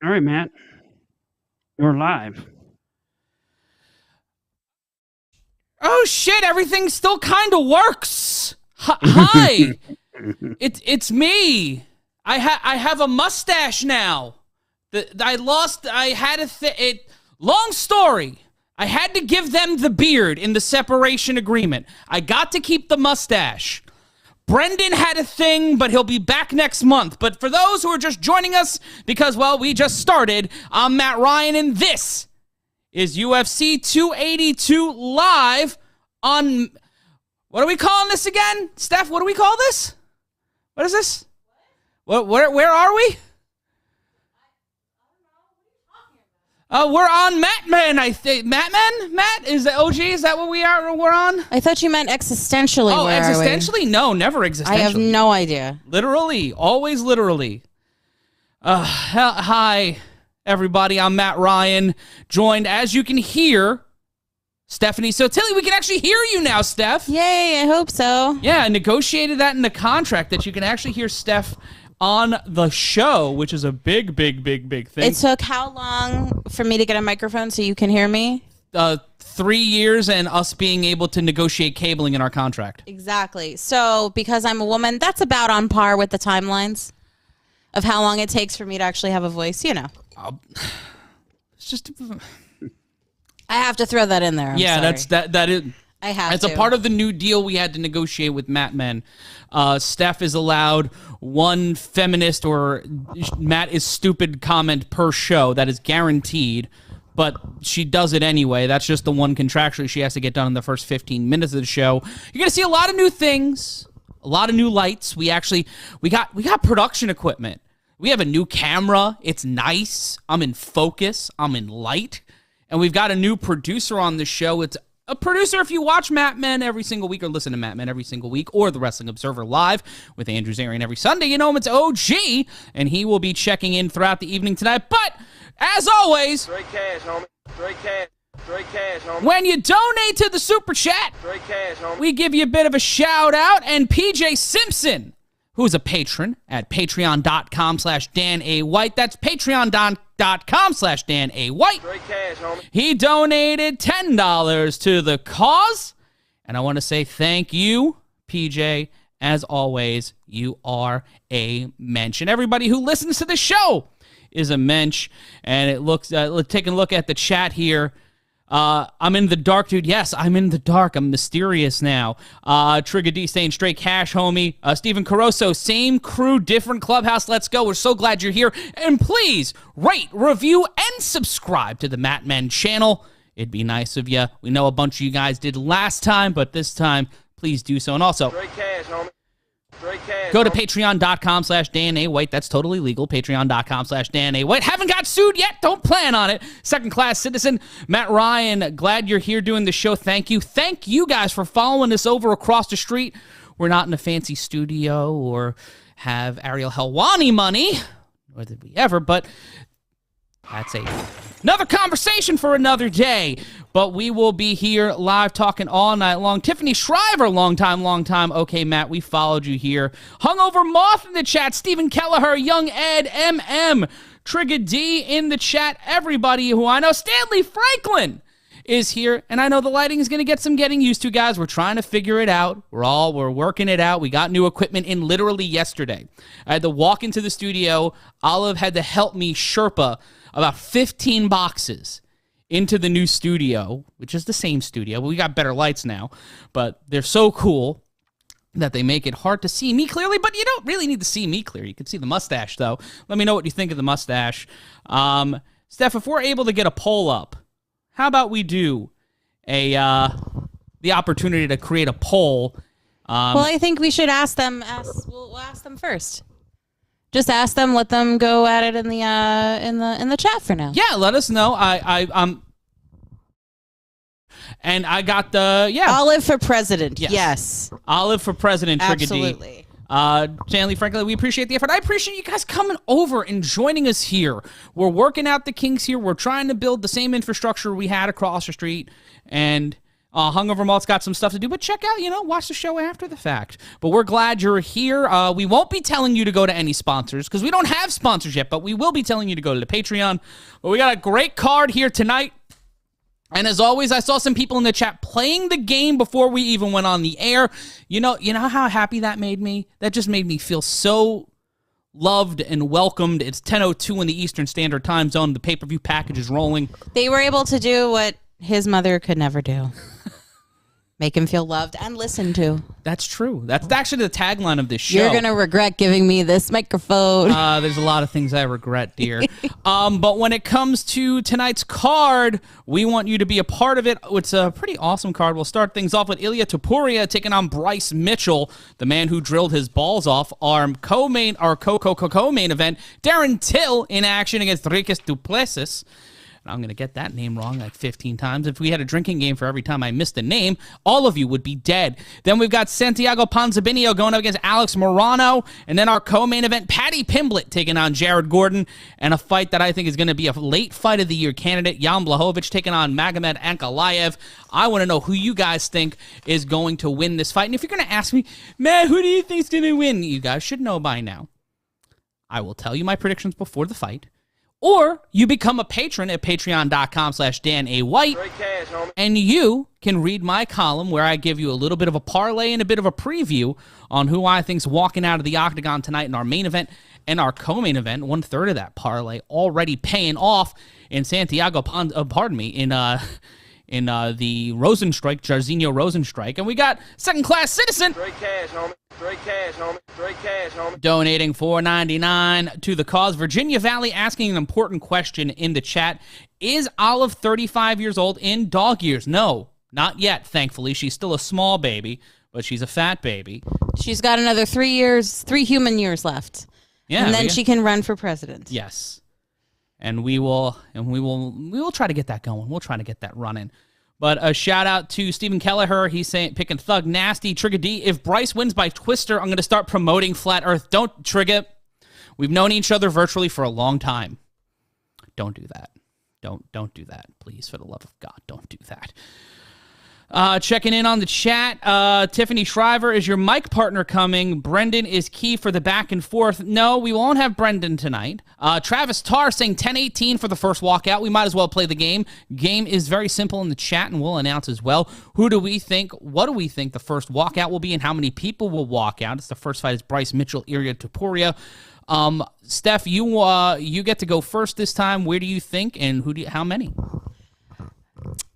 All right, Matt. We're live. Oh shit! Everything still kind of works. Hi, it's me. I have a mustache now. I had a long story. I had to give them the beard in the separation agreement. I got to keep the mustache. Brendan had a thing, but he'll be back next month. But for those who are just joining us, because, well, we just started, I'm Matt Ryan, and this is UFC 282 live on... What are we calling this again? Steph, what do we call this? What is this? Where are we? We're on Matman, I think. Matman? Matt? Is that OG? Is that what we're on? I thought you meant existentially. Oh, where existentially? No, never existentially. I have no idea. Literally. Always literally. Hi, everybody. I'm Matt Ryan, joined, as you can hear, Stephanie Sotilli. We can actually hear you now, Steph. Yay, I hope so. Yeah, I negotiated that in the contract that you can actually hear Steph on the show, which is a big thing. It took how long for me to get a microphone so you can hear me? 3 years and us being able to negotiate cabling in our contract. Exactly. So because I'm a woman, that's about on par with the timelines of how long it takes for me to actually have a voice, you know. It's just... I have to throw that in there. I'm sorry. that is... I have It's a part of the new deal we had to negotiate with Matt Men. Steph is allowed one feminist or Matt is stupid comment per show. That is guaranteed, but she does it anyway. That's just the one contractually she has to get done in the first 15 minutes of the show. You're going to see a lot of new things, a lot of new lights. We got production equipment. We have a new camera. It's nice. I'm in focus. I'm in light. And we've got a new producer on the show. It's a producer, if you watch Matt Men every single week or listen to Matt Men every single week or the Wrestling Observer Live with Andrew Zarian every Sunday, you know him, it's OG, and he will be checking in throughout the evening tonight. But, as always, Straight cash, homie. Straight cash. Straight cash, homie. when you donate to the Super Chat, Straight cash, homie. we give you a bit of a shout-out, and PJ Simpson, who's a patron at patreon.com/Dan A. White. That's patreon.com/Dan A. White. Straight cash, homie. He donated $10 to the cause. And I want to say thank you, PJ. As always, you are a mensch. And everybody who listens to the show is a mensch. And it looks, taking a look at the chat here. I'm in the dark, dude. Yes, I'm in the dark. I'm mysterious now. Trigger D saying straight cash, homie. Steven Caroso, same crew, different clubhouse. Let's go. We're so glad you're here. And please rate, review, and subscribe to the Matt Men channel. It'd be nice of you. We know a bunch of you guys did last time, but this time, please do so. And also, Straight cash, homie. Straight cash. go to homie. patreon.com/Dan A. White. That's totally legal. Patreon.com/Dan A. White. Haven't got sued yet. Don't plan on it. Second class citizen. Matt Ryan, glad you're here doing the show. Thank you. Thank you guys for following us over across the street. We're not in a fancy studio or have Ariel Helwani money. Nor did we ever, but that's another conversation for another day. But we will be here live talking all night long. Tiffany Shriver, long time. Okay, Matt, we followed you here. Hungover Moth in the chat. Stephen Kelleher, Young Ed, MM, Trigger D in the chat. Everybody who I know. Stanley Franklin is here. And I know the lighting is going to get some getting used to, guys. We're trying to figure it out. We're working it out. We got new equipment in literally yesterday. I had to walk into the studio. Olive had to help me Sherpa about 15 boxes into the new studio, which is the same studio, but we got better lights now. But they're so cool that they make it hard to see me clearly, but you don't really need to see me clear. You can see the mustache, though. Let me know what you think of the mustache. Steph, if we're able to get a poll up, how about we do the opportunity to create a poll? Well, I think we should ask them. We'll ask them first. Just ask them. Let them go at it in the chat for now. Yeah, let us know. And I got the Olive for president. Yes. Yes. Olive for president. Trigger D. Absolutely. Stanley, frankly, we appreciate the effort. I appreciate you guys coming over and joining us here. We're working out the kinks here. We're trying to build the same infrastructure we had across the street, and Hungover Malt's got some stuff to do, but check out, watch the show after the fact. But we're glad you're here. We won't be telling you to go to any sponsors because we don't have sponsors yet, but we will be telling you to go to the Patreon. But we got a great card here tonight. And as always, I saw some people in the chat playing the game before we even went on the air. You know how happy that made me? That just made me feel so loved and welcomed. It's 10:02 in the Eastern Standard Time Zone. The pay-per-view package is rolling. They were able to do what his mother could never do. Make him feel loved and listened to. That's true. That's actually the tagline of this show. You're going to regret giving me this microphone. There's a lot of things I regret, dear. But when it comes to tonight's card, we want you to be a part of it. It's a pretty awesome card. We'll start things off with Ilia Topuria taking on Bryce Mitchell, the man who drilled his balls off. Our co-main event, Darren Till in action against Dricus du Plessis. I'm going to get that name wrong like 15 times. If we had a drinking game for every time I missed a name, all of you would be dead. Then we've got Santiago Ponzinibbio going up against Alex Morono. And then our co-main event, Paddy Pimblett taking on Jared Gordon. And a fight that I think is going to be a late fight of the year candidate, Jan Blachowicz taking on Magomed Ankalaev. I want to know who you guys think is going to win this fight. And if you're going to ask me, man, who do you think is going to win? You guys should know by now. I will tell you my predictions before the fight. Or you become a patron at patreon.com/DanAWhite, and you can read my column where I give you a little bit of a parlay and a bit of a preview on who I think's walking out of the octagon tonight in our main event and our co-main event. 1/3 of that parlay already paying off in Santiago, in the Rozenstruik, Jairzinho Rozenstruik. And we got second-class citizen. Straight cash, homie. Straight cash, homie. Straight cash, homie. Donating $4.99 to the cause. Virginia Valley asking an important question in the chat. Is Olive 35 years old in dog years? No, not yet, thankfully. She's still a small baby, but she's a fat baby. She's got another 3 human years left. Yeah, and then she can run for president. Yes. And we will try to get that going. We'll try to get that running. But a shout out to Stephen Kelleher. He's saying, picking Thug Nasty, Trigger D. If Bryce wins by Twister, I'm going to start promoting Flat Earth. Don't trigger. We've known each other virtually for a long time. Don't do that. Don't do that. Please, for the love of God, don't do that. Checking in on the chat. Tiffany Shriver, is your mic partner coming? Brendan is key for the back and forth. No, we won't have Brendan tonight. Travis Tarr saying 10-18 for the first walkout. We might as well play the game. Game is very simple in the chat, and we'll announce as well. What do we think the first walkout will be and how many people will walk out? It's the first fight is Bryce Mitchell, Ilia Topuria. Steph, you get to go first this time. Where do you think and how many?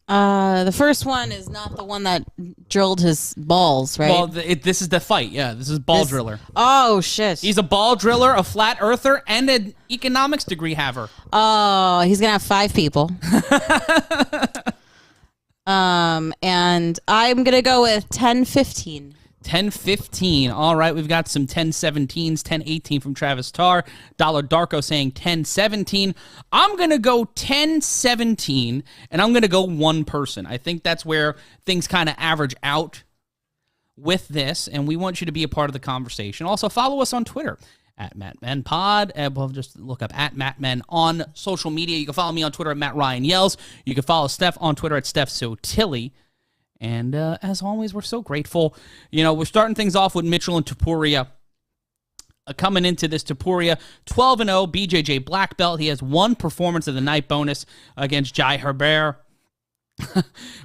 The first one is not the one that drilled his balls, right? Well, this is the fight. Yeah, this is ball driller. Oh, shit. He's a ball driller, a flat earther, and an economics degree haver. Oh, he's going to have 5 people. And I'm going to go with 10-15. 10-15. All right, we've got some 10-17s, 10-18 from Travis Tarr. Dollar Darko saying 10-17. I'm going to go 10-17, and I'm going to go one person. I think that's where things kind of average out with this, and we want you to be a part of the conversation. Also, follow us on Twitter at MattMenPod. Well, just look up at MattMen on social media. You can follow me on Twitter at MattRyanYells. You can follow Steph on Twitter at StephSoTilly. And as always, we're so grateful. We're starting things off with Mitchell and Topuria. Coming into this, Topuria, 12-0, BJJ black belt. He has 1 performance of the night bonus against Jairzinho.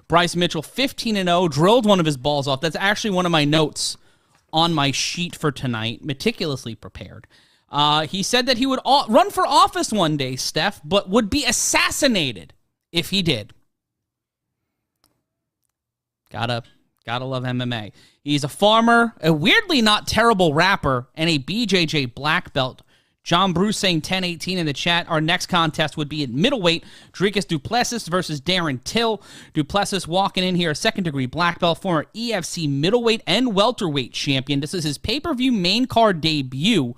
Bryce Mitchell, 15-0, drilled one of his balls off. That's actually one of my notes on my sheet for tonight, meticulously prepared. He said that he would run for office one day, Steph, but would be assassinated if he did. Gotta love MMA. He's a farmer, a weirdly not terrible rapper, and a BJJ black belt. John Bruce saying 10-18 in the chat. Our next contest would be at middleweight. Dricus du Plessis versus Darren Till. Du Plessis walking in here, a second-degree black belt, former EFC middleweight and welterweight champion. This is his pay-per-view main card debut.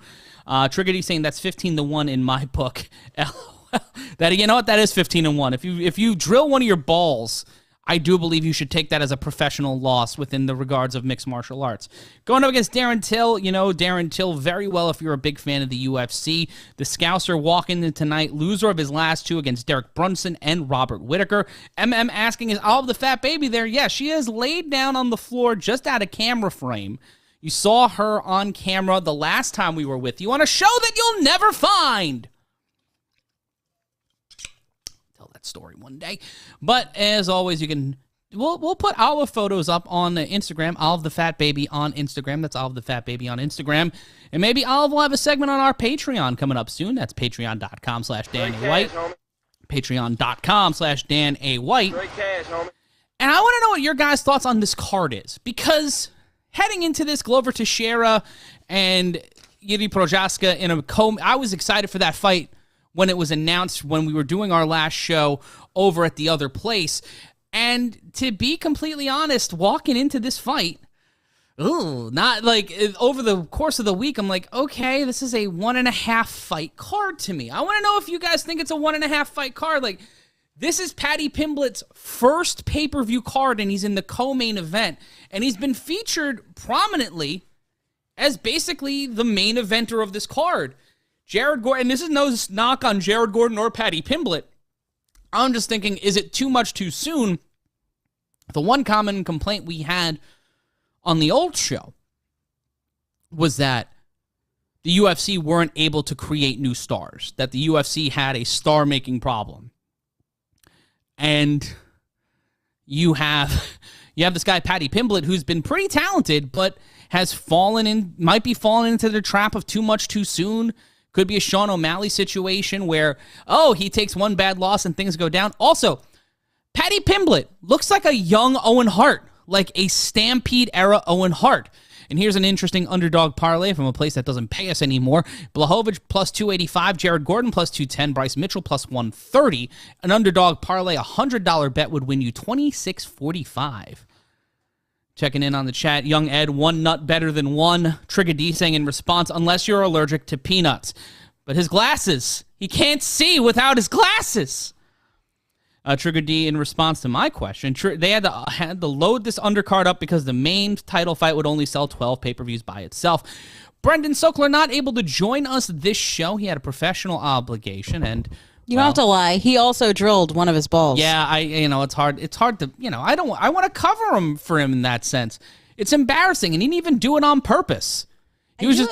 Triggerdy saying that's 15-1 in my book. That is 15-1. If you drill one of your balls, I do believe you should take that as a professional loss within the regards of mixed martial arts. Going up against Darren Till, you know Darren Till very well if you're a big fan of the UFC. The Scouser walking into tonight, loser of his last two against Derek Brunson and Robert Whittaker. MM asking, is Olive the Fat Baby there? Yeah, she is laid down on the floor just out of camera frame. You saw her on camera the last time we were with you on a show that you'll never find. Story one day, but as always, you can we'll put Olive photos up on Instagram. Olive the Fat Baby on Instagram. That's Olive the Fat Baby on Instagram, and maybe Olive will have a segment on our Patreon coming up soon. That's patreon.com/DanAWhite, patreon.com/DanAWhite. And I want to know what your guys' thoughts on this card is, because heading into this, Glover Teixeira and Yuri Prochaska in a I was excited for that fight when it was announced when we were doing our last show over at the other place. And to be completely honest, walking into this fight, not like over the course of the week, I'm like, okay, this is a 1.5 fight card to me. I want to know if you guys think it's a 1.5 fight card. Like, this is Paddy Pimblett's first pay-per-view card, and he's in the co-main event. And he's been featured prominently as basically the main eventer of this card. Jared Gordon, and this is no knock on Jared Gordon or Paddy Pimblett. I'm just thinking, is it too much too soon? The one common complaint we had on the old show was that the UFC weren't able to create new stars, that the UFC had a star-making problem. And you have this guy, Paddy Pimblett, who's been pretty talented, but might be falling into the trap of too much too soon. Could be a Sean O'Malley situation where, he takes one bad loss and things go down. Also, Paddy Pimblett looks like a young Owen Hart, like a Stampede-era Owen Hart. And here's an interesting underdog parlay from a place that doesn't pay us anymore. Blachowicz plus 285, Jared Gordon plus 210, Bryce Mitchell plus 130. An underdog parlay, $100 bet would win you $26.45. Checking in on the chat, Young Ed, one nut better than one. Trigger D saying in response, unless you're allergic to peanuts. But his glasses, he can't see without his glasses. Trigger D in response to my question, they had to load this undercard up because the main title fight would only sell 12 pay-per-views by itself. Brendan Sokler not able to join us this show. He had a professional obligation, and you don't have to lie. He also drilled one of his balls. Yeah, it's hard to, I want to cover him for him in that sense. It's embarrassing, and he didn't even do it on purpose. Did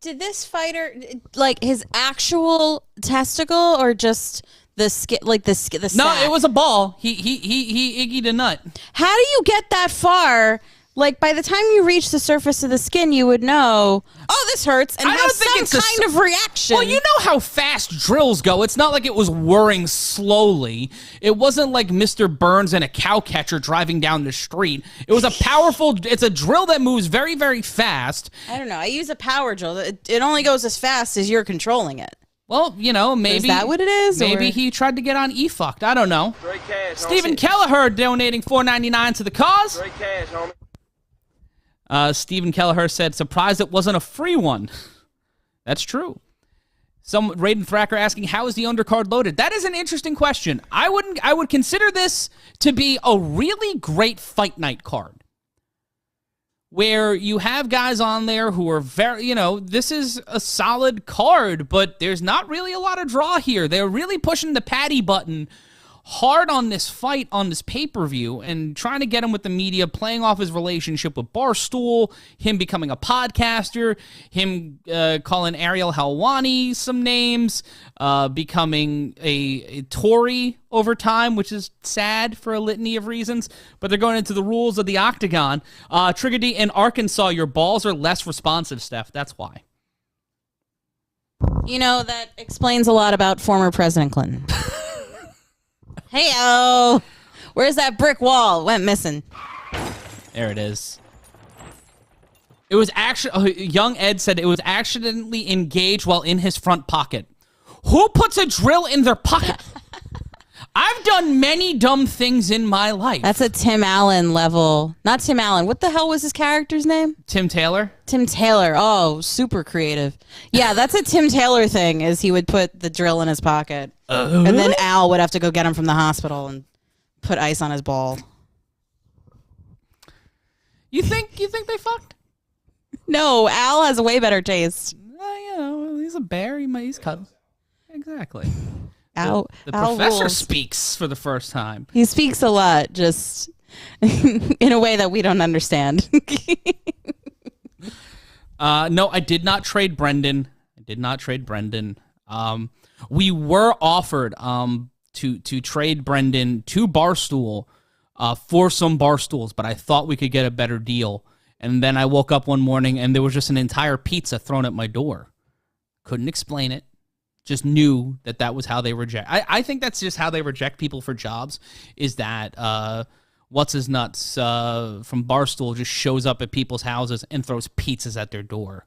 this fighter, like, his actual testicle or just the skin, like the sack? No, it was a ball. He iggied a nut. How do you get that far? Like, by the time you reach the surface of the skin, you would know, this hurts, and have some kind of reaction. Well, you know how fast drills go. It's not like it was whirring slowly. It wasn't like Mr. Burns and a cow catcher driving down the street. It was it's a drill that moves very, very fast. I don't know. I use a power drill. It only goes as fast as you're controlling it. Well, maybe... Is that what it is? Maybe he tried to get on E-Fucked. I don't know. Stephen Kelleher donating $4.99 to the cause. Straight cash, homie. Stephen Kelleher said, surprised it wasn't a free one. That's true. Some Raiden Thacker asking, how is the undercard loaded? That is an interesting question. I would consider this to be a really great fight night card, where you have guys on there who are very, this is a solid card, but there's not really a lot of draw here. They're really pushing the Paddy button hard on this fight, on this pay-per-view, and trying to get him with the media, playing off his relationship with Barstool, him becoming a podcaster, him calling Ariel Helwani some names, becoming a Tory over time, which is sad for a litany of reasons, but they're going into the rules of the octagon. Trigger D, in Arkansas, your balls are less responsive, Steph. That's why. That explains a lot about former President Clinton. Hey-oh. Where's that brick wall? Went missing. There it is. It was actually, young Ed said it was accidentally engaged while in his front pocket. Who puts a drill in their pocket? I've done many dumb things in my life. That's a Tim Allen level. Not Tim Allen. What the hell was his character's name? Tim Taylor? Tim Taylor. Oh, super creative. Yeah, that's a Tim Taylor thing, is he would put the drill in his pocket. And then Al would have to go get him from the hospital and put ice on his ball. You think they fucked? No, Al has a way better taste. He's a bear. He's cut. Exactly. Al, The Al professor rules. speaks for the first time. He speaks a lot, just in a way that we don't understand. No, I did not trade Brendan. We were offered to trade Brendan to Barstool for some Barstools, but I thought we could get a better deal. And then I woke up one morning and there was just an entire pizza thrown at my door. Couldn't explain it. Just knew that was how they reject. I think that's just how they reject people for jobs, is that what's his nuts from Barstool just shows up at people's houses and throws pizzas at their door.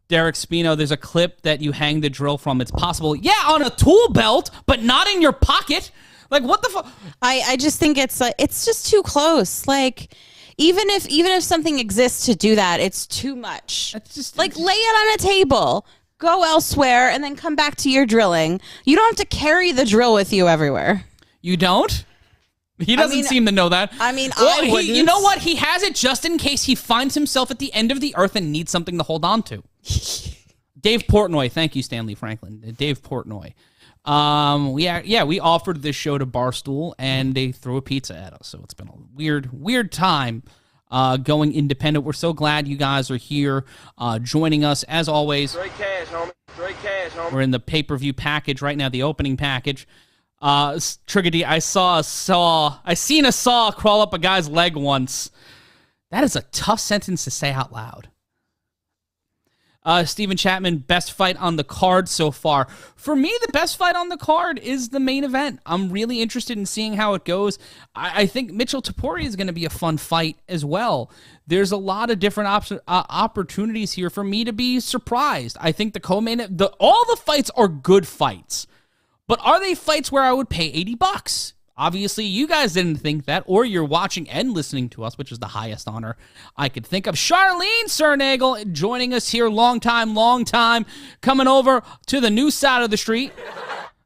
Derek Spino, there's a clip that you hang the drill from. It's possible. Yeah, on a tool belt, but not in your pocket. Like, what the fuck? I just think it's just too close. Like, even if something exists to do that, it's too much. It's just like, lay it on a table, go elsewhere, and then come back to your drilling. You don't have to carry the drill with you everywhere. You don't? He doesn't seem to know that. I mean, I wouldn't. You know what? He has it just in case he finds himself at the end of the earth and needs something to hold on to. Dave Portnoy. Thank you, Stanley Franklin. Dave Portnoy. We offered this show to Barstool, and they threw a pizza at us. So it's been a weird time going independent. We're so glad you guys are here joining us. As always, Straight cash, homie. Straight cash, homie. we're in the pay-per-view package right now, the opening package. Trigger D, I seen a saw crawl up a guy's leg once. That is a tough sentence to say out loud. Steven Chapman, best fight on the card so far. For me, the best fight on the card is the main event. I'm really interested in seeing how it goes. I think Mitchell Topuria is going to be a fun fight as well. There's a lot of different opportunities here for me to be surprised. I think the co-main, all the fights are good fights. But are they fights where I would pay $80? Obviously, you guys didn't think that, or you're watching and listening to us, which is the highest honor I could think of. Charlene Cernagel joining us here, long time, coming over to the new side of the street.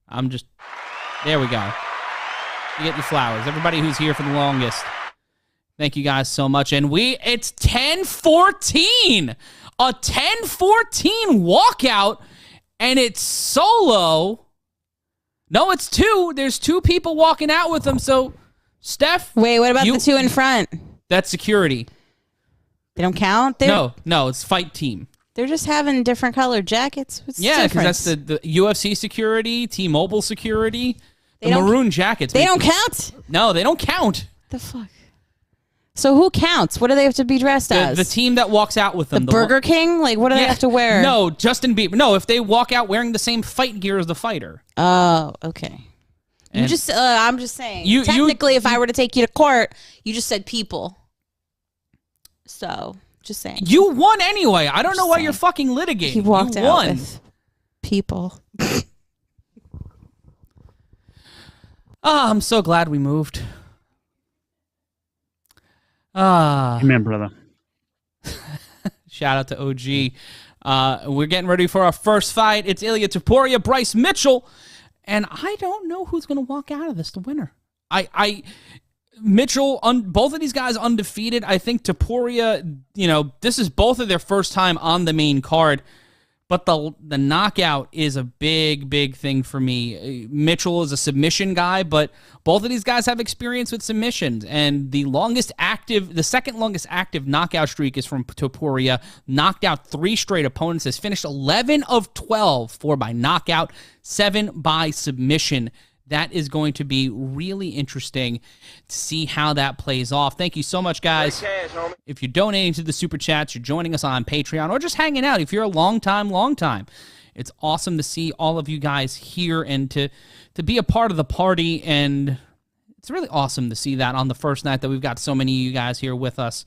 There we go. You get your flowers. Everybody who's here for the longest, thank you guys so much. And it's 10-14. A 10-14 walkout, and it's solo. No, it's two. There's two people walking out with them. So, Steph. Wait, what about the two in front? That's security. They don't count? No, it's fight team. They're just having different colored jackets. What's the Yeah, because difference? that's the UFC security, T-Mobile security, the maroon jackets. They don't count? No, they don't count. The fuck? So who counts? What do they have to be dressed as? The team that walks out with them. The Burger King? Like, what do they have to wear? No, Justin Bieber. No, if they walk out wearing the same fight gear as the fighter. Oh, okay. I'm just saying. Technically, if I were to take you to court, you just said people. So, just saying. You won anyway. I don't know why you're fucking litigating. He walked you out won. with people. I'm so glad we moved. Amen, brother. Shout out to OG. We're getting ready for our first fight. It's Ilia Topuria, Bryce Mitchell, and I don't know who's going to walk out of this the winner. Mitchell, both of these guys undefeated. I think Topuria, this is both of their first time on the main card. But the knockout is a big thing for me. Mitchell is a submission guy, but both of these guys have experience with submissions. And the second longest active knockout streak is from Topuria. Knocked out 3 straight opponents. Has finished 11 of 12, 4 by knockout, 7 by submission. That is going to be really interesting to see how that plays off. Thank you so much, guys. Cash, homie. If you're donating to the Super Chats, you're joining us on Patreon, or just hanging out. If you're a long time, it's awesome to see all of you guys here and to be a part of the party. And it's really awesome to see that on the first night that we've got so many of you guys here with us.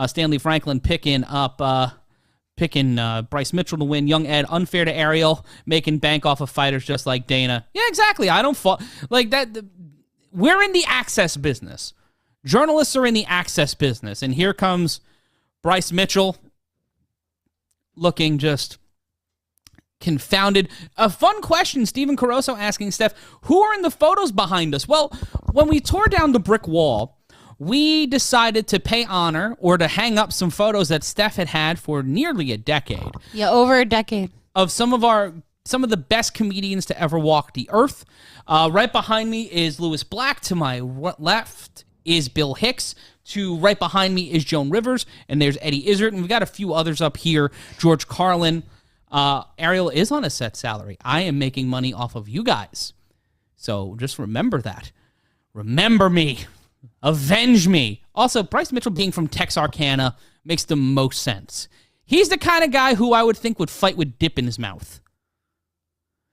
Stanley Franklin picking Bryce Mitchell to win. Young Ed, unfair to Ariel, making bank off of fighters just like Dana. Yeah, exactly. I don't fall like that. We're in the access business. Journalists are in the access business. And here comes Bryce Mitchell looking just confounded. A fun question, Steven Caruso asking Steph, who are in the photos behind us? Well, when we tore down the brick wall, we decided to pay honor or to hang up some photos that Steph had for nearly a decade. Yeah, over a decade. Of some of the best comedians to ever walk the earth. Right behind me is Lewis Black. To my left is Bill Hicks. To right behind me is Joan Rivers. And there's Eddie Izzard. And we've got a few others up here. George Carlin. Ariel is on a set salary. I am making money off of you guys. So just remember that. Remember me. Avenge me. Also, Bryce Mitchell being from Texarkana makes the most sense. He's the kind of guy who I would think would fight with dip in his mouth.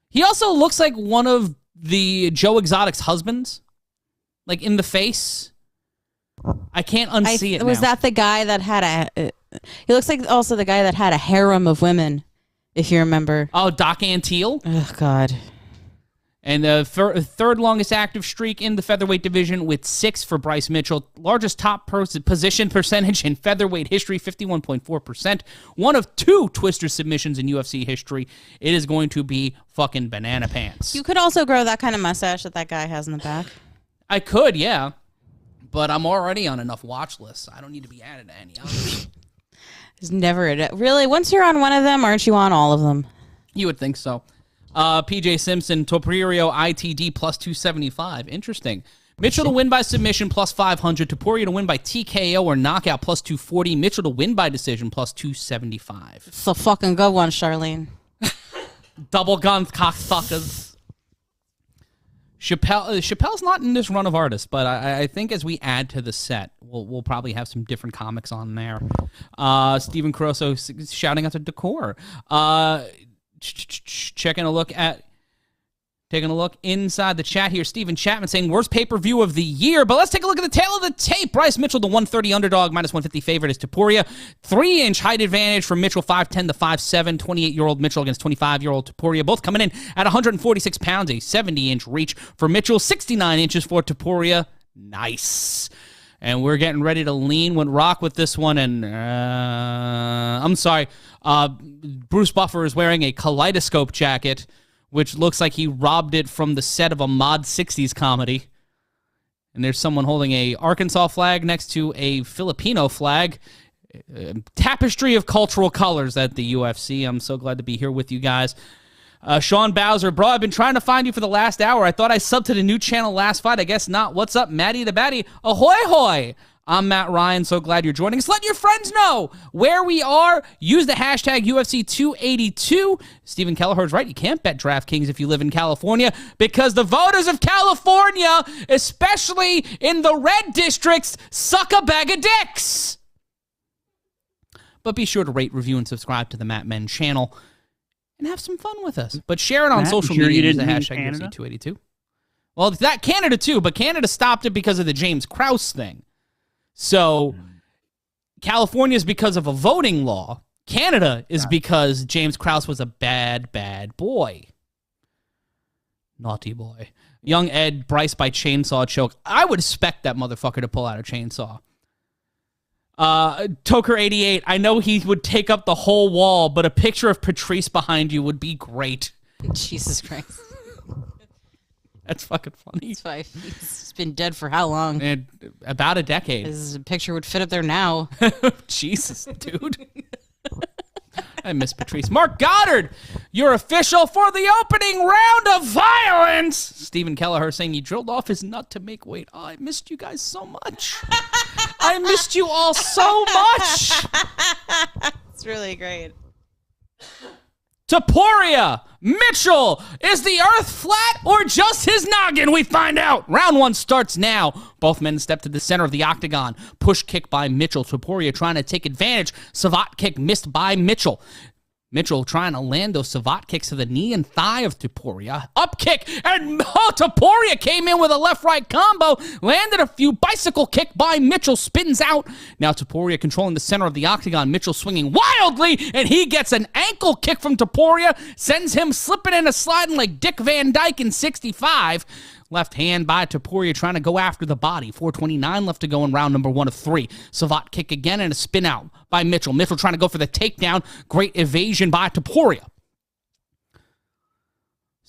He also looks like one of the Joe Exotic's husbands. Like in the face. I can't unsee it now. Was that the guy that had he looks like also the guy that had a harem of women, if you remember. Oh, Doc Antiel? Oh, God. And the third longest active streak in the featherweight division with 6 for Bryce Mitchell. Largest top position percentage in featherweight history, 51.4%. One of 2 twister submissions in UFC history. It is going to be fucking banana pants. You could also grow that kind of mustache that guy has in the back. I could, yeah. But I'm already on enough watch lists. I don't need to be added to any others. There's never really, once you're on one of them, aren't you on all of them? You would think so. PJ Simpson, Topuria ITD plus 275. Interesting. Mitchell to win by submission plus 500. Topuria to win by TKO or knockout plus 240. Mitchell to win by decision plus 275. It's a fucking good one, Charlene. Double gun cocksuckers. Chappelle's not in this run of artists, but I think as we add to the set, we'll probably have some different comics on there. Steven Caruso shouting out to Decor. Taking a look inside the chat here. Steven Chapman saying worst pay-per-view of the year, but let's take a look at the tail of the tape. Bryce Mitchell, the 130 underdog, minus 150 favorite is Topuria. 3-inch height advantage for Mitchell, 5'10" to 5'7", 28-year-old Mitchell against 25-year-old Topuria, both coming in at 146 pounds, a 70-inch reach for Mitchell, 69 inches for Topuria. Nice. And we're getting ready to rock with this one. And I'm sorry, Bruce Buffer is wearing a kaleidoscope jacket, which looks like he robbed it from the set of a Mod 60s comedy. And there's someone holding a Arkansas flag next to a Filipino flag. Tapestry of cultural colors at the UFC. I'm so glad to be here with you guys. Sean Bowser, bro, I've been trying to find you for the last hour. I thought I subbed to the new channel last fight. I guess not. What's up, Matty the Batty? Ahoy, hoy. I'm Matt Ryan. So glad you're joining us. Let your friends know where we are. Use the hashtag UFC282. Stephen Kelleher's right. You can't bet DraftKings if you live in California because the voters of California, especially in the red districts, suck a bag of dicks. But be sure to rate, review, and subscribe to the Matt Men channel. And have some fun with us. But share it on social media. Use the hashtag UFC282. Well, that Canada too, but Canada stopped it because of the James Krause thing. So California is because of a voting law. Canada is because James Krause was a bad, bad boy. Naughty boy. Young Ed, Bryce by chainsaw choke. I would expect that motherfucker to pull out a chainsaw. Toker88, I know he would take up the whole wall, but a picture of Patrice behind you would be great. Jesus Christ. That's fucking funny. It's fine. He's been dead for how long? About a decade. His picture would fit up there now. Jesus, dude. I miss Patrice. Mark Goddard, your official for the opening round of violence. Stephen Kelleher saying he drilled off his nut to make weight. Oh, I missed you guys so much. I missed you all so much. It's really great. Topuria, Mitchell, is the earth flat or just his noggin? We find out. Round 1 starts now. Both men step to the center of the octagon. Push kick by Mitchell. Topuria trying to take advantage. Savate kick missed by Mitchell. Mitchell trying to land those savate kicks to the knee and thigh of Topuria. Up kick, and Topuria came in with a left-right combo, landed a few bicycle kick by Mitchell, spins out. Now Topuria controlling the center of the octagon. Mitchell swinging wildly, and he gets an ankle kick from Topuria, sends him slipping and sliding like Dick Van Dyke in 65. Left hand by Topuria trying to go after the body. 4:29 left to go in round number 1 of 3. Savate kick again and a spin out by Mitchell. Mitchell trying to go for the takedown. Great evasion by Topuria.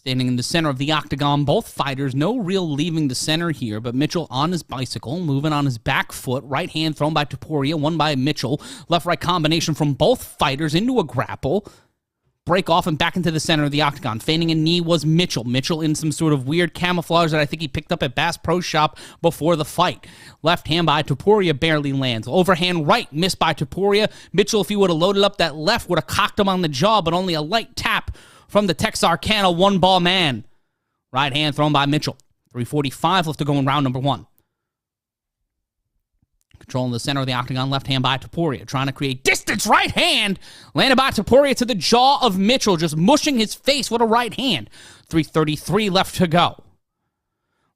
Standing in the center of the octagon, both fighters, no real leaving the center here, but Mitchell on his bicycle, moving on his back foot, right hand thrown by Topuria, one by Mitchell, left-right combination from both fighters into a grapple, break off and back into the center of the octagon. Feigning a knee was Mitchell. Mitchell in some sort of weird camouflage that I think he picked up at Bass Pro Shop before the fight. Left hand by Topuria barely lands. Overhand right missed by Topuria. Mitchell, if he would have loaded up that left, would have cocked him on the jaw, but only a light tap from the Texarkana one-ball man. Right hand thrown by Mitchell. 3:45 left to go in round number 1. Controlling the center of the octagon, left hand by Topuria. Trying to create distance, right hand. Landed by Topuria to the jaw of Mitchell, just mushing his face with a right hand. 3:33 left to go.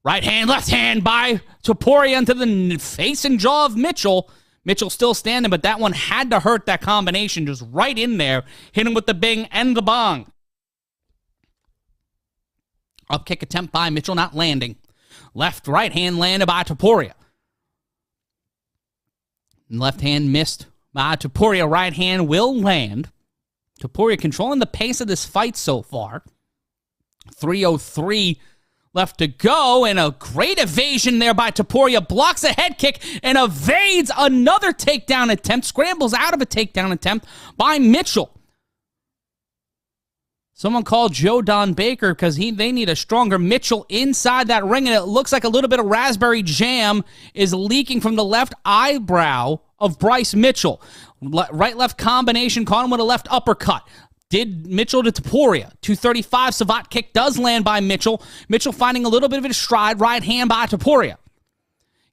Right hand, left hand by Topuria into the face and jaw of Mitchell. Mitchell still standing, but that one had to hurt that combination, just right in there. Hit him with the bing and the bong. Up kick attempt by Mitchell, not landing. Left, right hand landed by Topuria. Left hand missed by Topuria. Right hand will land. Topuria controlling the pace of this fight so far. 3:03 left to go, and a great evasion there by Topuria. Blocks a head kick and evades another takedown attempt. Scrambles out of a takedown attempt by Mitchell. Someone called Joe Don Baker because they need a stronger Mitchell inside that ring, and it looks like a little bit of raspberry jam is leaking from the left eyebrow of Bryce Mitchell. Right-left combination, caught him with a left uppercut. Did Mitchell to Topuria. 235 savate kick does land by Mitchell. Mitchell finding a little bit of a stride. Right hand by Topuria.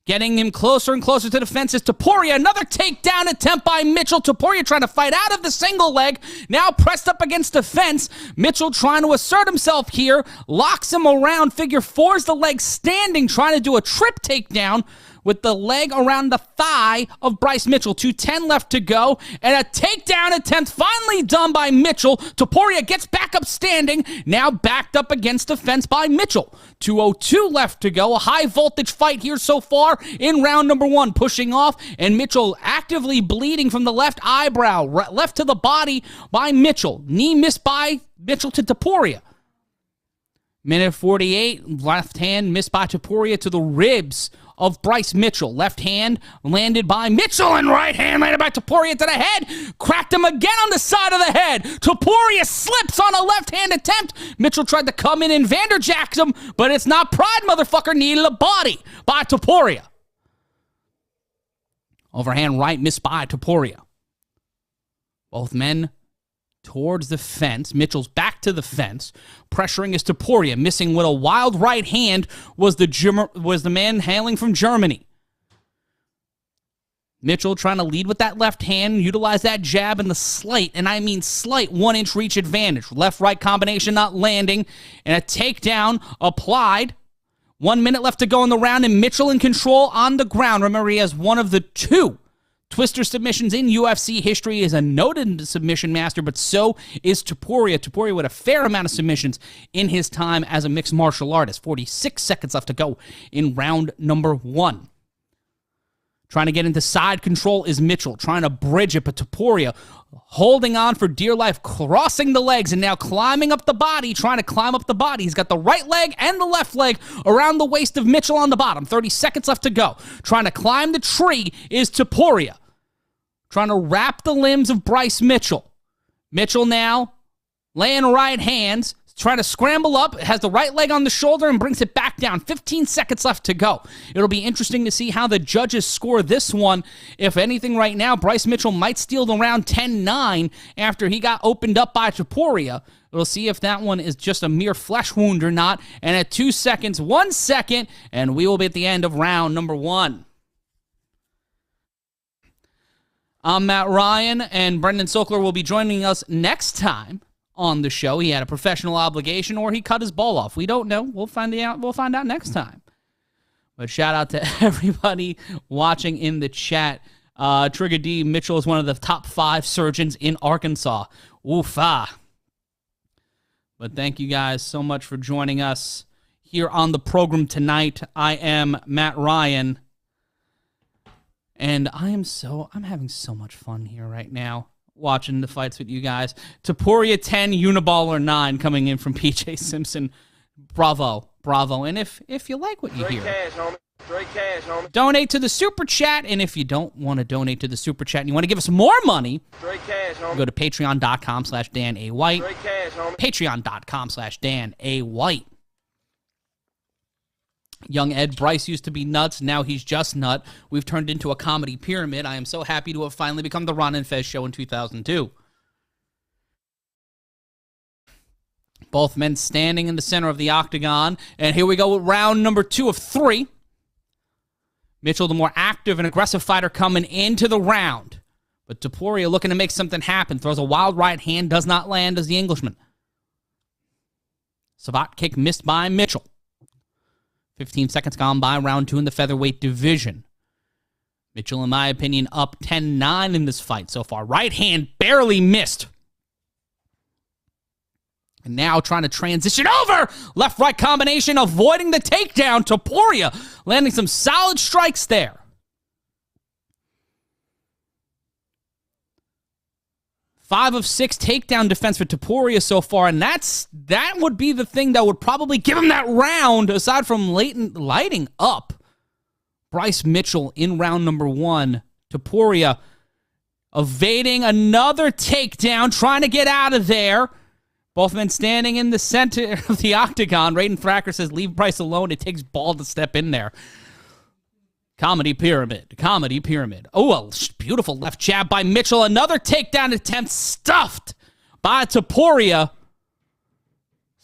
Getting him closer and closer to the fence is Topuria. Another takedown attempt by Mitchell. Topuria trying to fight out of the single leg. Now pressed up against the fence. Mitchell trying to assert himself here. Locks him around. Figure fours the leg standing. Trying to do a trip takedown with the leg around the thigh of Bryce Mitchell. 2:10 left to go. And a takedown attempt finally done by Mitchell. Topuria gets back up standing. Now backed up against the fence by Mitchell. 2:02 left to go. A high voltage fight here so far in round number 1. Pushing off, and Mitchell actively bleeding from the left eyebrow. Left to the body by Mitchell. Knee missed by Mitchell to Topuria. Minute 48, left hand missed by Topuria to the ribs of Bryce Mitchell. Left hand landed by Mitchell, and right hand landed by Topuria to the head. Cracked him again on the side of the head. Topuria slips on a left-hand attempt. Mitchell tried to come in and vanderjacks him, but it's not pride, motherfucker. Needed a body by Topuria. Overhand right missed by Topuria. Both men towards the fence. Mitchell's back to the fence, pressuring his Topuria. Missing with a wild right hand was the man hailing from Germany. Mitchell trying to lead with that left hand, utilize that jab and the slight, and I mean slight, 1-inch reach advantage. Left-right combination not landing, and a takedown applied. 1 minute left to go in the round, and Mitchell in control on the ground. Remember, he has one of the 2 twister submissions in UFC history. Is a noted submission master, but so is Topuria. Topuria with a fair amount of submissions in his time as a mixed martial artist. 46 seconds left to go in round number 1. Trying to get into side control is Mitchell, trying to bridge it, but Topuria holding on for dear life, crossing the legs, and now climbing up the body, trying to climb up the body. He's got the right leg and the left leg around the waist of Mitchell on the bottom. 30 seconds left to go. Trying to climb the tree is Topuria. Trying to wrap the limbs of Bryce Mitchell. Mitchell now laying right hands, trying to scramble up, has the right leg on the shoulder and brings it back down. 15 seconds left to go. It'll be interesting to see how the judges score this one. If anything right now, Bryce Mitchell might steal the round 10-9 after he got opened up by Topuria. We'll see if that one is just a mere flesh wound or not. And at 2 seconds, 1 second, and we will be at the end of round number 1. I'm Matt Ryan, and Brendan Sokler will be joining us next time on the show. He had a professional obligation, or he cut his ball off. We don't know. We'll find out next time. But shout out to everybody watching in the chat. Trigger D, Mitchell is one of the top 5 surgeons in Arkansas. Oofa. But thank you guys so much for joining us here on the program tonight. I am Matt Ryan. And I'm having so much fun here right now. watching the fights with you guys. Topuria 10, Uniballer 9 coming in from PJ Simpson. Bravo. And if you like what you hear, donate to the Super Chat. And if you don't want to donate to the Super Chat and you want to give us more money, go to patreon.com/Dan A. White. Patreon.com/Dan A. White. Young Ed Bryce used to be nuts. Now he's just nut. We've turned into a comedy pyramid. I am so happy to have finally become the Ron and Fez show in 2002. Both men standing in the center of the octagon. And here we go with round number 2 of 3. Mitchell, the more active and aggressive fighter, coming into the round. But Topuria looking to make something happen. Throws a wild right hand. Does not land as the Englishman. Savate kick missed by Mitchell. 15 seconds gone by, round 2 in the featherweight division. Mitchell, in my opinion, up 10-9 in this fight so far. Right hand barely missed. And now trying to transition over. Left-right combination, avoiding the takedown. Topuria landing some solid strikes there. 5 of 6 takedown defense for Topuria so far, and that would be the thing that would probably give him that round, aside from lighting up Bryce Mitchell in round number 1. Topuria evading another takedown, trying to get out of there. Both men standing in the center of the octagon. Raiden Thacker says, leave Bryce alone. It takes ball to step in there. Comedy pyramid. Oh, a beautiful left jab by Mitchell. Another takedown attempt stuffed by Topuria.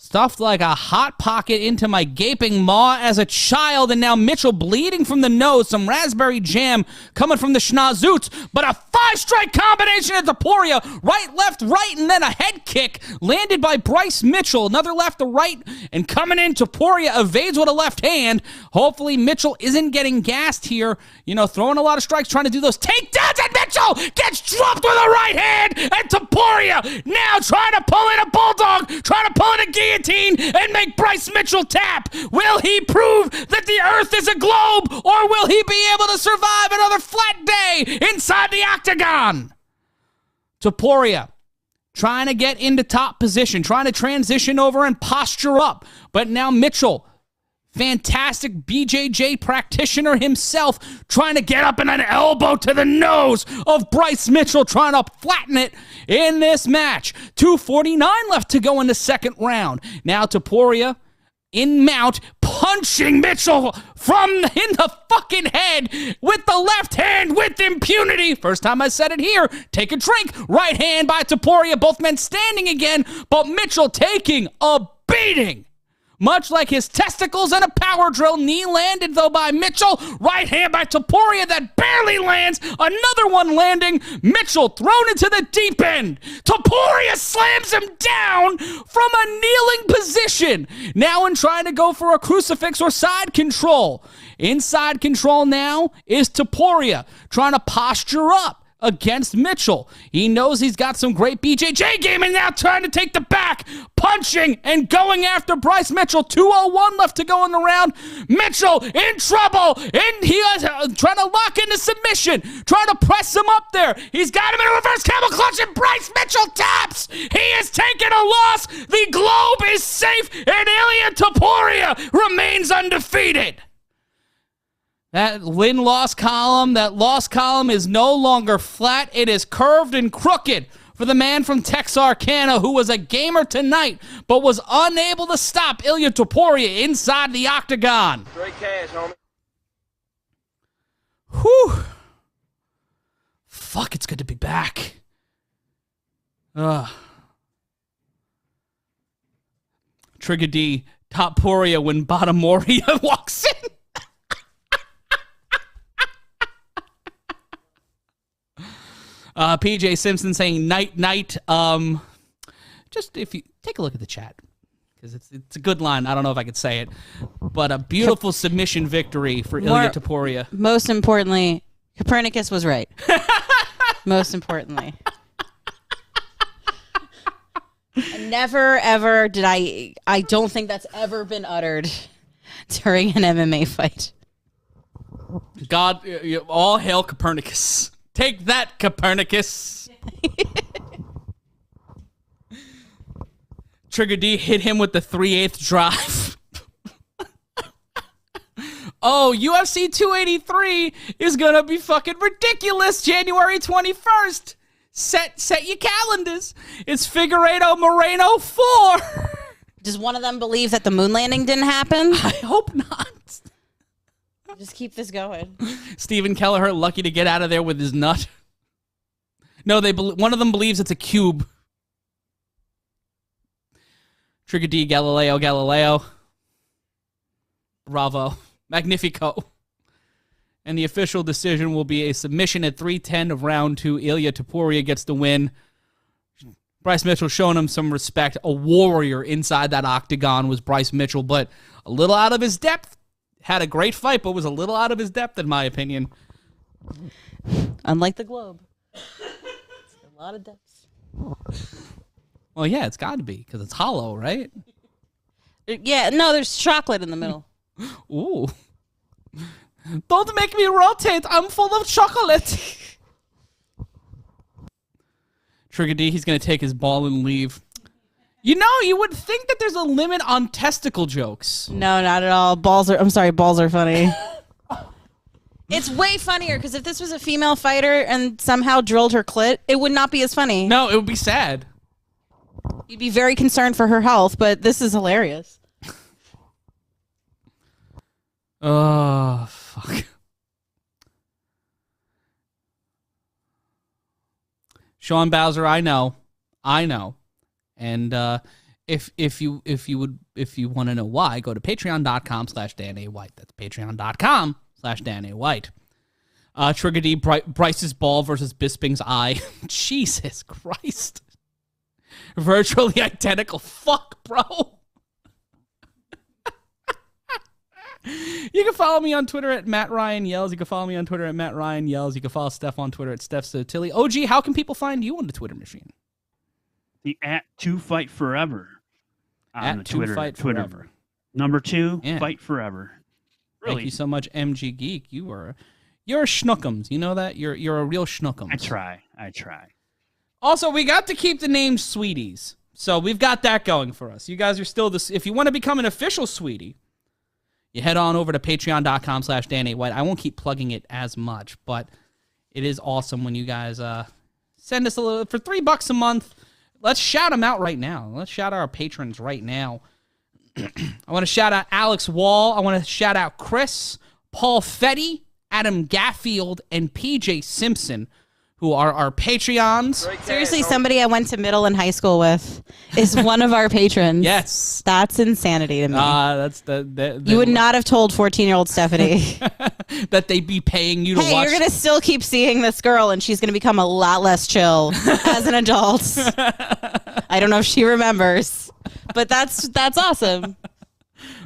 Stuffed like a hot pocket into my gaping maw as a child. And now Mitchell bleeding from the nose. Some raspberry jam coming from the schnozzoots. But a 5-strike combination of Topuria. Right, left, right, and then a head kick landed by Bryce Mitchell. Another left to right. And coming in, Topuria evades with a left hand. Hopefully Mitchell isn't getting gassed here. You know, throwing a lot of strikes, trying to do those takedowns. And Mitchell gets dropped with a right hand. And Topuria now trying to pull in a bulldog. Trying to pull in a guillotine. And make Bryce Mitchell tap. Will he prove that the earth is a globe, or will he be able to survive another flat day inside the octagon? Topuria trying to get into top position, trying to transition over and posture up. But now Mitchell, fantastic BJJ practitioner himself, trying to get up in an elbow to the nose of Bryce Mitchell, trying to flatten it in this match. 2:49 left to go in the second round. Now Topuria in mount, punching Mitchell in the fucking head with the left hand with impunity. First time I said it here. Take a drink. Right hand by Topuria. Both men standing again, but Mitchell taking a beating. Much like his testicles in a power drill. Knee landed, though, by Mitchell. Right hand by Topuria that barely lands. Another one landing. Mitchell thrown into the deep end. Topuria slams him down from a kneeling position. Now in trying to go for a crucifix or side control. Inside control now is Topuria trying to posture up against Mitchell. He knows he's got some great BJJ game and now trying to take the back, punching and going after Bryce Mitchell. 2:01 left to go in the round. Mitchell in trouble, and he is trying to lock into submission, trying to press him up there. He's got him in a reverse camel clutch, and Bryce Mitchell taps. He is taking a loss. The globe is safe, and Ilia Topuria remains undefeated. That win-loss column, that loss column is no longer flat. It is curved and crooked for the man from Texarkana who was a gamer tonight but was unable to stop Ilia Topuria inside the octagon. Straight cash, homie. Whew. Fuck, it's good to be back. Trigger D, Topuria when Batamoria walks in. PJ Simpson saying night. Just if you take a look at the chat, because it's a good line. I don't know if I could say it, but a beautiful submission victory for Ilia Topuria. Most importantly, Copernicus was right. Most importantly. Never, ever did I don't think that's ever been uttered during an MMA fight. God, all hail Copernicus. Take that, Copernicus. Trigger D hit him with the 3/8 drive. Oh, UFC 283 is going to be fucking ridiculous. January 21st. Set your calendars. It's Figueiredo Moreno 4. Does one of them believe that the moon landing didn't happen? I hope not. Just keep this going. Stephen Kelleher, lucky to get out of there with his nut. No, one of them believes it's a cube. Trigger D, Galileo. Bravo. Magnifico. And the official decision will be a submission at 3:10 of round 2. Ilia Topuria gets the win. Bryce Mitchell showing him some respect. A warrior inside that octagon was Bryce Mitchell, but a little out of his depth. Had a great fight, but was a little out of his depth, in my opinion. Unlike the Globe. It's a lot of depths. Well, yeah, it's got to be, because it's hollow, right? Yeah, no, there's chocolate in the middle. Ooh. Don't make me rotate. I'm full of chocolate. Trigger D, he's going to take his ball and leave. You know, you would think that there's a limit on testicle jokes. No, not at all. Balls are funny. It's way funnier, because if this was a female fighter and somehow drilled her clit, it would not be as funny. No, it would be sad. You'd be very concerned for her health, but this is hilarious. Oh, fuck. Sean Bowser, I know. And if you want to know why, go to patreon.com/DanAWhite. That's patreon.com/DanAWhite. Trigger D, Bryce's ball versus Bisping's eye. Jesus Christ. Virtually identical. Fuck, bro. You can follow me on Twitter at @MattRyanYells. You can follow me on Twitter at @MattRyanYells. You can follow Steph on Twitter at StephSotilli. OG, how can people find you on the Twitter machine? The @2FightForever on the Twitter. Forever. Number 2, Fight Forever. Really? Thank you so much, MG Geek. You're a schnookums. You know that? You're a real schnookums. I try. Also, we got to keep the name Sweeties. So we've got that going for us. You guys are still this. If you want to become an official Sweetie, you head on over to patreon.com/Dan8White. I won't keep plugging it as much, but it is awesome when you guys send us a little for $3 a month. Let's shout them out right now. Let's shout out our patrons right now. I want to shout out Alex Wall. I want to shout out Chris, Paul Fetty, Adam Gaffield, and PJ Simpson, who are our Patreons. Seriously, somebody I went to middle and high school with is one of our patrons. Yes. That's insanity to me. That's you would not have told 14-year-old Stephanie that they'd be paying you to watch. Hey, you're going to still keep seeing this girl, and she's going to become a lot less chill as an adult. I don't know if she remembers, but that's awesome.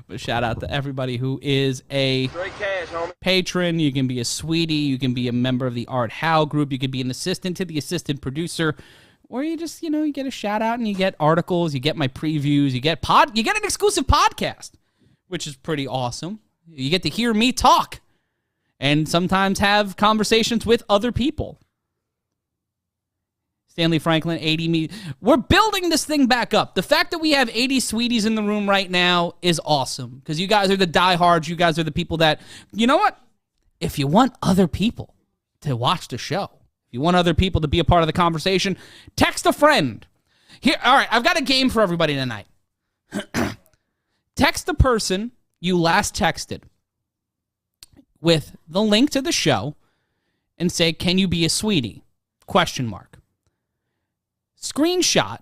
But shout out to everybody who is a patron. You can be a Sweetie. You can be a member of the Art Howe group. You can be an assistant to the assistant producer. Or you just, you get a shout out and you get articles. You get my previews. You get an exclusive podcast, which is pretty awesome. You get to hear me talk and sometimes have conversations with other people. Stanley Franklin, 80 me. We're building this thing back up. The fact that we have 80 Sweeties in the room right now is awesome because you guys are the diehards. You guys are the people that, you know what? If you want other people to watch the show, if you want other people to be a part of the conversation, text a friend. Here, all right, I've got a game for everybody tonight. Text the person you last texted with the link to the show and say, "Can you be a Sweetie?" ? Screenshot,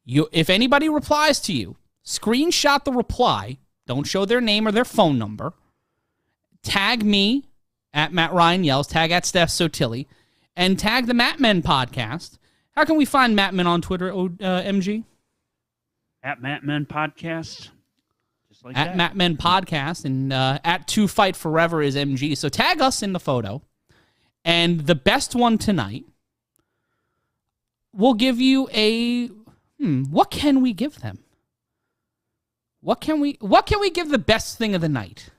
if anybody replies to you, screenshot the reply. Don't show their name or their phone number. Tag me at @MattRyanYells, tag at StephSotilli, and tag the Mattmen podcast. How can we find Mattmen on Twitter, MG? At Mattmen podcast. Just like at that. Mattmen podcast, and at 2FightForever is MG. So tag us in the photo. And the best one tonight, we'll give you a what can we give them? What can we give the best thing of the night?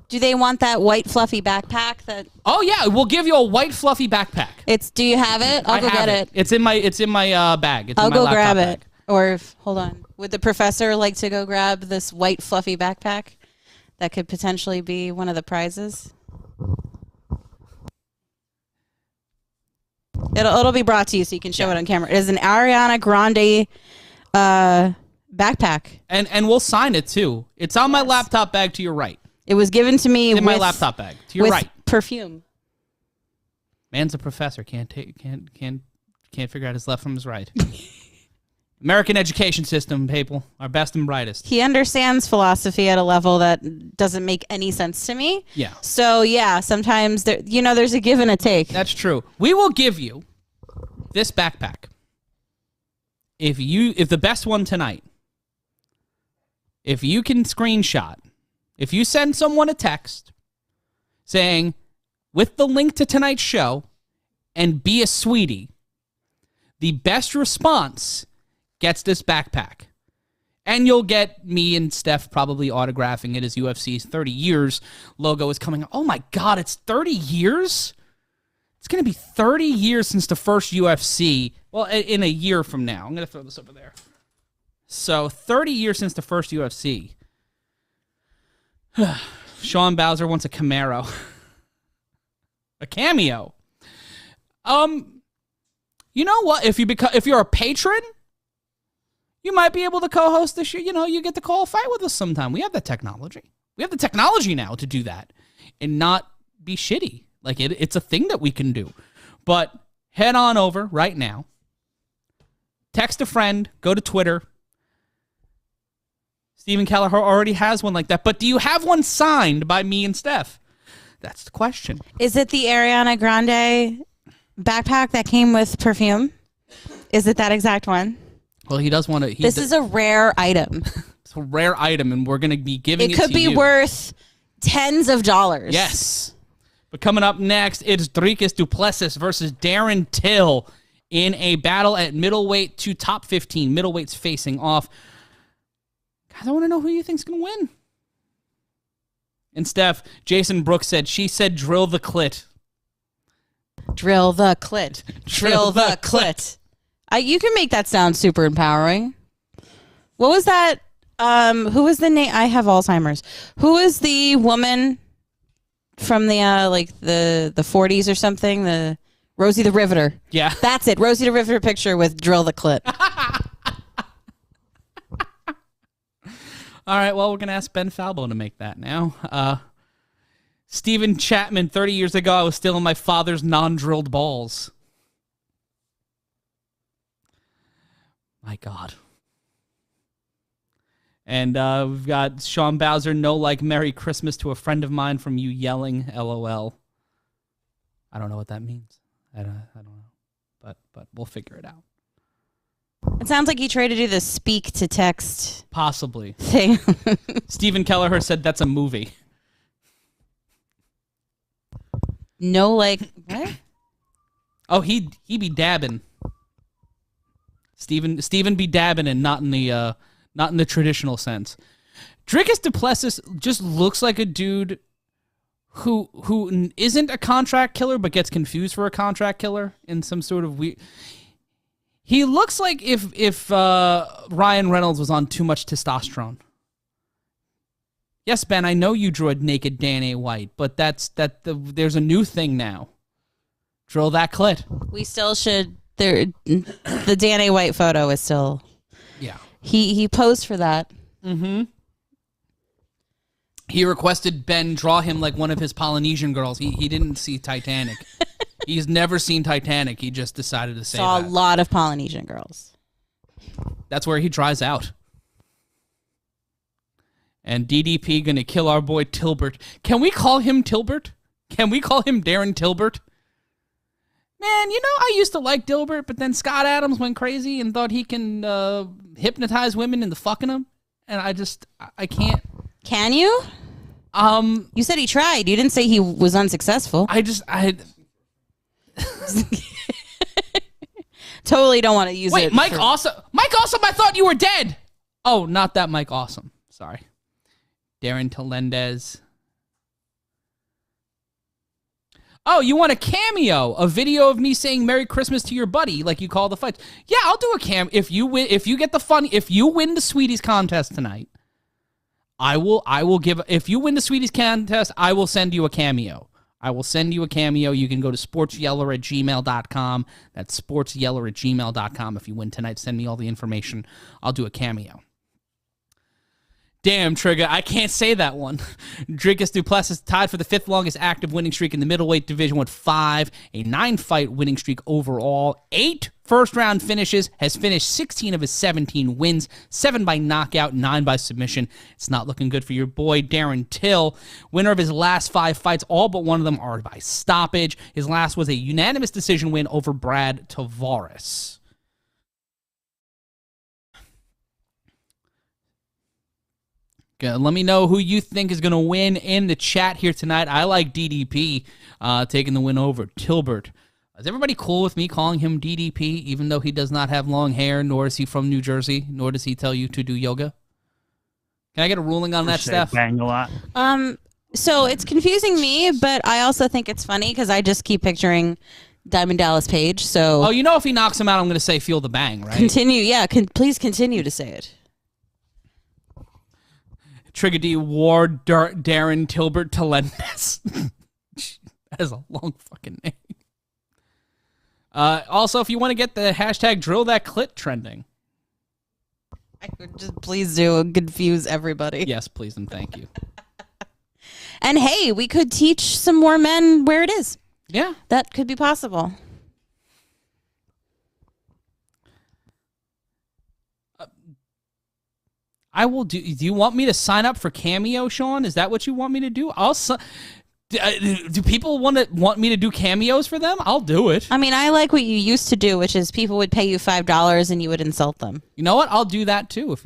Do they want that white fluffy backpack? Oh yeah, we'll give you a white fluffy backpack. Do you have it? I'll go get it. It's in my bag. I'll in my go grab bag. it. Or hold on. Would the professor like to go grab this white fluffy backpack? That could potentially be one of the prizes. It'll be brought to you so you can show it on camera. It is an Ariana Grande backpack. And we'll sign it too. It's on my laptop bag to your right. It was given to me in my laptop bag to your with right. Perfume. Man's a professor. Can't figure out his left from his right. American education system, people, our best and brightest. He understands philosophy at a level that doesn't make any sense to me. Yeah. So yeah, sometimes there's a give and a take. That's true. We will give you this backpack if the best one tonight. If you can screenshot, if you send someone a text saying with the link to tonight's show and be a sweetie, the best response gets this backpack. And you'll get me and Steph probably autographing it as UFC's 30 years logo is coming. Oh my God, it's 30 years? It's going to be 30 years since the first UFC. Well, in a year from now. I'm going to throw this over there. So 30 years since the first UFC. Sean Bowser wants a Camaro. A cameo. You know what? If you're a patron, you might be able to co-host the show. You get to call a fight with us sometime. We have the technology. We have the technology now to do that and not be shitty. Like it's a thing that we can do. But head on over right now. Text a friend. Go to Twitter. Stephen Kelleher already has one like that. But do you have one signed by me and Steph? That's the question. Is it the Ariana Grande backpack that came with perfume? Is it that exact one? Well, he does want to. This is a rare item. It's a rare item, and we're going to be giving it to you. It could be worth tens of dollars. Yes. But coming up next, it's Dricus du Plessis versus Darren Till in a battle at middleweight to top 15. Middleweight's facing off. Guys, I want to know who you think's going to win. And Steph, Jason Brooks said, she said drill the clit. Drill the clit. Drill the clit. You can make that sound super empowering. What was that? Who was the name? I have Alzheimer's. Who is the woman from the the 40s or something? The Rosie the Riveter. Yeah. That's it. Rosie the Riveter picture with drill the clit. All right, well, we're going to ask Ben Falbo to make that now. Stephen Chapman, 30 years ago, I was still in my father's non-drilled balls. My God. And we've got Sean Bowser, no like Merry Christmas to a friend of mine from you yelling, LOL. I don't know what that means. I don't know. But we'll figure it out. It sounds like you tried to do the speak to text possibly thing. Stephen Kelleher said that's a movie. No, like what? Oh, he be dabbing. Stephen be dabbing, and not in the traditional sense. Dricus du Plessis just looks like a dude who isn't a contract killer but gets confused for a contract killer in some sort of weird. He looks like if Ryan Reynolds was on too much testosterone. Yes, Ben, I know you drew a naked Dan A. White, but there's a new thing now. Drill that clit. We still should. The Dan A. White photo is still. Yeah. He posed for that. Mm-hmm. He requested Ben draw him like one of his Polynesian girls. He didn't see Titanic. He's never seen Titanic. He just decided to say Saw that. a lot of Polynesian girls. That's where he dries out. And DDP gonna kill our boy Tilbert. Can we call him Tilbert? Can we call him Darren Tilbert? Man, I used to like Dilbert, but then Scott Adams went crazy and thought he can hypnotize women into fucking them. And I can't. Can you? You said he tried. You didn't say he was unsuccessful. Totally don't want to use it. Wait, Mike Awesome. Mike Awesome, I thought you were dead. Oh, not that Mike Awesome. Sorry. Darren Telendez. Oh, you want a cameo? A video of me saying Merry Christmas to your buddy, like you call the fight. Yeah, I'll do a cam. If you win, if you win the Sweeties contest tonight, I will give, if you win the Sweeties contest, I will send you a cameo. I will send you a cameo. You can go to sportsyeller@gmail.com. That's sportsyeller@gmail.com. If you win tonight, send me all the information. I'll do a cameo. Damn, Trigger, I can't say that one. Dricus du Plessis tied for the 5th longest active winning streak in the middleweight division with 5, a 9-fight winning streak overall, 8 first-round finishes, has finished 16 of his 17 wins, 7 by knockout, 9 by submission. It's not looking good for your boy, Darren Till. Winner of his last 5 fights, all but one of them are by stoppage. His last was a unanimous decision win over Brad Tavares. Let me know who you think is going to win in the chat here tonight. I like DDP taking the win over Tilbert. Is everybody cool with me calling him DDP, even though he does not have long hair, nor is he from New Jersey, nor does he tell you to do yoga? Can I get a ruling on that, Steph? Bang a lot. So it's confusing me, but I also think it's funny because I just keep picturing Diamond Dallas Page. So oh, you know, if he knocks him out, I'm going to say feel the bang, right? Continue, yeah. Please continue to say it. Trigger D War Darren Tilbert Talendes. That is a long fucking name. Also, if you want to get the hashtag drill that clit trending. I could just please do and confuse everybody. Yes, please and thank you. And hey, we could teach some more men where it is. Yeah. That could be possible. I will do. Do you want me to sign up for Cameo, Sean? Is that what you want me to do? Do people want me to do cameos for them? I'll do it. I mean, I like what you used to do, which is people would pay you $5 and you would insult them. You know what? I'll do that too. If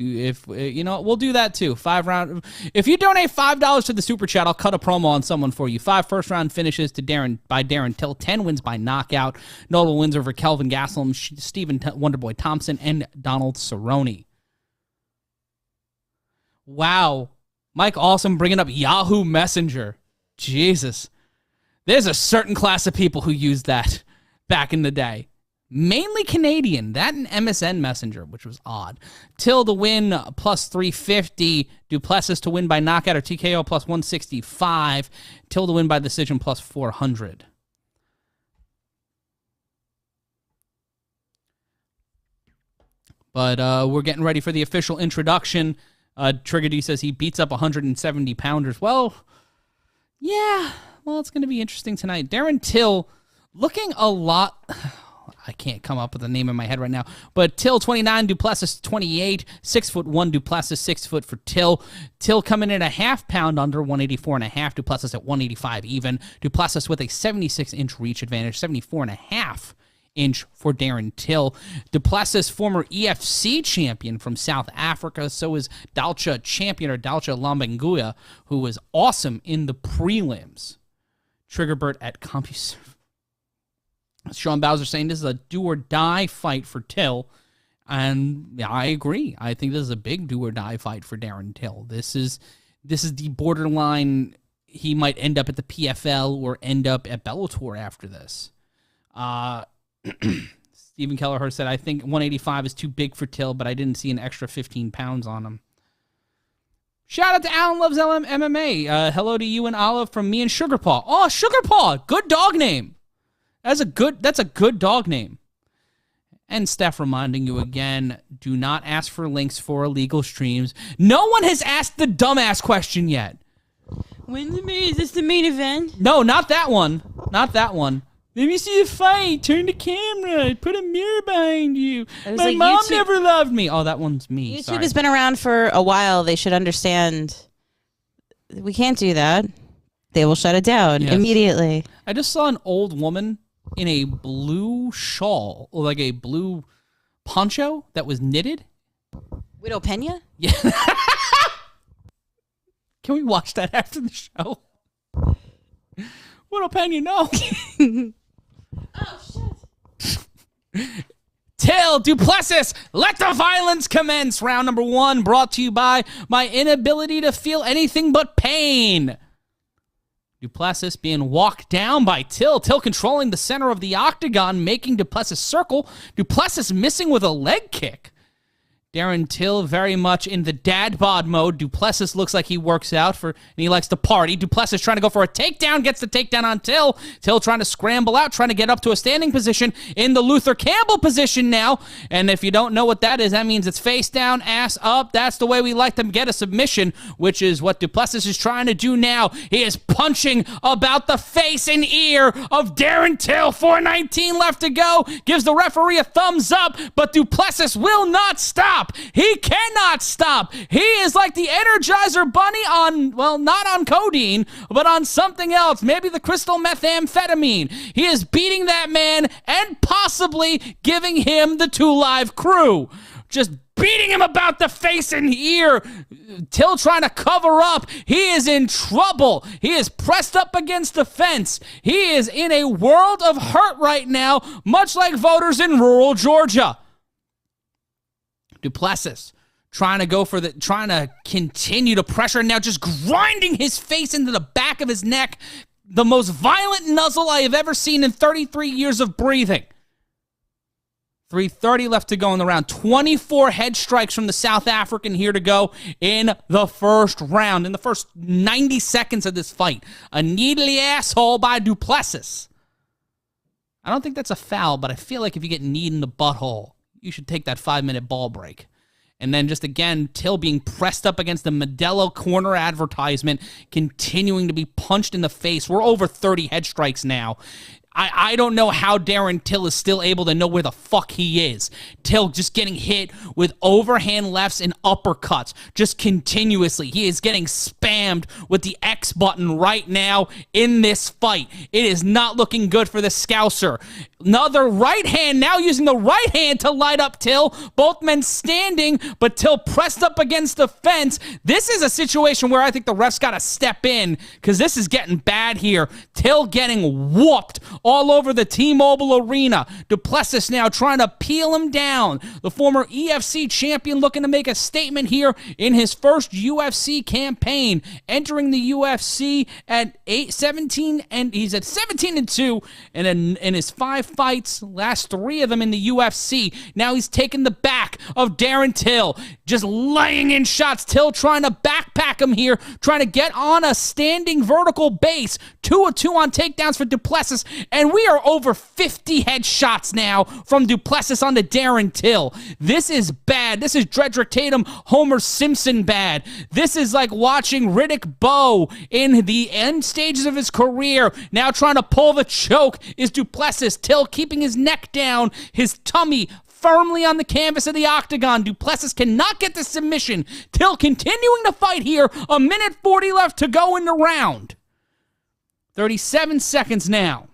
you know, we'll do that too. 5 round. If you donate $5 to the super chat, I'll cut a promo on someone for you. 5 first round finishes to Darren Till. 10 wins by knockout. Notable wins over Kelvin Gastelum, Stephen Wonderboy Thompson, and Donald Cerrone. Wow. Mike Awesome bringing up Yahoo Messenger. Jesus. There's a certain class of people who used that back in the day. Mainly Canadian. That and MSN Messenger, which was odd. Till to win plus 350. Du Plessis to win by knockout or TKO plus 165. Till to win by decision plus 400. But we're getting ready for the official introduction. Trigger D says he beats up 170 pounders. Well, yeah. Well, it's going to be interesting tonight. Darren Till looking a lot. I can't come up with a name in my head right now. But Till 29, Du Plessis 28, 6'1", Du Plessis 6 foot for Till. Till coming in a half pound under 184.5. Du Plessis at 185 even. Du Plessis with a 76-inch reach advantage, 74.5 inch for Darren Till. Du Plessis, former EFC champion from South Africa. So is Dalcha champion, or Dalcha Lambenguya, who was awesome in the prelims. Triggerbert at CompuServe. Sean Bowser saying this is a do-or-die fight for Till. And I agree. I think this is a big do-or-die fight for Darren Till. This is the borderline. He might end up at the PFL or end up at Bellator after this. Stephen Kelleher said, I think 185 is too big for Till, but I didn't see an extra 15 pounds on him. Shout out to Alan Loves MMA. Hello to you and Olive from me and Sugarpaw. Oh, Sugarpaw! Good dog name. That's a good dog name. And Steph reminding you again, do not ask for links for illegal streams. No one has asked the dumbass question yet. Is this the main event? No, not that one. Not that one. Let me see the fight. Turn the camera. Put a mirror behind you. My like mom YouTube never loved me. Oh, that one's me. YouTube Sorry. has been around for a while. They should understand. We can't do that. They will shut it down immediately. I just saw an old woman in a blue shawl, or like a blue poncho that was knitted. Widow Pena? Yeah. Can we watch that after the show? Widow Pena, no. Oh, shit. Till Du Plessis, let the violence commence. Round number 1 brought to you by my inability to feel anything but pain. Duplessis being walked down by Till. Till controlling the center of the octagon, making Duplessis circle. Duplessis missing with a leg kick. Darren Till very much in the dad bod mode. Duplessis looks like he works out and he likes to party. Duplessis trying to go for a takedown, gets the takedown on Till. Till trying to scramble out, trying to get up to a standing position in the Luther Campbell position now. And if you don't know what that is, that means it's face down, ass up. That's the way we like them get a submission, which is what Duplessis is trying to do now. He is punching about the face and ear of Darren Till. 4:19 left to go. Gives the referee a thumbs up, but Duplessis will not stop. He cannot stop. He is like the Energizer Bunny on, well, not on codeine, but on something else. Maybe the crystal methamphetamine. He is beating that man and possibly giving him the 2 Live Crew. Just beating him about the face and ear. Till trying to cover up. He is in trouble. He is pressed up against the fence. He is in a world of hurt right now, much like voters in rural Georgia. Duplessis trying to continue to pressure, now just grinding his face into the back of his neck. The most violent nuzzle I have ever seen in 33 years of breathing. 3:30 left to go in the round. 24 head strikes from the South African here to go in the first round, in the first 90 seconds of this fight. A needly asshole by Duplessis. I don't think that's a foul, but I feel like if you get kneed in the butthole, you should take that 5-minute ball break. And then just again, Till being pressed up against the Modelo corner advertisement, continuing to be punched in the face. We're over 30 head strikes now. I don't know how Darren Till is still able to know where the fuck he is. Till just getting hit with overhand lefts and uppercuts just continuously. He is getting spammed with the X button right now in this fight. It is not looking good for the Scouser. Another right hand, now using the right hand to light up Till. Both men standing, but Till pressed up against the fence. This is a situation where I think the ref's got to step in because this is getting bad here. Till getting whooped all over the T-Mobile Arena. Duplessis now trying to peel him down. The former EFC champion looking to make a statement here in his first UFC campaign. Entering the UFC at 17, and he's at 17-2, and in his 5 fights, last 3 of them in the UFC. Now he's taking the back of Darren Till, just laying in shots. Till trying to backpack him here, trying to get on a standing vertical base. 2 of 2 on takedowns for Duplessis. And we are over 50 headshots now from Duplessis onto Darren Till. This is bad. This is Dredrick Tatum, Homer Simpson bad. This is like watching Riddick Bowe in the end stages of his career. Now trying to pull the choke is Duplessis. Till keeping his neck down, his tummy firmly on the canvas of the octagon. Duplessis cannot get the submission. Till continuing to fight here. 1:40 left to go in the round. 37 seconds now.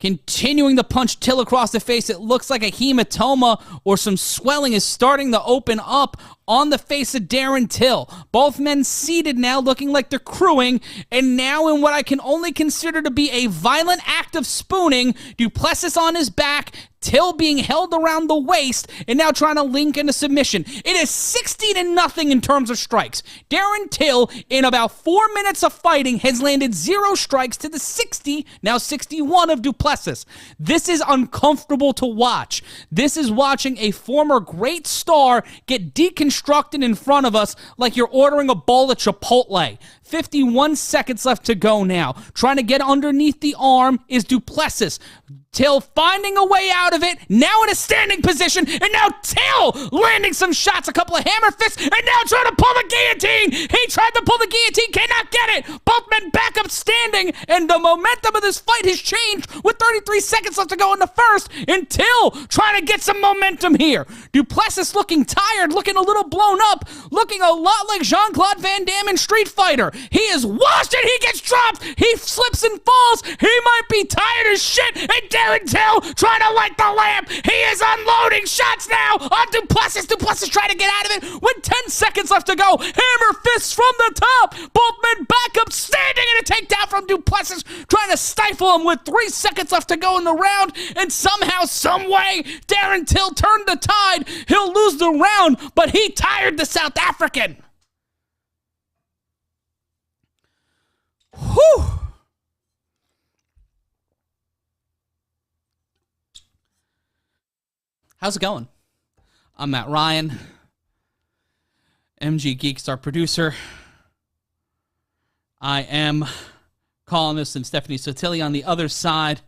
Continuing to punch Till across the face. It looks like a hematoma or some swelling is starting to open up on the face of Darren Till. Both men seated now, looking like they're crewing, and now in what I can only consider to be a violent act of spooning, Duplessis on his back, Till being held around the waist, and now trying to link in a submission. It is 60-0 in terms of strikes. Darren Till, in about 4 minutes of fighting, has landed 0 strikes to the 60, now 61 of Duplessis. This is uncomfortable to watch. This is watching a former great star get deconstructed in front of us like you're ordering a bowl of Chipotle. 51 seconds left to go now. Trying to get underneath the arm is Duplessis. Till finding a way out of it, now in a standing position, and now Till landing some shots, a couple of hammer fists, and now trying to pull the guillotine. He tried to pull the guillotine, cannot get it. Both men back up standing, and the momentum of this fight has changed with 33 seconds left to go in the first, and Till trying to get some momentum here. Duplessis looking tired, looking a little blown up, looking a lot like Jean-Claude Van Damme in Street Fighter. He is washed and he gets dropped. He slips and falls. He might be tired as shit, and Darren Till trying to light the lamp. He is unloading shots now on Duplessis. Duplessis trying to get out of it with 10 seconds left to go. Hammer fists from the top. Both men back up standing in a takedown from Duplessis, trying to stifle him with 3 seconds left to go in the round. And somehow, some way, Darren Till turned the tide. He'll lose the round, but he tired the South African. Whew. How's it going? I'm Matt Ryan. MG Geeks, our producer. I am columnist and Stephanie Sotili on the other side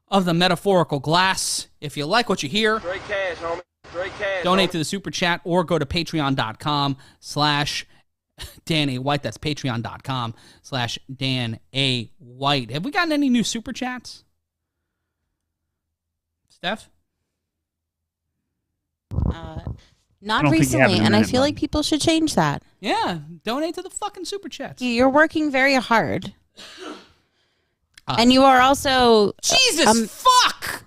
of the metaphorical glass. If you like what you hear, Straight cash, homie. Straight cash. donate to the super chat or go to patreon.com/Dan A. White. That's patreon.com/Dan A. White. Have we gotten any new super chats? Steph? Not recently, and I feel like people should change that. Yeah, donate to the fucking super chats. You're working very hard. And you are also... Jesus, fuck!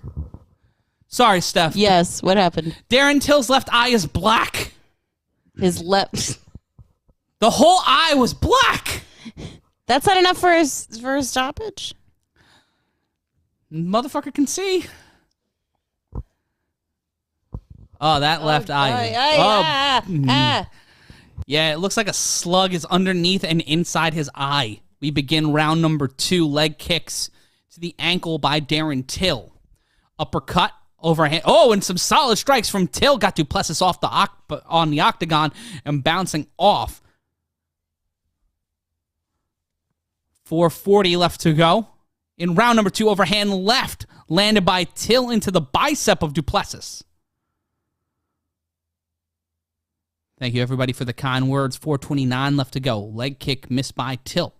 Sorry, Steph. Yes, what happened? Darren Till's left eye is black. His left... The whole eye was black. That's not enough for his stoppage? Motherfucker can see. Oh, that left eye. Yeah, it looks like a slug is underneath and inside his eye. We begin round number 2. Leg kicks to the ankle by Darren Till. Uppercut, overhand. Oh, and some solid strikes from Till. Got Duplessis off on the octagon and bouncing off. 4:40 left to go. In round number 2, overhand left. Landed by Till into the bicep of Duplessis. Thank you, everybody, for the kind words. 4:29 left to go. Leg kick missed by Till.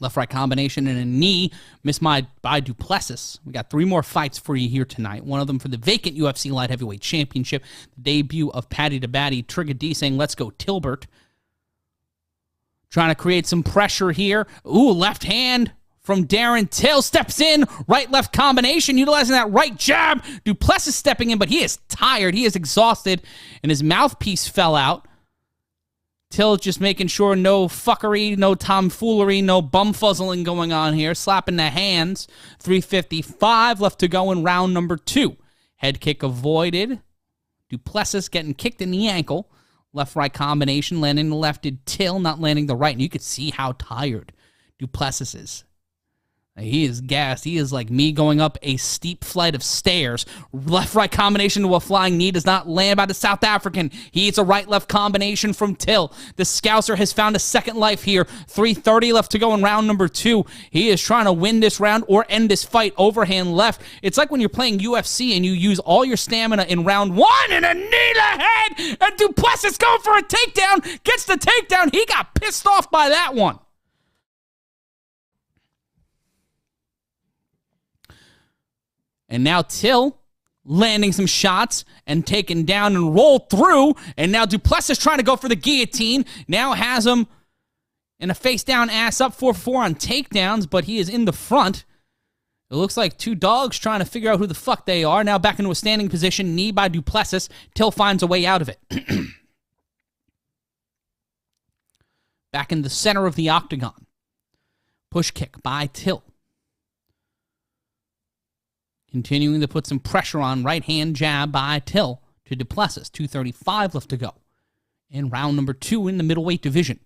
Left-right combination and a knee missed by Duplessis. We got 3 more fights for you here tonight. One of them for the vacant UFC Light Heavyweight Championship. The debut of Paddy to Batty. Trigger D saying, let's go Tilbert. Trying to create some pressure here. Ooh, left hand from Darren Till. Steps in. Right-left combination. Utilizing that right jab. Duplessis stepping in, but he is tired. He is exhausted. And his mouthpiece fell out. Till just making sure no fuckery, no tomfoolery, no bumfuzzling going on here. Slapping the hands. 3:55 left to go in round number 2. Head kick avoided. Duplessis getting kicked in the ankle. Left-right combination, landing the left did Till, not landing the right. And you could see how tired Duplessis is. He is gassed. He is like me going up a steep flight of stairs. Left-right combination to a flying knee does not land by the South African. He eats a right-left combination from Till. The Scouser has found a second life here. 3:30 left to go in round number 2. He is trying to win this round or end this fight. Overhand left. It's like when you're playing UFC and you use all your stamina in round 1 and a knee to head. And Duplessis going for a takedown. Gets the takedown. He got pissed off by that one. And now Till landing some shots and taken down and rolled through. And now Duplessis trying to go for the guillotine. Now has him in a face-down, ass-up 4-4 on takedowns, but he is in the front. It looks like 2 dogs trying to figure out who the fuck they are. Now back into a standing position, knee by Duplessis. Till finds a way out of it. Back in the center of the octagon. Push kick by Till. Continuing to put some pressure on. Right-hand jab by Till to Duplessis. 2:35 left to go in round number 2 in the middleweight division.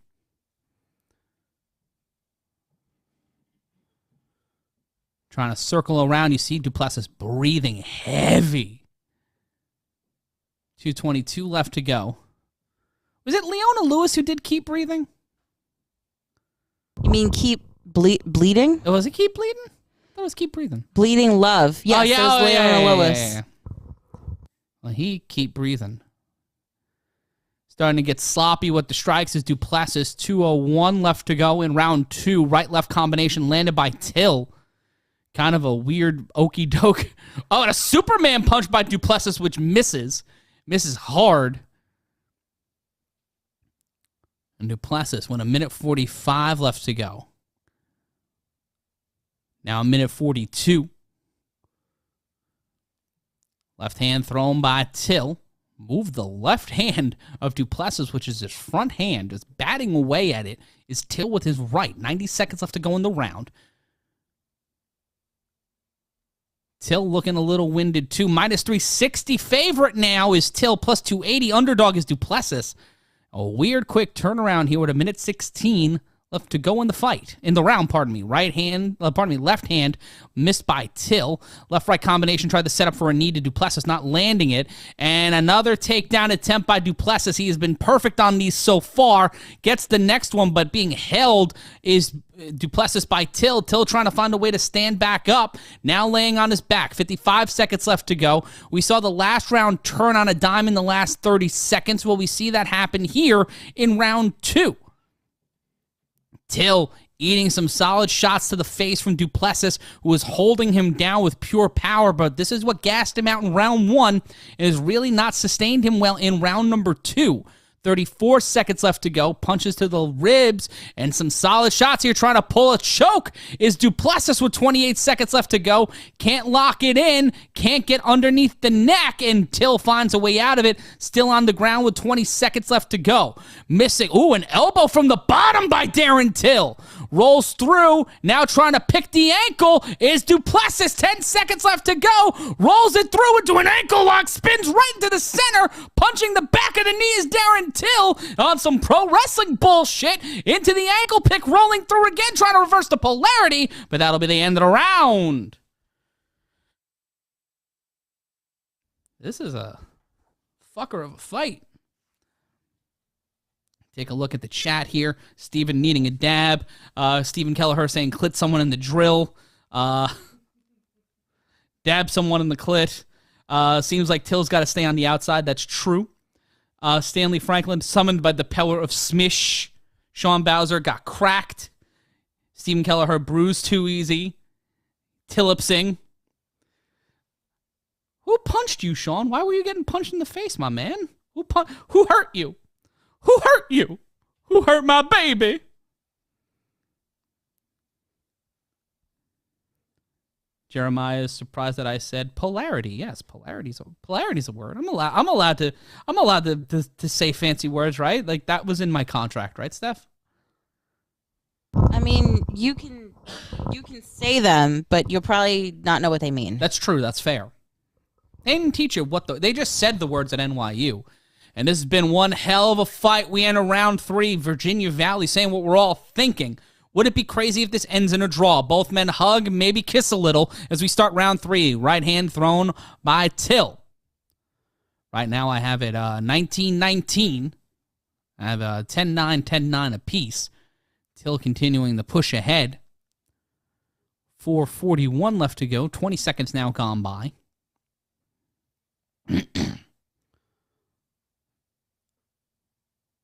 Trying to circle around. You see Duplessis breathing heavy. 2:22 left to go. Was it Leona Lewis who did keep breathing? You mean keep bleeding? Was it keep bleeding? That was keep breathing. Bleeding love. Yes, it was Leona Lewis. Yeah. Well, he keep breathing. Starting to get sloppy with the strikes is Duplessis. 2:01 left to go in round 2. Right-left combination landed by Till. Kind of a weird okie doke. Oh, and a Superman punch by Duplessis, which misses. Misses hard. And Duplessis with 1:45 left to go. Now 1:42. Left hand thrown by Till. Move the left hand of Duplessis, which is his front hand, just batting away at it, is Till with his right. 90 seconds left to go in the round. Till looking a little winded too. -360 favorite now is Till. +280 underdog is Duplessis. A weird quick turnaround here with 1:16 left to go in the fight. In the round, left hand missed by Till. Left-right combination tried to set up for a knee to Duplessis, not landing it. And another takedown attempt by Duplessis. He has been perfect on these so far. Gets the next one, but being held is Duplessis by Till. Till trying to find a way to stand back up. Now laying on his back. 55 seconds left to go. We saw the last round turn on a dime in the last 30 seconds. Will we see that happen here in round 2? Till eating some solid shots to the face from Duplessis, who was holding him down with pure power, but this is what gassed him out in round 1 and has really not sustained him well in round number 2. 34 seconds left to go. Punches to the ribs and some solid shots here trying to pull a choke is Duplessis with 28 seconds left to go. Can't lock it in. Can't get underneath the neck, and Till finds a way out of it. Still on the ground with 20 seconds left to go. Missing. Ooh, an elbow from the bottom by Darren Till. Rolls through. Now trying to pick the ankle is Duplessis. 10 seconds left to go. Rolls it through into an ankle lock. Spins right into the center. Punching the back of the knee is Darren Till on some pro wrestling bullshit into the ankle pick, rolling through again, trying to reverse the polarity, but that'll be the end of the round. This is a fucker of a fight. Take a look at the chat here. Steven needing a dab. Stephen Kelleher saying clit someone in the drill. Dab someone in the clit. Seems like Till's got to stay on the outside. That's true. Stanley Franklin summoned by the power of Smish. Sean Bowser got cracked. Stephen Kelleher bruised too easy. Tillipsing. Who punched you, Sean? Why were you getting punched in the face, my man? Who hurt you? Who hurt you? Who hurt my baby? Jeremiah is surprised that I said polarity. Yes, polarity's a word. I'm allowed to say fancy words, right? Like that was in my contract, right, Steph? I mean, you can say them, but you'll probably not know what they mean. That's true. That's fair. They didn't teach you they just said the words at NYU. And this has been one hell of a fight. We enter round 3. Virginia Valley saying what we're all thinking. Would it be crazy if this ends in a draw? Both men hug, maybe kiss a little as we start round 3. Right hand thrown by Till. Right now I have it 19-19. I have 10-9, 10-9 apiece. Till continuing the push ahead. 4:41 left to go. 20 seconds now gone by.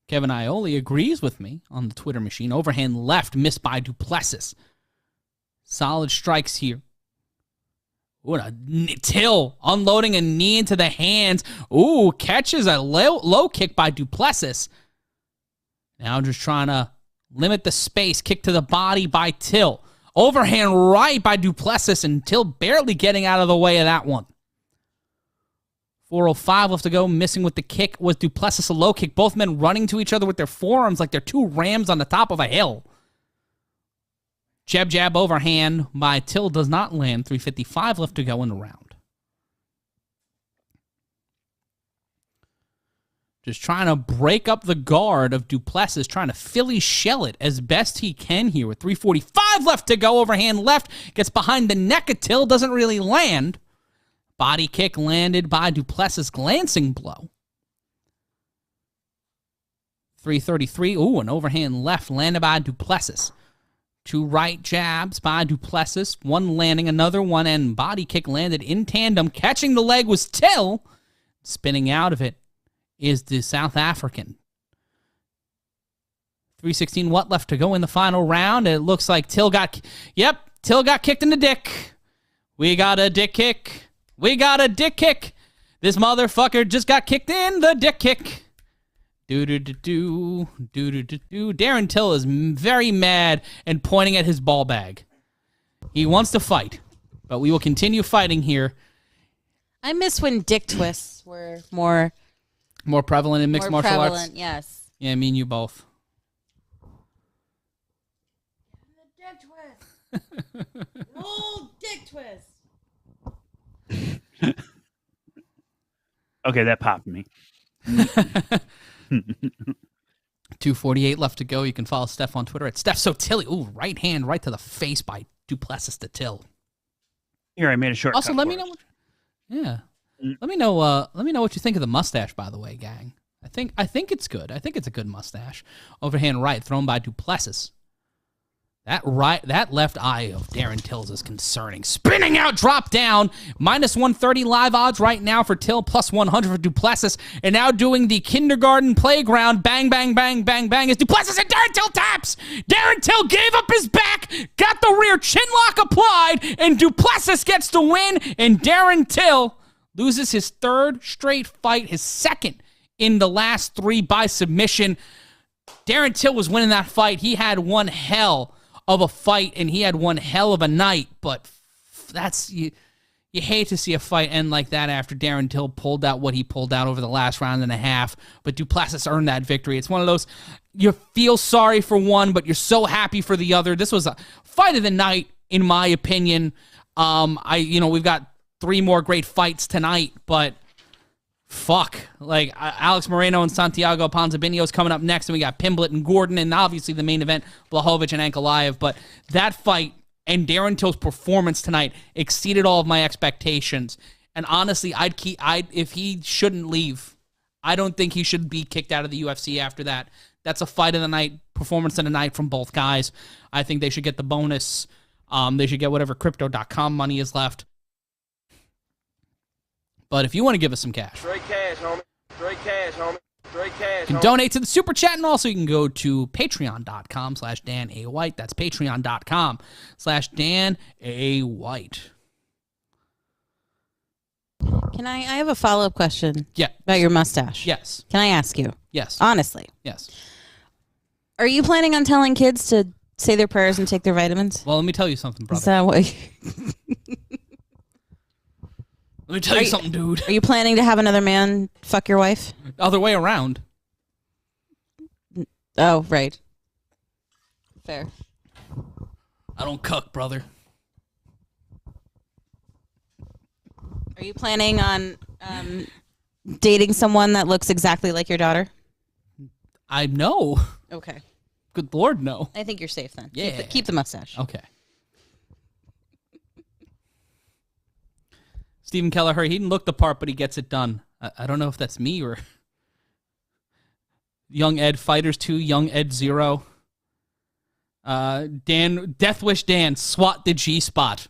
Kevin Ioli agrees with me on the Twitter machine. Overhand left, missed by Duplessis. Solid strikes here. Ooh, Till unloading a knee into the hands. Ooh, catches a low kick by Duplessis. Now just trying to limit the space. Kick to the body by Till. Overhand right by Duplessis, and Till barely getting out of the way of that one. 4:05 left to go. Missing with the kick was Duplessis, a low kick. Both men running to each other with their forearms like they're two rams on the top of a hill. Jab overhand by Till does not land. 3:55 left to go in the round. Just trying to break up the guard of Duplessis, trying to Philly shell it as best he can here with 3:45 left to go. Overhand left, gets behind the neck of Till, doesn't really land. Body kick landed by Duplessis, glancing blow. 3:33, ooh, an overhand left landed by Duplessis. 2 right jabs by Duplessis, one landing, another one, and body kick landed in tandem. Catching the leg was Till. Spinning out of it is the South African. 3:16, what left to go in the final round? It looks like Till got kicked in the dick. We got a dick kick. We got a dick kick. This motherfucker just got kicked in the dick kick. Do-do-do-do. Do-do-do-do. Darren Till is very mad and pointing at his ball bag. He wants to fight, but we will continue fighting here. I miss when dick twists were more prevalent in mixed martial arts. Yes. Yeah, me and you both. The dick twist. Old dick twist. Okay, that popped me. 2:48 left to go. You can follow Steph on Twitter at StephSotilli. Ooh, right hand right to the face by Duplessis to Till. Here, I made a shortcut. Also, let me know. Let me know. Let me know what you think of the mustache. By the way, gang. I think it's good. I think it's a good mustache. Overhand right thrown by Duplessis. That left eye of Darren Till's is concerning. Spinning out, drop down. -130 live odds right now for Till, +100 for Duplessis. And now doing the kindergarten playground. Bang, bang, bang, bang, bang. As Duplessis and Darren Till taps. Darren Till gave up his back, got the rear chin lock applied, and Duplessis gets the win. And Darren Till loses his third straight fight, his second in the last 3 by submission. Darren Till was winning that fight. He had one hell of a fight, and he had one hell of a night, but that's you hate to see a fight end like that after Darren Till pulled out what he pulled out over the last round and a half, but Duplessis earned that victory. It's one of those, you feel sorry for one, but you're so happy for the other. This was a fight of the night, in my opinion. We've got 3 more great fights tonight, but fuck. Like, Alex Morono and Santiago Ponzinibbio is coming up next, and we got Pimblett and Gordon, and obviously the main event, Blachowicz and Ankalaev. But that fight and Darren Till's performance tonight exceeded all of my expectations. And honestly, if he shouldn't leave, I don't think he should be kicked out of the UFC after that. That's a fight of the night, performance of the night from both guys. I think they should get the bonus. They should get whatever Crypto.com money is left. But if you want to give us some cash, Straight cash, homie. Straight cash, homie. Straight cash, you can homie. donate to the Super Chat, and also you can go to patreon.com/Dan A. White. That's patreon.com/Dan A. White. Can I have a follow-up question? Yeah. About your mustache. Yes. Can I ask you? Yes. Honestly. Yes. Are you planning on telling kids to say their prayers and take their vitamins? Well, let me tell you something, brother. Is that what Let me tell you something, dude. Are you planning to have another man fuck your wife? Other way around. Oh, right. Fair. I don't cuck, brother. Are you planning on dating someone that looks exactly like your daughter? I know. Okay. Good Lord, no. I think you're safe then. Yeah. Keep the mustache. Okay. Stephen Kelleher, he didn't look the part, but he gets it done. I don't know if that's me or Young Ed Fighters 2, Young Ed 0. Dan, Deathwish Dan, swat the G-spot.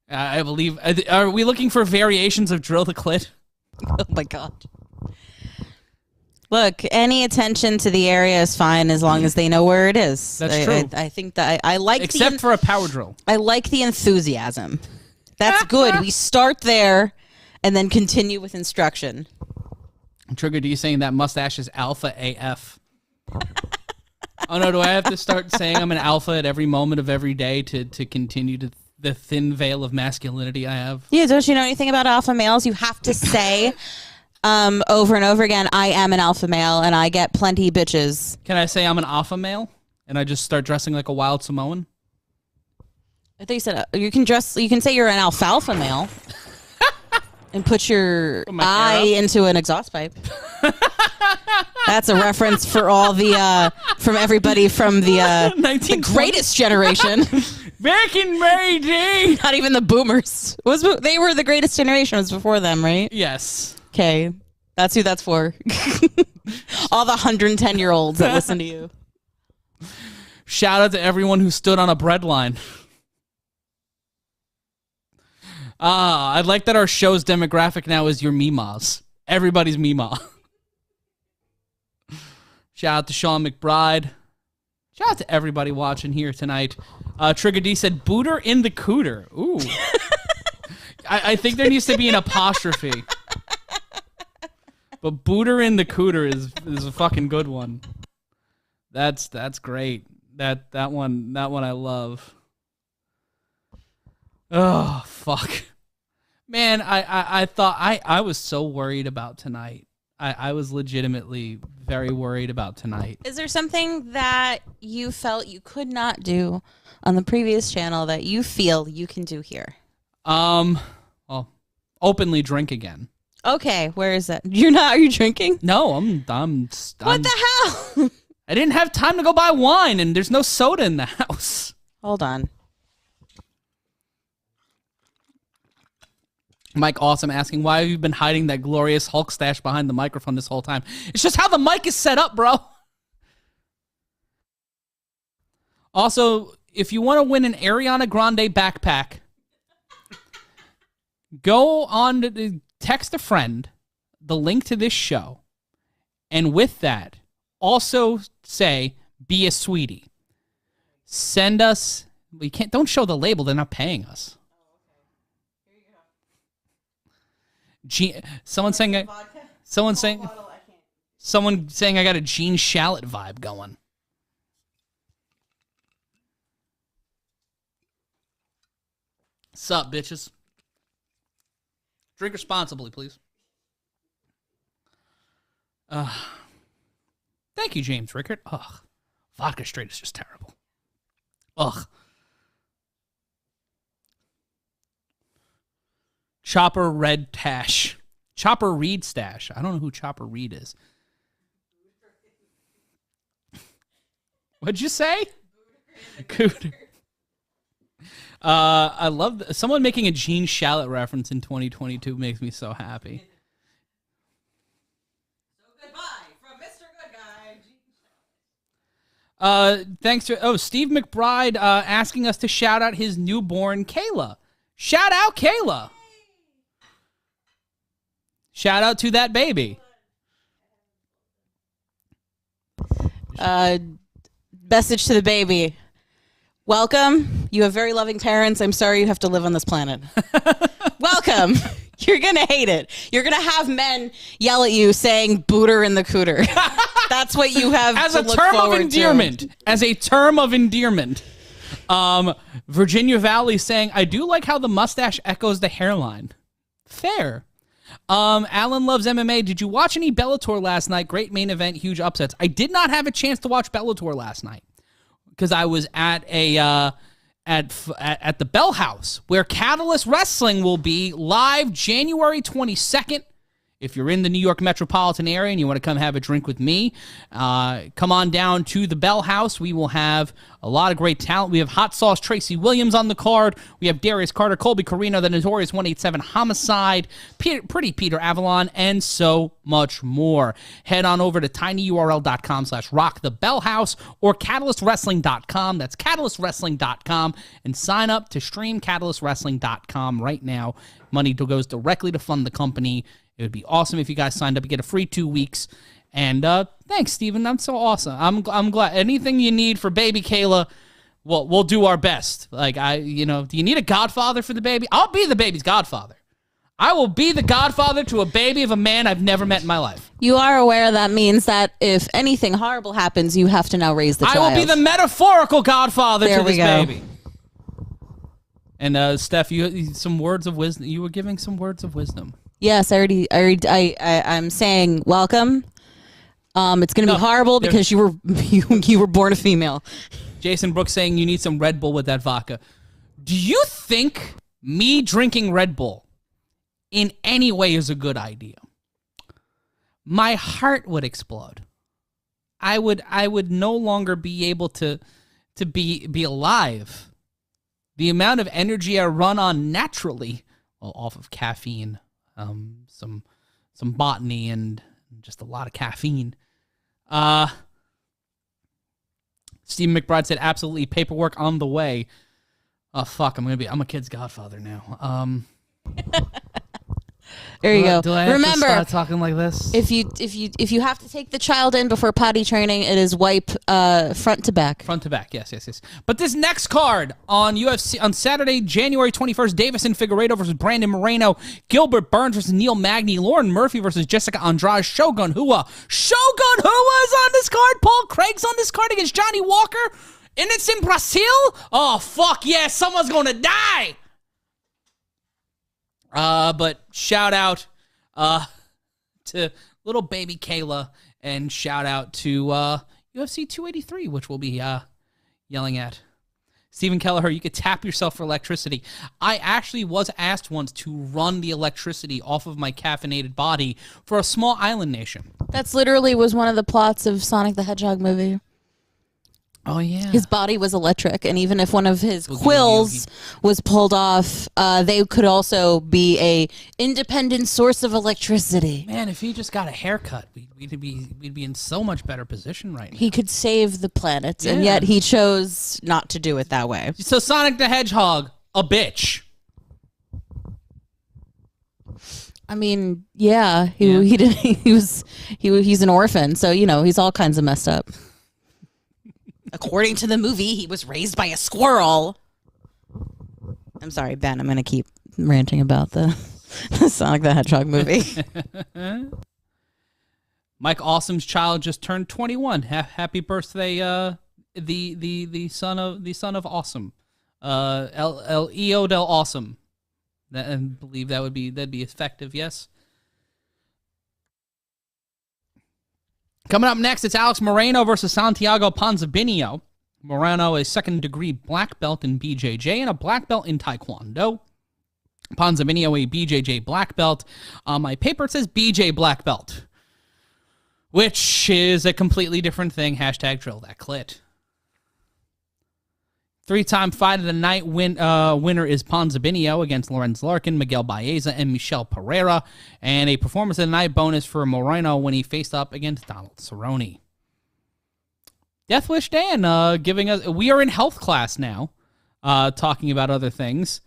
I believe. Are we looking for variations of drill the clit? Oh my God. Look, any attention to the area is fine as long as they know where it is. That's true. I think that I like except for a power drill. I like the enthusiasm. That's good. We start there and then continue with instruction. Trigger, do you saying that mustache is alpha AF? Oh no, do I have to start saying I'm an alpha at every moment of every day to continue to the thin veil of masculinity I have? Yeah, don't you know anything about alpha males? You have to say over and over again, I am an alpha male and I get plenty bitches. Can I say I'm an alpha male and I just start dressing like a wild Samoan? I think you said you can say you're an alfalfa male and put your eye into an exhaust pipe. That's a reference for all the from everybody from the greatest generation. Back in my day. Not even the boomers. They were the greatest generation. It was before them, right? Yes. Okay. That's who that's for. All the 110-year-olds that listen to you. Shout out to everyone who stood on a bread line. I like that our show's demographic now is your Mimas. Everybody's Mima. Shout out to Sean McBride. Shout out to everybody watching here tonight. Trigger D said, "Booter in the cooter." Ooh. I think there needs to be an apostrophe. But "Booter in the cooter" is a fucking good one. That's great. That one I love. Oh, fuck. Man, I thought I was so worried about tonight. I was legitimately very worried about tonight. Is there something that you felt you could not do on the previous channel that you feel you can do here? Well, openly drink again. Okay, where is that? Are you drinking? No, I'm What the hell? I didn't have time to go buy wine, and there's no soda in the house. Hold on. Mike Awesome asking, why have you been hiding that glorious Hulk stash behind the microphone this whole time? It's just how the mic is set up, bro. Also, if you want to win an Ariana Grande backpack, go on to text a friend the link to this show, and with that, also say, be a sweetie. Send us, don't show the label, they're not paying us. Someone saying I got a Gene Shalit vibe going. Sup, bitches? Drink responsibly, please. Thank you, James Rickard. Ugh. Vodka straight is just terrible. Ugh. Chopper Red Tash. Chopper Reed Stash. I don't know who Chopper Reed is. What'd you say? Cooter. I love someone making a Gene Shalit reference in 2022 makes me so happy. So goodbye from Mr. Good Guy. Thanks to Steve McBride asking us to shout out his newborn Kayla. Shout out Kayla. Shout out to that baby. Message to the baby. Welcome. You have very loving parents. I'm sorry you have to live on this planet. Welcome. You're going to hate it. You're going to have men yell at you saying booter in the cooter. That's what you have as to a look term of forward endearment. to. As a term of endearment. Virginia Valley saying, I do like how the mustache echoes the hairline. Fair. Alan loves MMA. Did you watch any Bellator last night? Great main event, huge upsets. I did not have a chance to watch Bellator last night because I was at a at the Bell House where Catalyst Wrestling will be live January 22nd. If you're in the New York metropolitan area and you want to come have a drink with me, come on down to the Bell House. We will have a lot of great talent. We have Hot Sauce Tracy Williams on the card. We have Darius Carter, Colby Carino, the Notorious 187 Homicide, Pretty Peter Avalon, and so much more. Head on over to tinyurl.com/rockthebellhouse or catalystwrestling.com. That's catalystwrestling.com, and sign up to stream catalystwrestling.com right now. Money goes directly to fund the company. It would be awesome if you guys signed up. You get a free 2 weeks. And thanks, Steven. That's so awesome. I'm glad. Anything you need for baby Kayla, we'll do our best. Like, do you need a godfather for the baby? I'll be the baby's godfather. I will be the godfather to a baby of a man I've never met in my life. You are aware that means that if anything horrible happens, you have to now raise the child. I will be the metaphorical godfather to this baby. And Steph, you some words of wisdom. You were giving some words of wisdom. Yes, I'm saying welcome. It's going to be horrible because you were born a female. Jason Brooks saying you need some Red Bull with that vodka. Do you think me drinking Red Bull in any way is a good idea? My heart would explode. I would no longer be able to be alive. The amount of energy I run on naturally, well, off of caffeine, some botany, and just a lot of caffeine. Steve McBride said, absolutely, paperwork on the way. Oh, fuck, I'm a kid's godfather now. There you go. Do I have Remember, to start talking like this? if you have to take the child in before potty training, it is wipe front to back. Front to back, yes. But this next card on UFC on Saturday, January 21st, Davison Figueiredo versus Brandon Moreno, Gilbert Burns versus Neil Magny, Lauren Murphy versus Jessica Andrade, Shogun Hua is on this card. Paul Craig's on this card against Johnny Walker, and it's in Brazil. Oh fuck yeah, someone's gonna die. But shout out to little baby Kayla, and shout out to UFC 283, which we'll be yelling at. Stephen Kelleher, you could tap yourself for electricity. I actually was asked once to run the electricity off of my caffeinated body for a small island nation. That's literally was one of the plots of Sonic the Hedgehog movie. Oh, yeah. His body was electric, and even if one of his quills was pulled off, they could also be a independent source of electricity. Man, if he just got a haircut, we'd be in so much better position right now. He could save the planet, and yet he chose not to do it that way. So Sonic the Hedgehog, a bitch. I mean, yeah, he's an orphan, so he's all kinds of messed up. According to the movie, he was raised by a squirrel. I'm sorry, Ben. I'm going to keep ranting about the Sonic the Hedgehog movie. Mike Awesome's child just turned 21. Happy birthday, the son of Awesome, El Eo del Awesome. I believe that'd be effective. Yes. Coming up next, it's Alex Morono versus Santiago Ponzinibbio. Morono is second-degree black belt in BJJ and a black belt in Taekwondo. Ponzinibbio, a BJJ black belt. On my paper, it says BJ black belt, which is a completely different thing. Hashtag drill that clit. Three-time Fight of the Night winner is Ponzinibbio against Lorenz Larkin, Miguel Baeza, and Michel Pereira. And a Performance of the Night bonus for Morono when he faced up against Donald Cerrone. Deathwish Dan giving us... We are in health class now, talking about other things.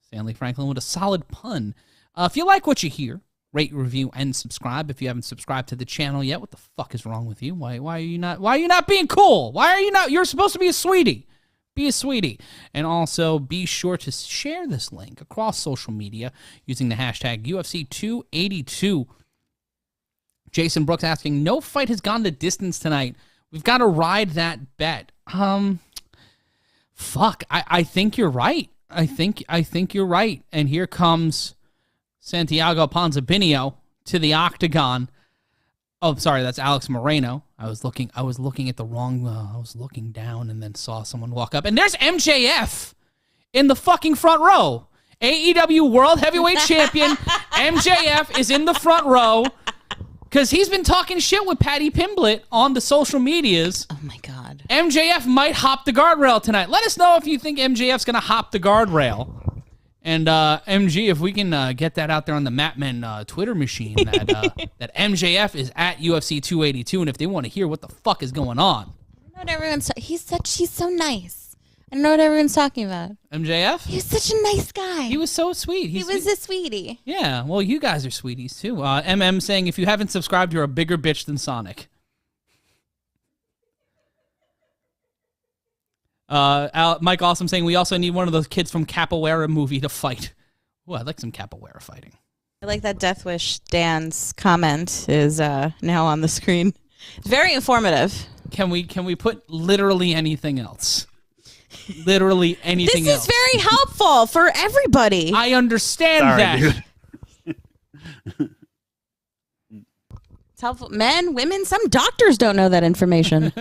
Stanley Franklin with a solid pun. If you like what you hear, rate, review, and subscribe. If you haven't subscribed to the channel yet, what the fuck is wrong with you? Why are you not being cool? Why are you not? You're supposed to be a sweetie. Be a sweetie. And also be sure to share this link across social media using the hashtag UFC282. Jason Brooks asking, no fight has gone the distance tonight. We've got to ride that bet. Fuck. I think you're right. I think you're right. And here comes Santiago Ponzinibbio to the octagon. Oh, sorry, that's Alex Morono. I was looking at the wrong. I was looking down and then saw someone walk up, and there's MJF in the fucking front row. AEW World Heavyweight Champion MJF is in the front row because he's been talking shit with Paddy Pimblett on the social medias. Oh my god. MJF might hop the guardrail tonight. Let us know if you think MJF's gonna hop the guardrail. And MG, if we can get that out there on the Matmen Twitter machine, that MJF is at UFC 282, and if they want to hear what the fuck is going on. I don't know what everyone's she's so nice. I don't know what everyone's talking about. MJF? He was such a nice guy. He was so sweet. He was a sweetie. Yeah, well, you guys are sweeties, too. MM saying, if you haven't subscribed, you're a bigger bitch than Sonic. Mike Awesome saying, we also need one of those kids from Capoeira movie to fight. Oh, I'd like some Capoeira fighting. I like that Deathwish Dan's comment is now on the screen. It's very informative. Can we put literally anything else? Literally anything else. This is very helpful for everybody. I understand that. Dude. It's helpful. Men, women, some doctors don't know that information.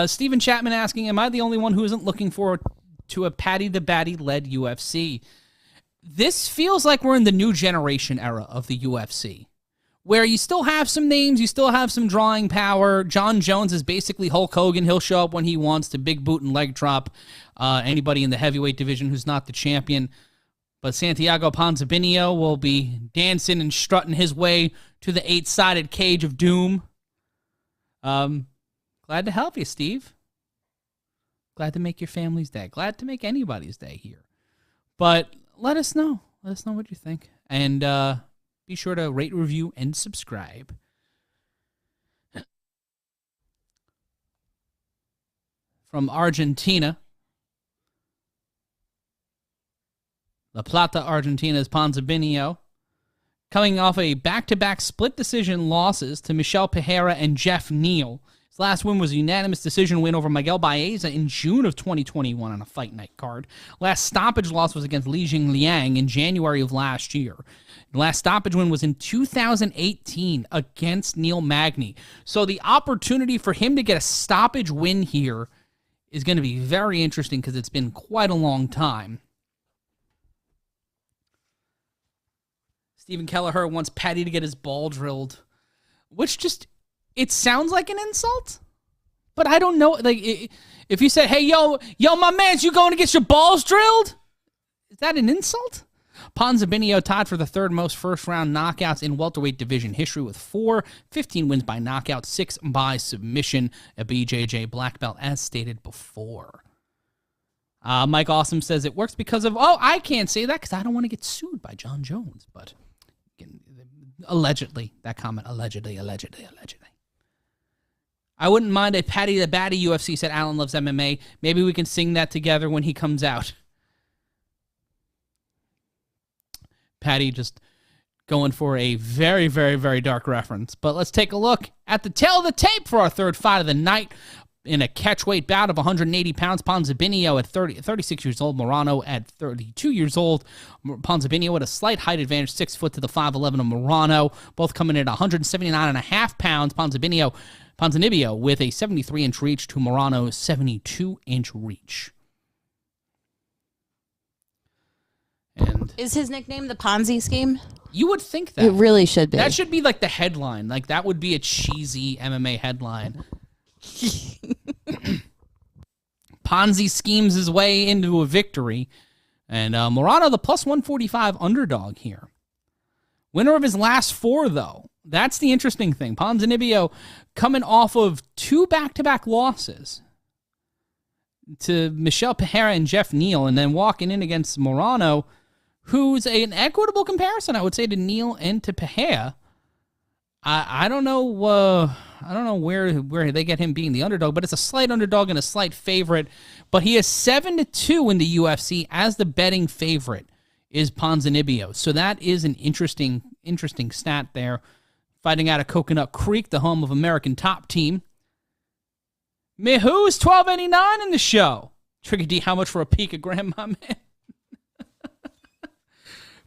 Stephen Chapman asking, am I the only one who isn't looking forward to a Paddy the Baddy-led UFC? This feels like we're in the new generation era of the UFC, where you still have some names, you still have some drawing power. John Jones is basically Hulk Hogan. He'll show up when he wants to big boot and leg drop anybody in the heavyweight division who's not the champion. But Santiago Ponzinibbio will be dancing and strutting his way to the 8-sided cage of doom. Glad to help you, Steve. Glad to make your family's day. Glad to make anybody's day here. But let us know. Let us know what you think. And be sure to rate, review, and subscribe. From Argentina. La Plata, Argentina's Ponzinibbio. Coming off a back-to-back split decision losses to Michel Pereira and Jeff Neal. His last win was a unanimous decision win over Miguel Baeza in June of 2021 on a Fight Night card. Last stoppage loss was against Li Jingliang in January of last year. The last stoppage win was in 2018 against Neil Magny. So the opportunity for him to get a stoppage win here is going to be very interesting because it's been quite a long time. Stephen Kelleher wants Paddy to get his ball drilled, which just, it sounds like an insult, but I don't know. Like, if you said, hey, yo, my mans, you going to get your balls drilled? Is that an insult? Ponzinibbio tied for the third most first-round knockouts in welterweight division history with 15 wins by knockout, 6 by submission, a BJJ black belt, as stated before. Mike Awesome says it works because of, I can't say that because I don't want to get sued by John Jones, but allegedly, that comment, allegedly. I wouldn't mind a Paddy the Batty UFC, said Alan Loves MMA. Maybe we can sing that together when he comes out. Paddy just going for a very, very, very dark reference. But let's take a look at the tail of the tape for our third fight of the night. In a catchweight bout of 180 pounds, Ponzinibbio at 36 years old, Morono at 32 years old. Ponzinibbio with a slight height advantage, 6 foot to the 5'11 of Morono, both coming in at 179.5 pounds. Ponzinibbio with a 73-inch reach to Morono's 72-inch reach. And is his nickname the Ponzi scheme? You would think that. It really should be. That should be like the headline. Like, that would be a cheesy MMA headline. Ponzi schemes his way into a victory. And Morono, the plus 145 underdog here. Winner of his last 4, though. That's the interesting thing. Ponzinibbio coming off of 2 back-to-back losses to Michel Pereira and Jeff Neal, and then walking in against Morono, who's an equitable comparison, I would say, to Neal and to Pereira. I don't know where they get him being the underdog, but it's a slight underdog and a slight favorite. But he is 7-2 in the UFC as the betting favorite is Ponzinibbio. So that is an interesting stat there. Fighting out of Coconut Creek, the home of American Top Team. Mihu's $12.89 in the show. Tricky D, how much for a picogram, my man?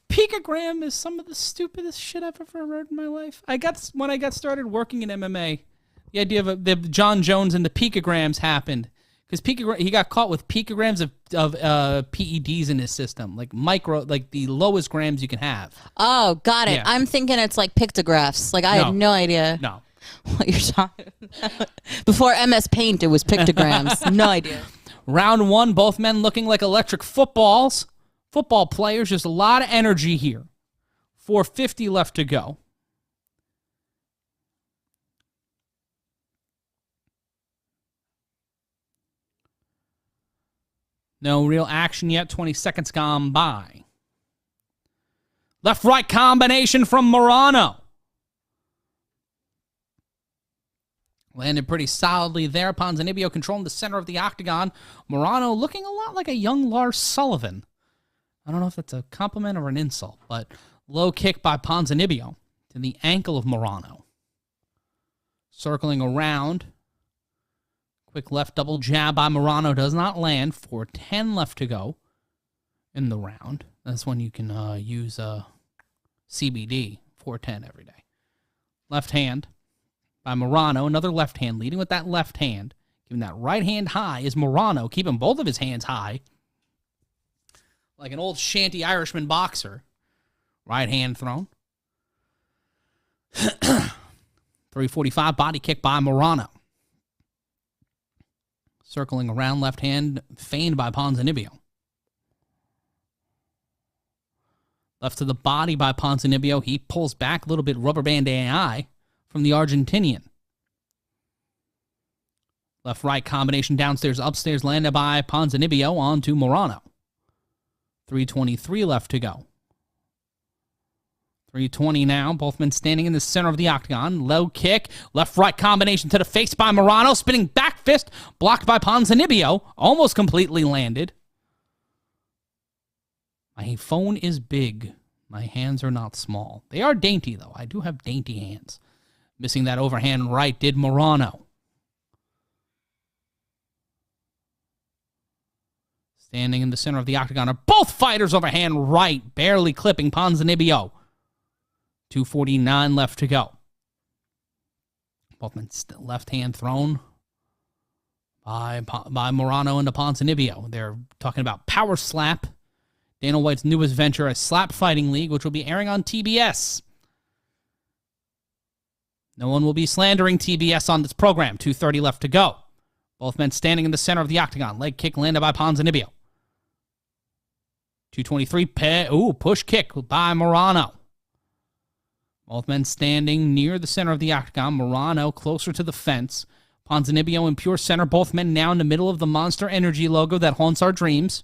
Picogram is some of the stupidest shit I've ever heard in my life. When I got started working in MMA, the idea of the John Jones and the picograms happened because he got caught with picograms of PEDs in his system, like the lowest grams you can have. Oh, got it. Yeah. I'm thinking it's like pictographs. Like I had no idea. No. What you're talking about. Before MS Paint, it was pictograms. No idea. Round 1, both men looking like electric footballs. Football players, just a lot of energy here. 4:50 left to go. No real action yet. 20 seconds gone by. Left-right combination from Morono. Landed pretty solidly there. Ponzinibbio controlling the center of the octagon. Morono looking a lot like a young Lars Sullivan. I don't know if that's a compliment or an insult, but low kick by Ponzinibbio to the ankle of Morono. Circling around. Quick left double jab by Morono does not land. 4:10 left to go in the round. That's when you can use CBD, 4:10 every day. Left hand by Morono. Another left hand, leading with that left hand. Giving that right hand high is Morono, keeping both of his hands high. Like an old shanty Irishman boxer. Right hand thrown. 345 body kick by Morono. Circling around, left hand feigned by Ponzinibbio. Left to the body by Ponzinibbio. He pulls back a little bit, rubber band AI from the Argentinian. Left-right combination downstairs, upstairs, landed by Ponzinibbio onto Morono. 3:23 left to go. 3:20 now. Both men standing in the center of the octagon. Low kick. Left-right combination to the face by Morono. Spinning back fist. Blocked by Ponzinibbio. Almost completely landed. My phone is big. My hands are not small. They are dainty, though. I do have dainty hands. Missing that overhand right did Morono. Standing in the center of the octagon are both fighters overhand right, barely clipping Ponzinibbio. 2:49 left to go. Both men left hand thrown by Morono into Ponzinibbio. They're talking about Power Slap, Dana White's newest venture, a slap fighting league, which will be airing on TBS. No one will be slandering TBS on this program. 2:30 left to go. Both men standing in the center of the octagon. Leg kick landed by Ponzinibbio. 2:23, push kick by Morono. Both men standing near the center of the octagon. Morono closer to the fence. Ponzinibbio in pure center. Both men now in the middle of the Monster Energy logo that haunts our dreams.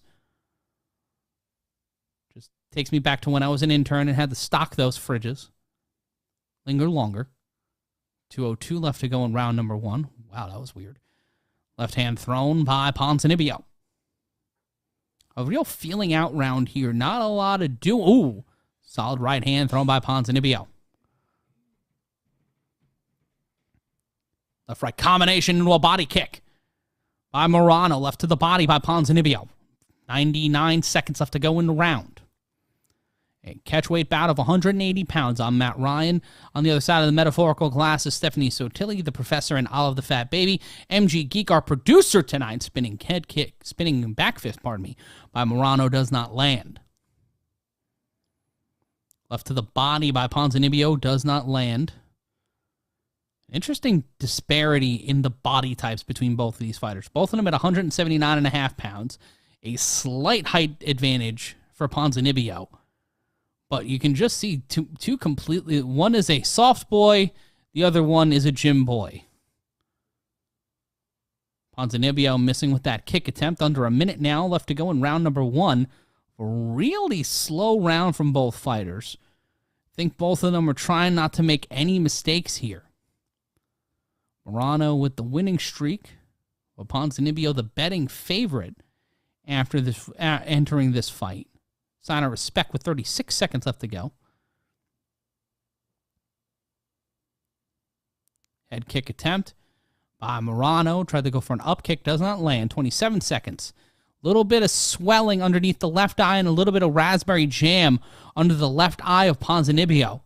Just takes me back to when I was an intern and had to stock those fridges. Linger longer. 2:02 left to go in round number 1. Wow, that was weird. Left hand thrown by Ponzinibbio. A real feeling out round here. Not a lot to do. Ooh, solid right hand thrown by Ponzinibbio. Left-right combination into a body kick by Morono. Left to the body by Ponzinibbio. 99 seconds left to go in the round. A catchweight bout of 180 pounds. I'm Matt Ryan. On the other side of the metaphorical glass is Stephanie Sotilli, the professor, and Olive the Fat Baby. MG Geek, our producer tonight, spinning back fist, by Morono does not land. Left to the body by Ponzinibbio does not land. Interesting disparity in the body types between both of these fighters. Both of them at 179.5 pounds. A slight height advantage for Ponzinibbio. But you can just see two completely... One is a soft boy. The other one is a gym boy. Ponzinibbio missing with that kick attempt. Under a minute now left to go in round number 1. A really slow round from both fighters. I think both of them are trying not to make any mistakes here. Morono with the winning streak. But Ponzinibbio the betting favorite after this entering this fight. Sign of respect with 36 seconds left to go. Head kick attempt by Morono. Tried to go for an up kick. Does not land. 27 seconds. Little bit of swelling underneath the left eye and a little bit of raspberry jam under the left eye of Ponzinibbio.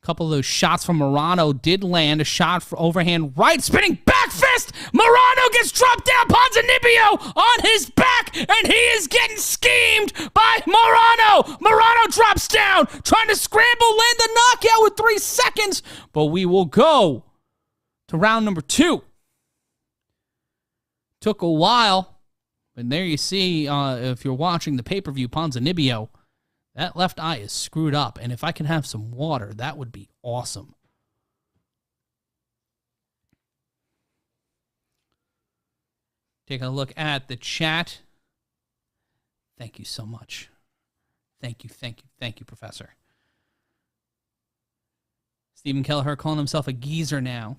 A couple of those shots from Morono did land. A shot for overhand right. Spinning back fist. Morono gets dropped down. Ponzinibbio on his back. And he is getting schemed by Morono. Morono drops down. Trying to scramble. Land the knockout with 3 seconds. But we will go to round number 2. Took a while. But there you see, if you're watching the pay-per-view, Ponzinibbio, that left eye is screwed up, and if I can have some water, that would be awesome. Take a look at the chat. Thank you so much. Thank you, Professor. Stephen Kelleher calling himself a geezer now.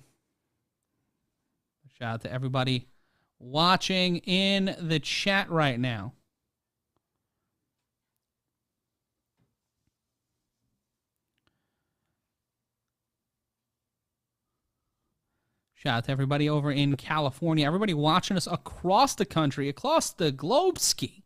Shout out to everybody watching in the chat right now. Shout out to everybody over in California. Everybody watching us across the country, across the globe ski.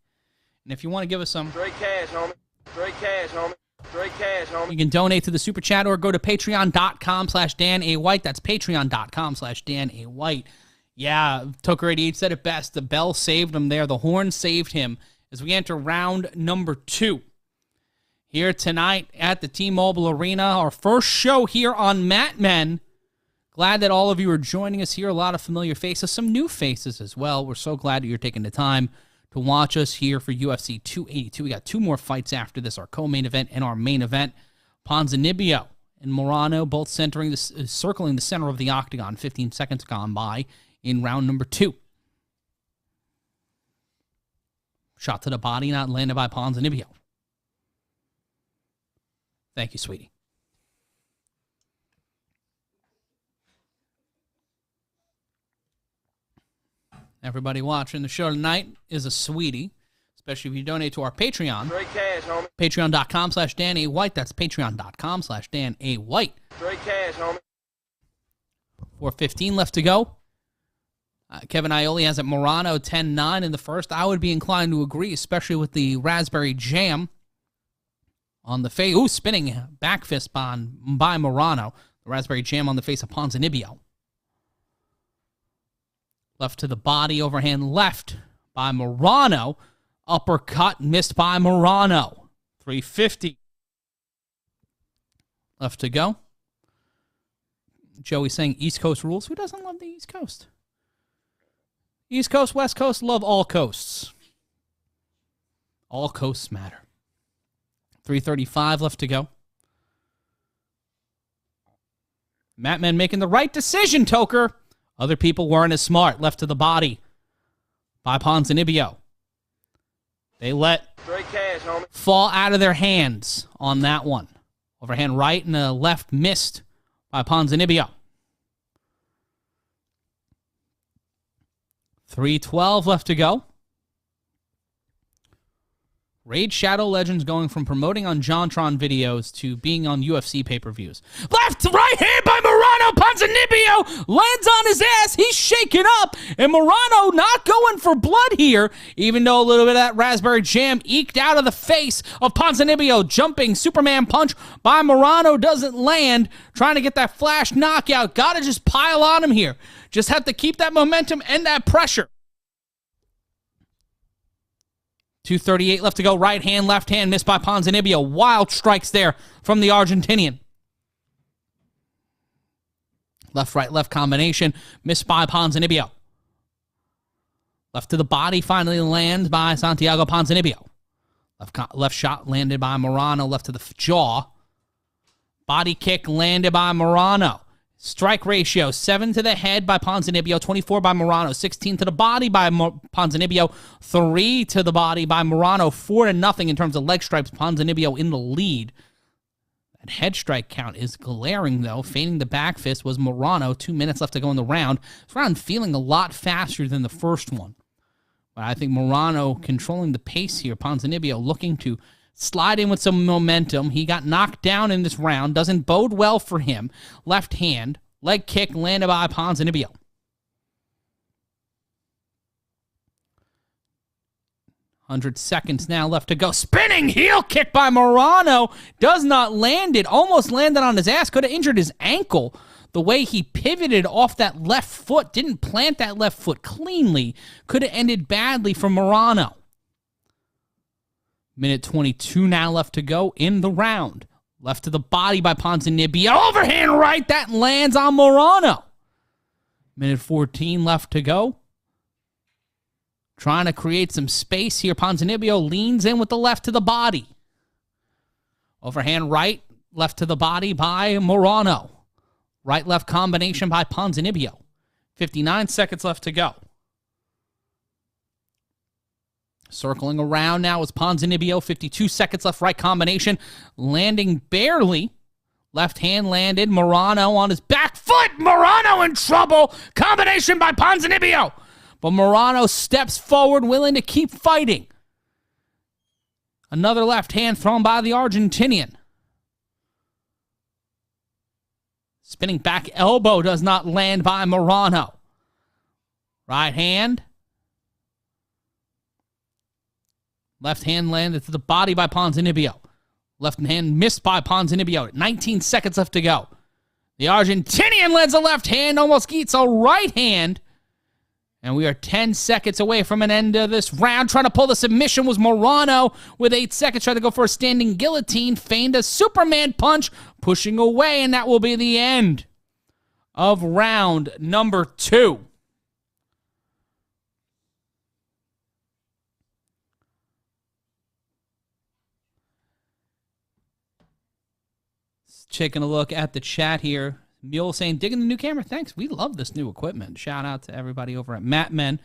And if you want to give us some... Straight cash, homie. Straight cash, homie. Straight cash, homie. You can donate to the Super Chat or go to patreon.com/Dan A. White. That's patreon.com/Dan A. White. Yeah, Topuria said it best. The bell saved him there. The horn saved him as we enter round number 2. Here tonight at the T-Mobile Arena. Our first show here on Mat Men. Glad that all of you are joining us here. A lot of familiar faces, some new faces as well. We're so glad that you're taking the time to watch us here for UFC 282. We got 2 more fights after this, our co-main event and our main event. Ponzinibbio and Morono both circling the center of the octagon. 15 seconds gone by in round number 2. Shot to the body, not landed by Ponzinibbio. Thank you, sweetie. Everybody watching the show tonight is a sweetie, especially if you donate to our Patreon. Straight cash, homie. Patreon.com/Dan A. White. That's patreon.com/Dan A. White. Straight cash, homie. 4:15 left to go. Kevin Ioli has it Morono 10-9 in the first. I would be inclined to agree, especially with the raspberry jam on the face. Ooh, spinning back fist by Morono. The raspberry jam on the face of Ponzinibbio. Left to the body, overhand left by Morono. Uppercut missed by Morono. 350. Left to go. Joey saying East Coast rules. Who doesn't love the East Coast? East Coast, West Coast, love all coasts. All coasts matter. 3:35 left to go. Mattman making the right decision, Toker. Other people weren't as smart. Left to the body by Ponzinibbio. They let fall out of their hands on that one. Overhand right and a left missed by Ponzinibbio. 3:12 left to go. Raid Shadow Legends going from promoting on JonTron videos to being on UFC pay-per-views. Left, right hand by Morono. Ponzinibbio lands on his ass. He's shaken up. And Morono not going for blood here, even though a little bit of that raspberry jam eked out of the face of Ponzinibbio. Jumping Superman punch by Morono doesn't land. Trying to get that flash knockout. Got to just pile on him here. Just have to keep that momentum and that pressure. 2:38 left to go. Right hand, left hand, missed by Ponzinibbio. Wild strikes there from the Argentinian. Left, right, left combination, missed by Ponzinibbio. Left to the body, finally lands by Santiago Ponzinibbio. Left shot landed by Morono. Left to the jaw. Body kick landed by Morono. Strike ratio, 7 to the head by Ponzinibbio, 24 by Morono, 16 to the body by Ponzinibbio, 3 to the body by Morono, 4-0 in terms of leg strikes. Ponzinibbio in the lead. That head strike count is glaring, though. Feigning the back fist was Morono. 2 minutes left to go in the round. This round feeling a lot faster than the first one. But I think Morono controlling the pace here. Ponzinibbio looking to slide in with some momentum. He got knocked down in this round. Doesn't bode well for him. Left hand. Leg kick landed by Ponzinibbio. 100 seconds now left to go. Spinning heel kick by Morono. Does not land it. Almost landed on his ass. Could have injured his ankle. The way he pivoted off that left foot. Didn't plant that left foot cleanly. Could have ended badly for Morono. Minute 22 now left to go in the round. Left to the body by Ponzinibbio. Overhand right. That lands on Morono. Minute 14 left to go. Trying to create some space here. Ponzinibbio leans in with the left to the body. Overhand right. Left to the body by Morono. Right-left combination by Ponzinibbio. 59 seconds left to go. Circling around now is Ponzinibbio. 52 seconds left. Right combination. Landing barely. Left hand landed. Morono on his back foot. Morono in trouble. Combination by Ponzinibbio. But Morono steps forward, willing to keep fighting. Another left hand thrown by the Argentinian. Spinning back elbow does not land by Morono. Right hand. Left hand landed to the body by Ponzinibbio. Left hand missed by Ponzinibbio. 19 seconds left to go. The Argentinian lands a left hand, almost gets a right hand. And we are 10 seconds away from an end of this round. Trying to pull the submission was Morono with 8 seconds. Trying to go for a standing guillotine. Feigned a Superman punch. Pushing away, and that will be the end of round number 2. Taking a look at the chat here. Mule saying, digging the new camera. Thanks. We love this new equipment. Shout out to everybody over at Mattmen.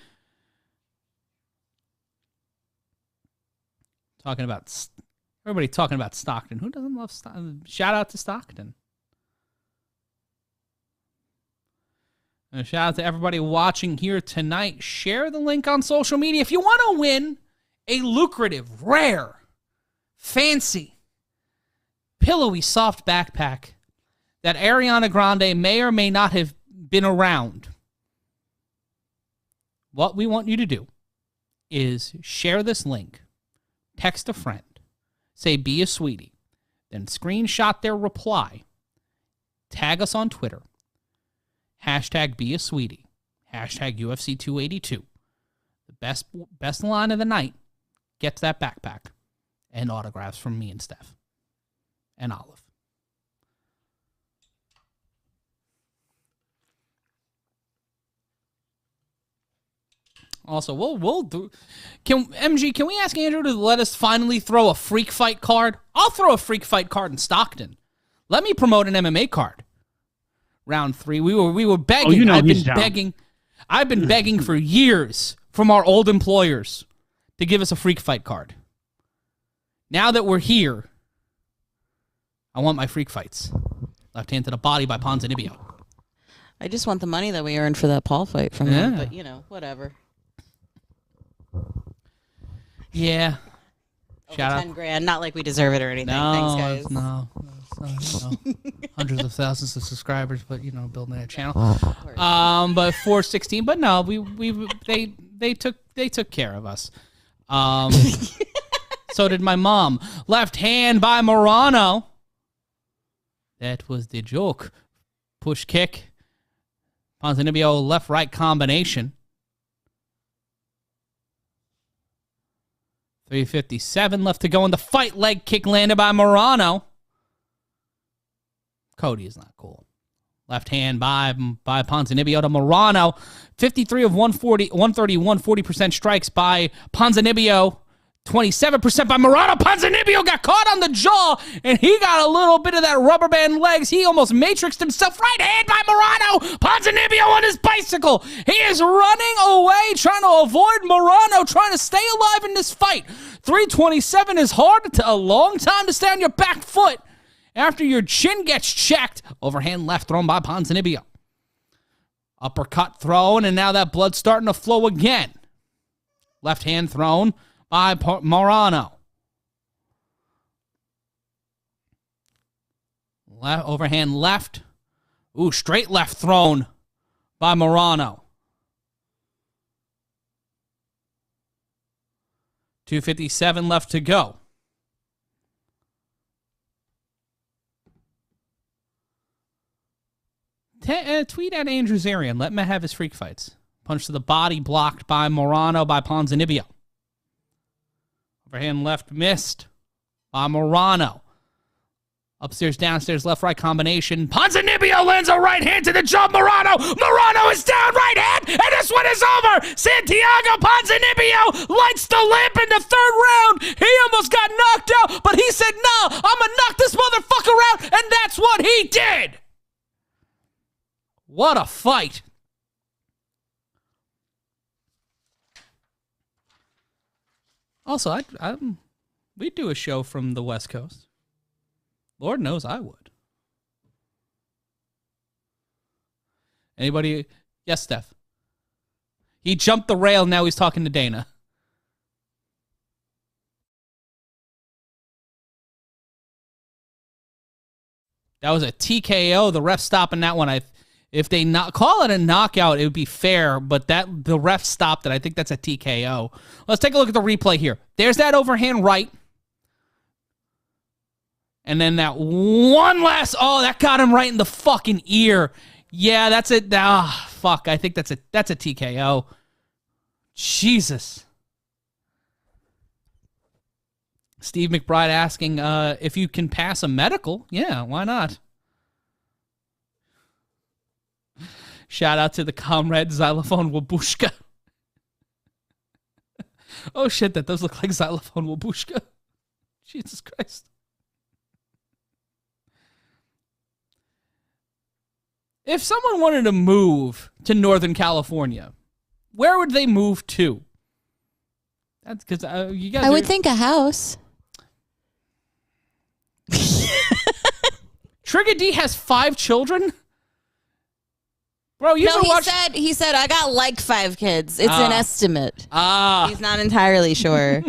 Everybody talking about Stockton. Who doesn't love Stockton? Shout out to Stockton. And a shout out to everybody watching here tonight. Share the link on social media. If you want to win a lucrative, rare, fancy, pillowy, soft backpack that Ariana Grande may or may not have been around, what we want you to do is share this link, text a friend, say be a sweetie, then screenshot their reply, tag us on Twitter, hashtag be a sweetie, hashtag UFC 282. The best line of the night gets that backpack and autographs from me and Steph and Olive. Also, we'll do. Can we ask Andrew to let us finally throw a freak fight card? I'll throw a freak fight card in Stockton. Let me promote an MMA card. Round 3. We were begging. Oh, you know I've been he's down. begging. I've been begging for years from our old employers to give us a freak fight card. Now that we're here, I want my freak fights. Left hand to the body by Ponzinibbio. I just want the money that we earned for that Paul fight from him. But, whatever. Yeah. Over Shout 10 out. grand. Not like we deserve it or anything. Thanks, guys. No. Hundreds of thousands of subscribers, but building that channel. But 416. But no, they took care of us. So did my mom. Left hand by Morono. That was the joke. Push kick. Ponzinibbio left-right combination. 3:57 left to go in the fight. Leg kick landed by Morono. Cody is not cool. Left hand by Ponzinibbio to Morono. 53 of 131, 40% strikes by Ponzinibbio. 27% by Morono. Ponzinibbio got caught on the jaw, and he got a little bit of that rubber band legs. He almost matrixed himself. Right hand by Morono. Ponzinibbio on his bicycle. He is running away, trying to avoid Morono, trying to stay alive in this fight. 327 is hard. A long time to stay on your back foot after your chin gets checked. Overhand left thrown by Ponzinibbio. Uppercut thrown, and now that blood's starting to flow again. Left hand thrown by Morono. Overhand left. Ooh, straight left thrown by Morono. 2:57 left to go. Tweet at Andrew Zarian. Let him have his freak fights. Punch to the body blocked by Morono by Ponzinibbio. Overhand left missed by Morono. Upstairs, downstairs, left-right combination. Ponzinibbio lands a right hand to the jaw. Morono is down, right hand, and this one is over. Santiago Ponzinibbio lights the lamp in the third round. He almost got knocked out, but he said, no, I'm going to knock this motherfucker out, and that's what he did. What a fight. Also, we'd do a show from the West Coast. Lord knows I would. Anybody? Yes, Steph. He jumped the rail, now he's talking to Dana. That was a TKO. The ref stopping that one. If they not call it a knockout, it would be fair, but the ref stopped it. I think that's a TKO. Let's take a look at the replay here. There's that overhand right. And then that one last, that got him right in the fucking ear. Yeah, that's it. Fuck. I think that's a TKO. Jesus. Steve McBride asking if you can pass a medical. Yeah, why not? Shout out to the comrade Xylophone Wabushka. Oh shit, that does look like Xylophone Wabushka. Jesus Christ. If someone wanted to move to Northern California, where would they move to? That's because you guys. I would think a house. Trigger D has 5 children. Bro, you ever watch? He said I got like 5 kids. It's an estimate. He's not entirely sure.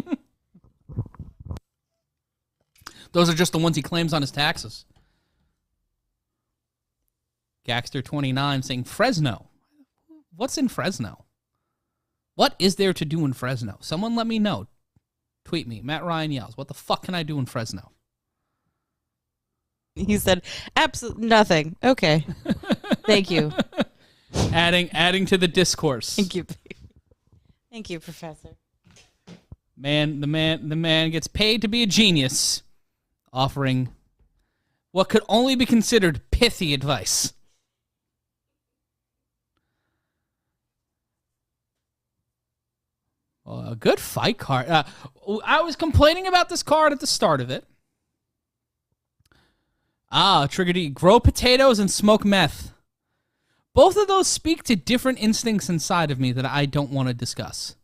Those are just the ones he claims on his taxes. Gaxter29 saying Fresno. What's in Fresno? What is there to do in Fresno? Someone let me know. Tweet me. Matt Ryan yells, what the fuck can I do in Fresno? He said, absolutely nothing. Okay. Thank you. Adding to the discourse. Thank you. Thank you, Professor. The man gets paid to be a genius, offering what could only be considered pithy advice. A good fight card. I was complaining about this card at the start of it. Trigger D. Grow potatoes and smoke meth. Both of those speak to different instincts inside of me that I don't want to discuss.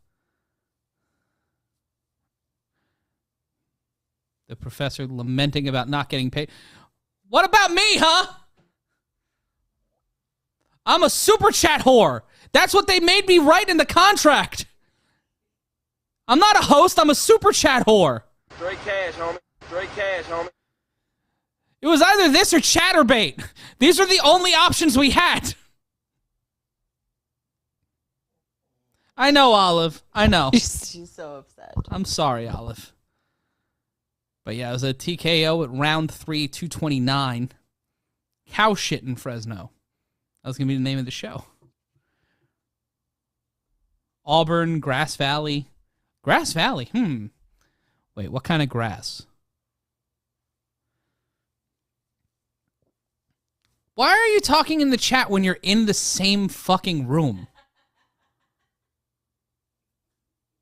The professor lamenting about not getting paid. What about me, huh? I'm a super chat whore. That's what they made me write in the contract. I'm not a host. I'm a super chat whore. Straight cash, homie. Straight cash, homie. It was either this or Chatterbait. These are the only options we had. I know, Olive. I know. She's so upset. I'm sorry, Olive. But yeah, it was a TKO at round 3, 229. Cow shit in Fresno. That was going to be the name of the show. Auburn, Grass Valley. Grass Valley? Wait, what kind of grass? Why are you talking in the chat when you're in the same fucking room?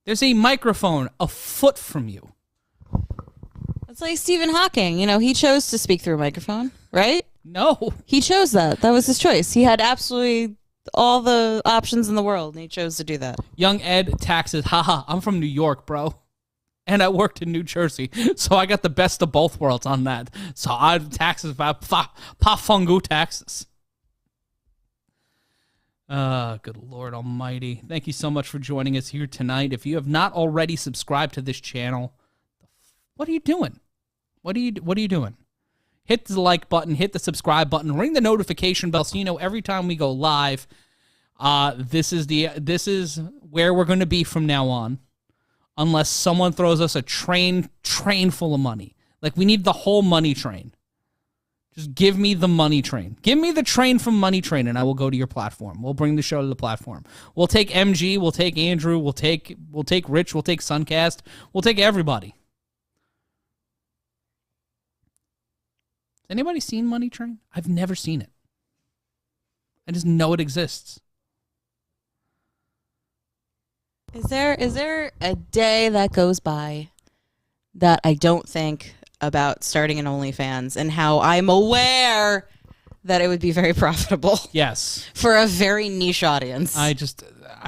There's a microphone a foot from you. It's like Stephen Hawking. You know, he chose to speak through a microphone, right? No. He chose that. That was his choice. He had absolutely all the options in the world, and he chose to do that. Young Ed taxes. Haha, I'm from New York, bro. And I worked in New Jersey, so I got the best of both worlds on that. So I taxes pa fungu taxes. Good Lord Almighty. Thank you so much for joining us here tonight. If you have not already subscribed to this channel, what are you doing? What are you doing? Hit the like button, hit the subscribe button, ring the notification bell so you know every time we go live. This is where we're going to be from now on. Unless someone throws us a train full of money. Like, we need the whole money train. Just give me the money train. Give me the train from Money Train, and I will go to your platform. We'll bring the show to the platform. We'll take MG, we'll take Andrew, we'll take Rich, we'll take Suncast, we'll take everybody. Has anybody seen Money Train? I've never seen it. I just know it exists. Is there a day that goes by that I don't think about starting an OnlyFans and how I'm aware that it would be very profitable? Yes. For a very niche audience. I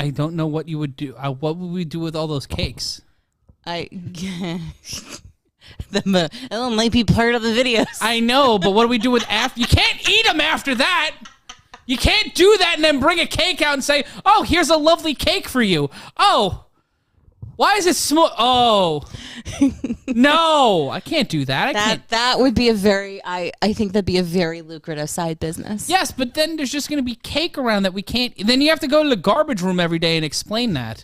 don't know what you would do. What would we do with all those cakes? It'll only be part of the videos. I know, but what do we do with after? You can't eat them after that. You can't do that and then bring a cake out and say, oh, here's a lovely cake for you. Oh, why is it small? Oh, no, I can't do that. That would be I think that'd be a very lucrative side business. Yes, but then there's just going to be cake around that we can't. Then you have to go to the garbage room every day and explain that.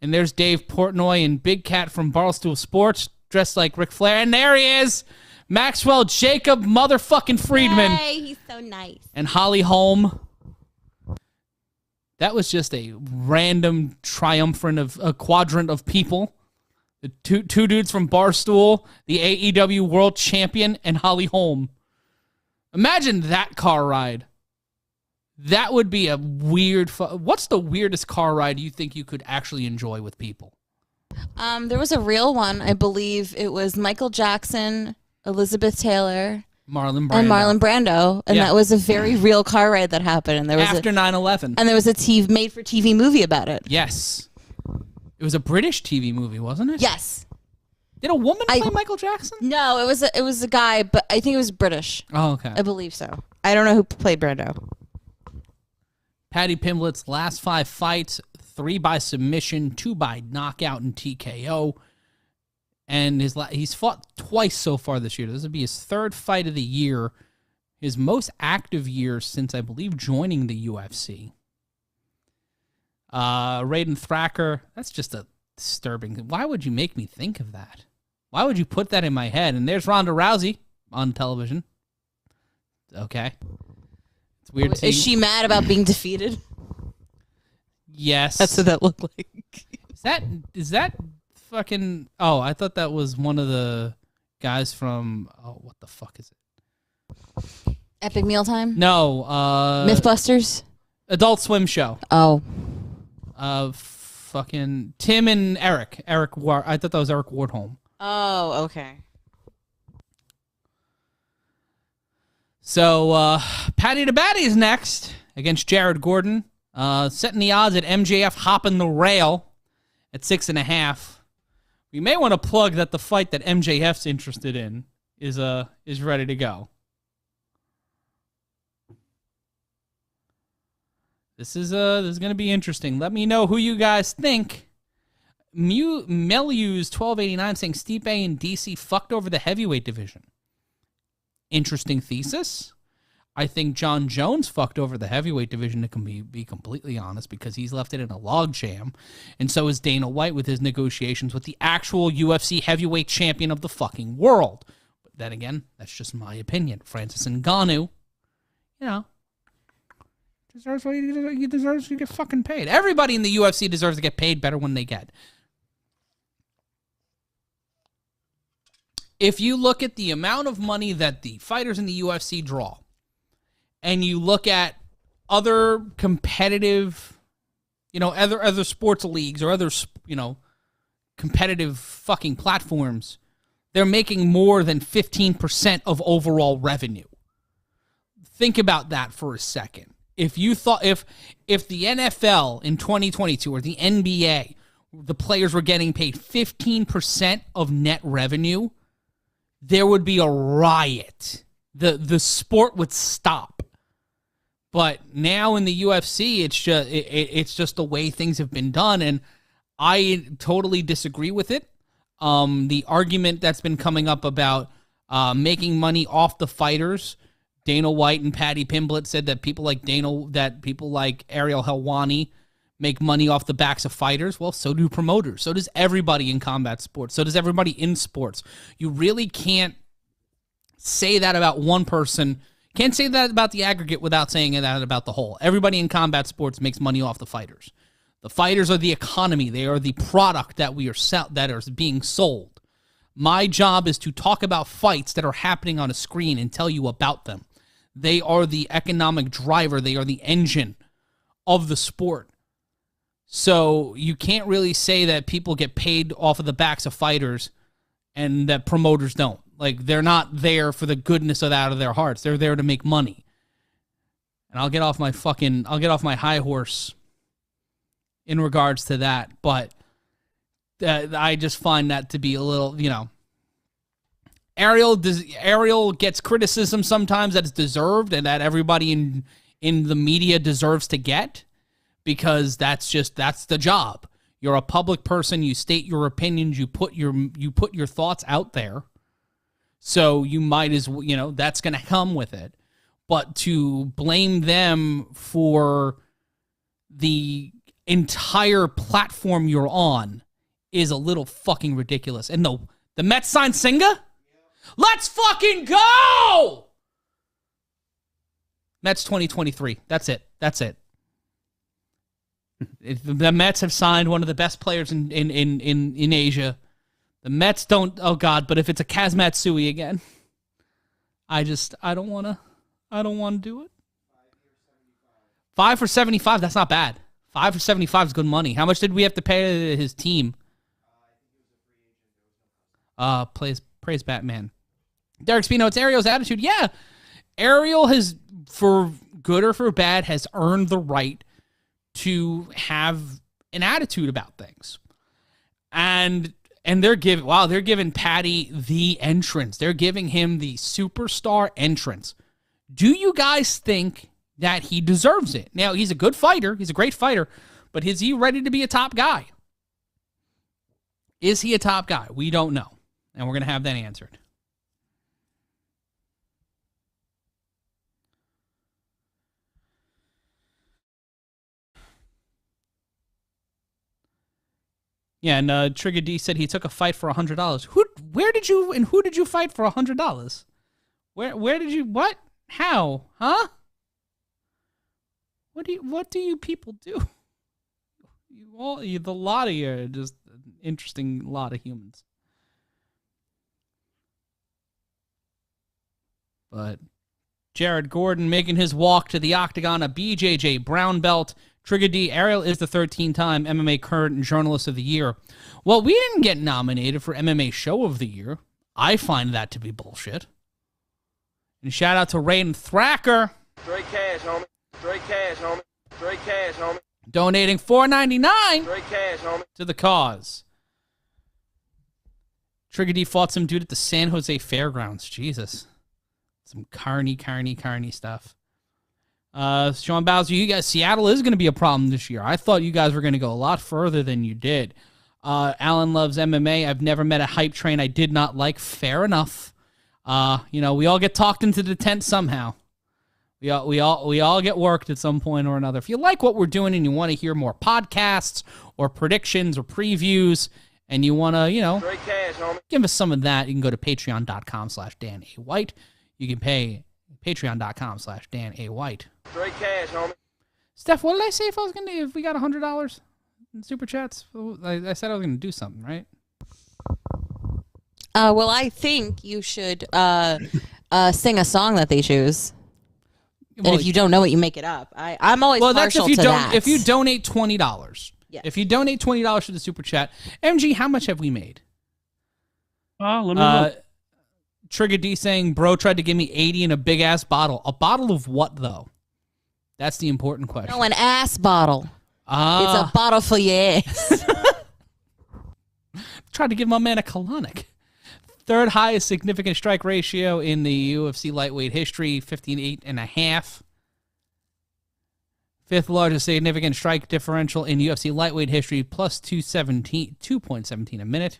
And there's Dave Portnoy and Big Cat from Barstool Sports dressed like Ric Flair. And there he is. Maxwell Jacob motherfucking Friedman. Hey, he's so nice. And Holly Holm. That was just a random triumvirate of a quadrant of people. The two dudes from Barstool, the AEW World Champion, and Holly Holm. Imagine that car ride. That would be a weird... What's the weirdest car ride you think you could actually enjoy with people? There was a real one. I believe it was Michael Jackson, Elizabeth Taylor, Marlon Brando, and that was a very real car ride that happened. And there was after 9/11, and there was a made-for-TV movie about it. Yes, it was a British TV movie, wasn't it? Yes. Did a woman play Michael Jackson? No, it was a guy, but I think it was British. Oh, okay. I believe so. I don't know who played Brando. Paddy Pimblett's last 5 fights, 3 by submission, 2 by knockout and TKO. And he's fought twice so far this year. This would be his 3rd fight of the year. His most active year since, I believe, joining the UFC. Raiden Thacker, that's just a disturbing thing. Why would you make me think of that? Why would you put that in my head? And there's Ronda Rousey on television. Okay. It's weird. Is she mad about being defeated? Yes. That's what that looked like. Is that fucking... Oh, I thought that was one of the guys from... Oh, what the fuck is it? Epic Mealtime? No. Mythbusters? Adult Swim show. Oh. Fucking Tim and Eric. I thought that was Eric Wardholm. Oh, okay. So, Paddy the Batty is next against Jared Gordon. Setting the odds at MJF hopping the rail at 6.5. We may want to plug that the fight that MJF's interested in is ready to go. This is going to be interesting. Let me know who you guys think. Melu's 1289 saying Stipe and DC fucked over the heavyweight division. Interesting thesis. I think John Jones fucked over the heavyweight division, to be completely honest, because he's left it in a logjam. And so is Dana White with his negotiations with the actual UFC heavyweight champion of the fucking world. But then again, that's just my opinion. Francis Ngannou, deserves what he deserves to get fucking paid. Everybody in the UFC deserves to get paid better when they get. If you look at the amount of money that the fighters in the UFC draw, and you look at other competitive, other sports leagues or other, competitive fucking platforms, they're making more than 15% of overall revenue. Think about that for a second. If you thought, if the NFL in 2022 or the NBA, the players were getting paid 15% of net revenue, there would be a riot. The sport would stop. But now in the UFC, it's just the way things have been done, and I totally disagree with it. The argument that's been coming up about making money off the fighters, Dana White and Paddy Pimblett said that people like Ariel Helwani make money off the backs of fighters. Well, so do promoters. So does everybody in combat sports. So does everybody in sports. You really can't say that about one person. Can't say that about the aggregate without saying that about the whole. Everybody in combat sports makes money off the fighters. The fighters are the economy. They are the product that that are being sold. My job is to talk about fights that are happening on a screen and tell you about them. They are the economic driver. They are the engine of the sport. So you can't really say that people get paid off of the backs of fighters and that promoters don't. Like, they're not there for the goodness out of their hearts. They're there to make money. And I'll get off my high horse in regards to that. But I just find that to be a little, Ariel gets criticism sometimes that's deserved and that everybody in the media deserves to get, because that's the job. You're a public person. You state your opinions. You put your thoughts out there. So you might as well, that's going to come with it. But to blame them for the entire platform you're on is a little fucking ridiculous. And the Mets signed Singa? Let's fucking go! Mets 2023. That's it. The Mets have signed one of the best players in Asia. The Mets don't, oh God, but if it's a Kaz Matsui again, I don't want to do it. 5 for 75, that's not bad. 5 for 75 is good money. How much did we have to pay his team? Praise Batman. Derek Spino, it's Ariel's attitude. Yeah, Ariel has, for good or for bad, has earned the right to have an attitude about things. And they're giving Paddy the entrance. They're giving him the superstar entrance. Do you guys think that he deserves it? Now, he's a good fighter. He's a great fighter. But is he ready to be a top guy? Is he a top guy? We don't know. And we're going to have that answered. Yeah, and Trigger D said he took a fight for $100. Who did you fight for $100? Where did you, what? How? Huh? What do you people do? The lot of you are just an interesting lot of humans. But Jared Gordon making his walk to the octagon, a BJJ brown belt. Trigger D, Ariel is the 13-time MMA Current Journalist of the Year. Well, we didn't get nominated for MMA Show of the Year. I find that to be bullshit. And shout out to Raiden Thacker. Straight cash, homie. Straight cash, homie. Straight cash, homie. Donating $4.99 Straight cash, homie. to the cause. Trigger D fought some dude at the San Jose Fairgrounds. Jesus. Some carny stuff. Sean Bowser, you guys, Seattle is going to be a problem this year. I thought you guys were going to go a lot further than you did. Alan loves MMA. I've never met a hype train I did not like. Fair enough. We all get talked into the tent somehow. We all get worked at some point or another. If you like what we're doing and you want to hear more podcasts or predictions or previews and you want to, Straight cash, homie. give us some of that, you can go to patreon.com/Dan A. White. You can pay patreon.com/Dan A. White. Straight cash, homie. Steph, what did I say if we got $100 in super chats? I said I was going to do something, right? Well, I think you should sing a song that they choose. Well, and if you don't know it, you make it up. I'm always partial to that. If you donate $20. Yes. If you donate $20 to the super chat, MG, how much have we made? Let me know. Trigger D saying, bro tried to give me 80 in a big ass bottle. A bottle of what though? That's the important question. No, an ass bottle. It's a bottle for your ass. Tried to give my man a colonic. Third highest significant strike ratio in the UFC lightweight history, 58.5. Fifth largest significant strike differential in UFC lightweight history, plus 2.17 a minute.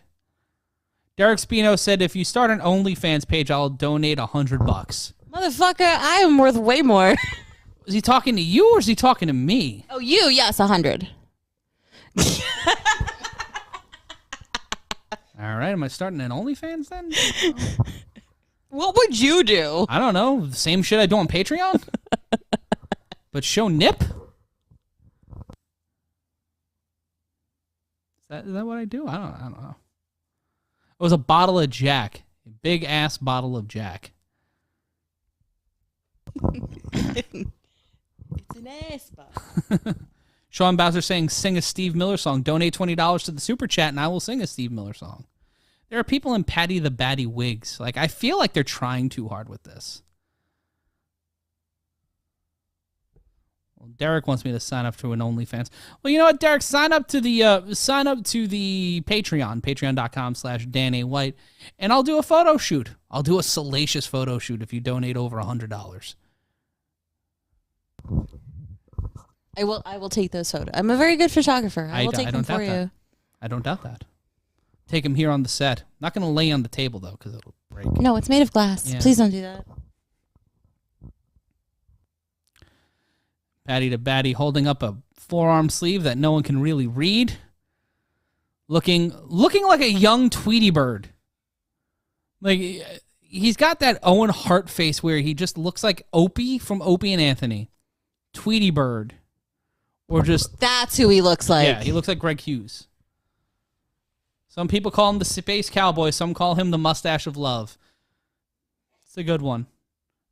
Derek Spino said, if you start an OnlyFans page, I'll donate $100. Motherfucker, I am worth way more. Is he talking to you or is he talking to me? Oh, you? Yes, 100. All right, am I starting an OnlyFans then? What would you do? I don't know. The same shit I do on Patreon? But show nip? Is that what I do? I don't know. It was a bottle of Jack. A big ass bottle of Jack. It's an ass bottle. Sean Bowser saying, sing a Steve Miller song. Donate $20 to the super chat and I will sing a Steve Miller song. There are people in Paddy the Batty wigs. Like, I feel like they're trying too hard with this. Well, Derek wants me to sign up to an OnlyFans. Well, you know what, Derek? Sign up to the Patreon, patreon.com/Dan A. White, and I'll do a photo shoot. I'll do a salacious photo shoot if you donate over $100. I will take those photos. I'm a very good photographer. I will take them for you. I don't doubt that. Take them here on the set. Not going to lay on the table, though, because it'll break. No, it's made of glass. Yeah. Please don't do that. Paddy to Batty holding up a forearm sleeve that no one can really read. Looking like a young Tweety Bird. Like, he's got that Owen Hart face where he just looks like Opie from Opie and Anthony. Tweety Bird. Or just... That's who he looks like. Yeah, he looks like Greg Hughes. Some people call him the Space Cowboy. Some call him the Mustache of Love. It's a good one.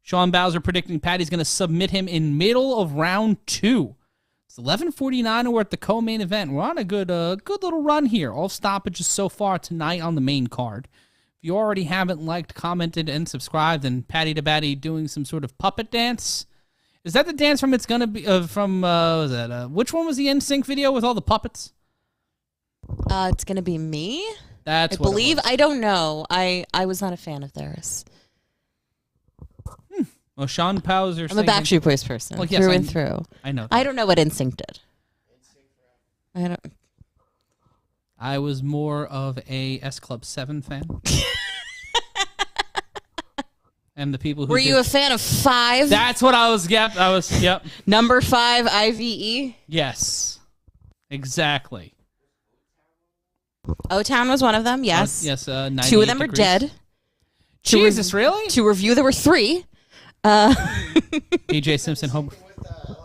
Sean Bowser predicting Paddy's going to submit him in middle of round 2. It's 11:49 and we're at the co-main event. We're on a good little run here. All stoppages so far tonight on the main card. If you already haven't liked, commented, and subscribed, and Paddy to Batty doing some sort of puppet dance. Is that the dance from It's Gonna Be, which one was the NSYNC video with all the puppets? It's going to be me? That's I believe. I don't know. I was not a fan of theirs. Well, Sean Bowser. I'm a Backstreet Boys person, well, yes, through and through. I know that. I don't know what NSYNC did. I don't. I was more of a S Club 7 fan. And the people who were you a fan of 5? That's what I was. Yep, I was. Yep. Number 5 IVE. Yes, exactly. O-Town was one of them, yes. Yes, 2 of them are dead. Jesus, really? To review, there were 3. PJ Simpson, home.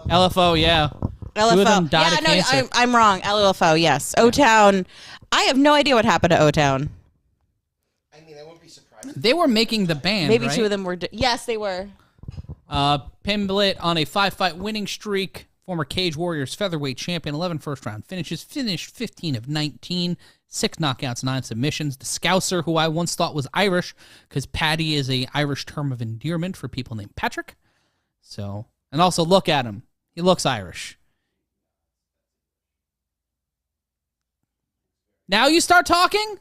LFO, yeah. LFO. 2 of them died of cancer. No, I'm wrong. LFO, yes. O-Town. I have no idea what happened to O-Town. I mean, I wouldn't be surprised. They were making the band, Maybe right? 2 of them were. Yes, they were. Pimblett on a 5-fight winning streak. Former Cage Warriors featherweight champion, 11 first-round finishes. Finished 15 of 19. 6 knockouts, 9 submissions. The Scouser, who I once thought was Irish, because Paddy is a Irish term of endearment for people named Patrick. So, and also look at him. He looks Irish. Now you start talking?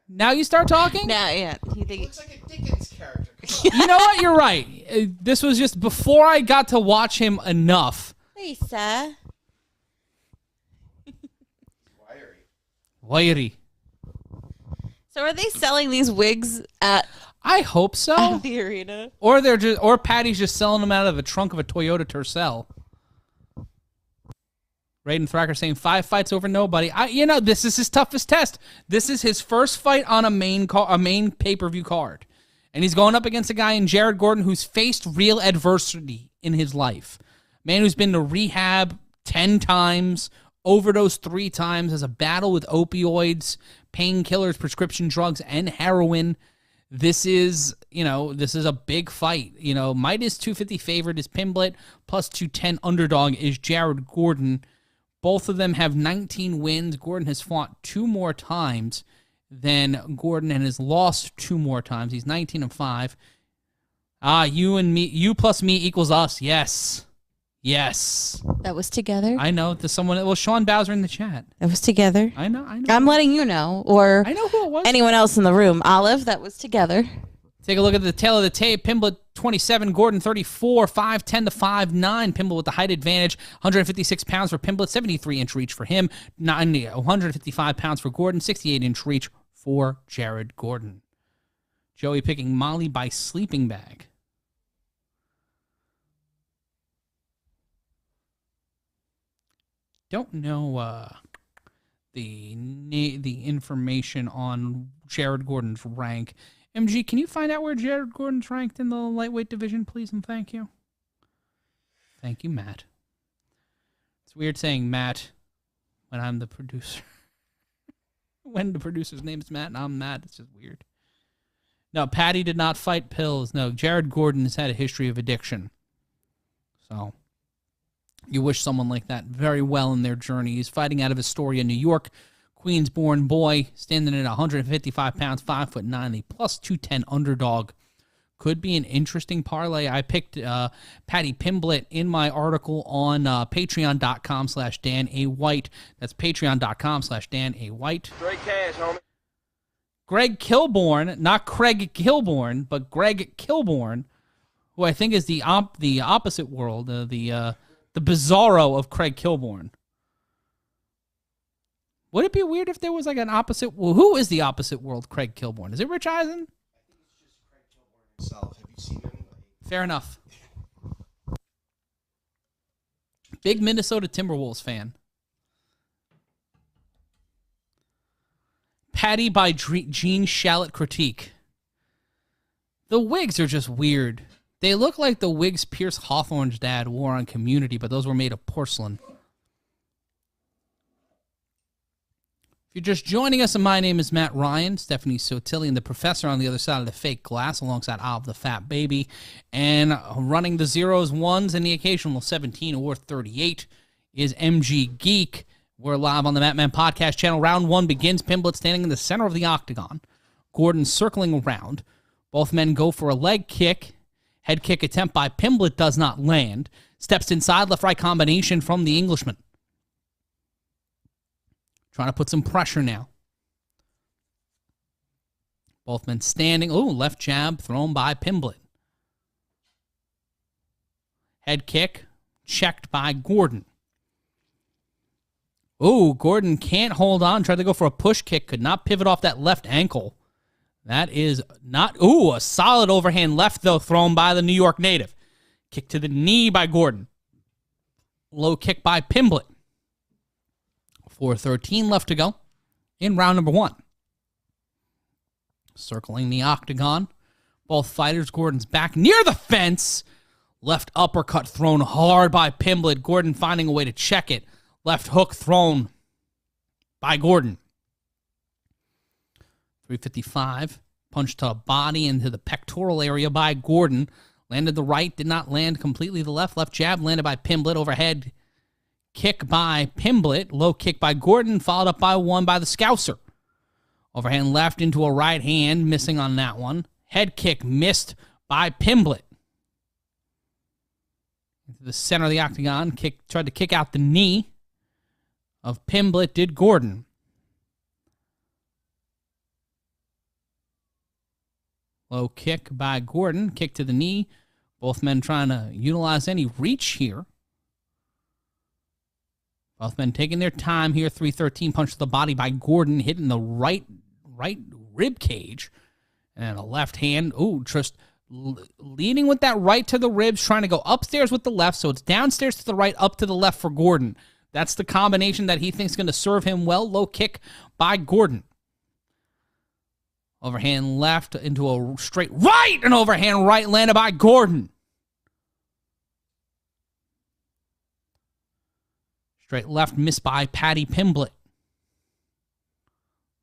Now you start talking? No, yeah. He looks like a Dickens character. You know what? You're right. This was just before I got to watch him enough. Lisa. Wiry. So are they selling these wigs at I hope so. the arena? Or Paddy's just selling them out of the trunk of a Toyota Tercel. Raiden Thracker saying 5 fights over nobody. This is his toughest test. This is his first fight on a main pay-per-view card. And he's going up against a guy in Jared Gordon who's faced real adversity in his life. Man who's been to rehab 10 times, overdosed 3 times, has a battle with opioids, painkillers, prescription drugs, and heroin. This is a big fight. Midas 250 favorite is Pimblett, plus 210 underdog is Jared Gordon. Both of them have 19 wins. Gordon has fought 2 more times than Gordon and has lost 2 more times. He's 19-5. You and me, you plus me equals us. Yes. Yes. That was together? I know. There's someone. Well, Sean Bowser in the chat. That was together? I know. I'm letting you know. Or I know who it was. Anyone else in the room. Olive, that was together. Take a look at the tail of the tape. Pimblett 27, Gordon 34, 5'10 to 5'9. Pimblett with the height advantage. 156 pounds for Pimblett, 73-inch reach for him. 155 pounds for Gordon, 68-inch reach for Jared Gordon. Joey picking Molly by sleeping bag. Don't know the information on Jared Gordon's rank. MG, can you find out where Jared Gordon's ranked in the lightweight division, please, and thank you? Thank you, Matt. It's weird saying Matt when I'm the producer. When the producer's name is Matt and I'm Matt, it's just weird. No, Paddy did not fight pills. No, Jared Gordon has had a history of addiction. So, you wish someone like that very well in their journey. He's fighting out of Astoria, New York. Queens-born boy, standing at 155 pounds, 5'9", a plus 210 underdog. Could be an interesting parlay. I picked Paddy Pimblett in my article on patreon.com/Dan A. White. That's patreon.com/Dan A. White. Straight cash, homie. Greg Kilborn, not Craig Kilborn, but Greg Kilborn, who I think is the opposite world, the bizarro of Craig Kilborn. Would it be weird if there was like an opposite? Well, who is the opposite world Craig Kilborn? Is it Rich Eisen? I think it's just Craig Kilborn himself. Have you seen him? Fair enough. Big Minnesota Timberwolves fan. Paddy by Gene Shalit critique. The wigs are just weird. They look like the wigs Pierce Hawthorne's dad wore on Community, but those were made of porcelain. If you're just joining us, and my name is Matt Ryan, Stephanie Sotillian, the professor on the other side of the fake glass, alongside Olive the Fat Baby, and running the zeros, ones, and the occasional 17 or 38 is MG Geek. We're live on the Matt Man Podcast channel. Round 1 begins. Pimblett standing in the center of the octagon. Gordon circling around. Both men go for a leg kick. Head kick attempt by Pimblett does not land. Steps inside, left-right combination from the Englishman. Trying to put some pressure now. Both men standing. Oh, left jab thrown by Pimblett. Head kick checked by Gordon. Oh, Gordon can't hold on. Tried to go for a push kick. Could not pivot off that left ankle. That is not... Ooh, a solid overhand left, though, thrown by the New York native. Kick to the knee by Gordon. Low kick by Pimblett. 4:13 left to go in round number 1. Circling the octagon. Both fighters, Gordon's back near the fence. Left uppercut thrown hard by Pimblett. Gordon finding a way to check it. Left hook thrown by Gordon. 355. Punch to the body into the pectoral area by Gordon. Landed the right, did not land completely the left. Left jab landed by Pimblett. Overhead kick by Pimblett. Low kick by Gordon, followed up by one by the Scouser. Overhand left into a right hand, missing on that one. Head kick missed by Pimblett. Into the center of the octagon, tried to kick out the knee of Pimblett, did Gordon. Low kick by Gordon, kick to the knee. Both men trying to utilize any reach here. Both men taking their time here. 313 punch to the body by Gordon, hitting the right rib cage. And a left hand. Ooh, just leading with that right to the ribs, trying to go upstairs with the left. So it's downstairs to the right, up to the left for Gordon. That's the combination that he thinks is going to serve him well. Low kick by Gordon. Overhand left into a straight right. And overhand right landed by Gordon. Straight left missed by Paddy Pimblett.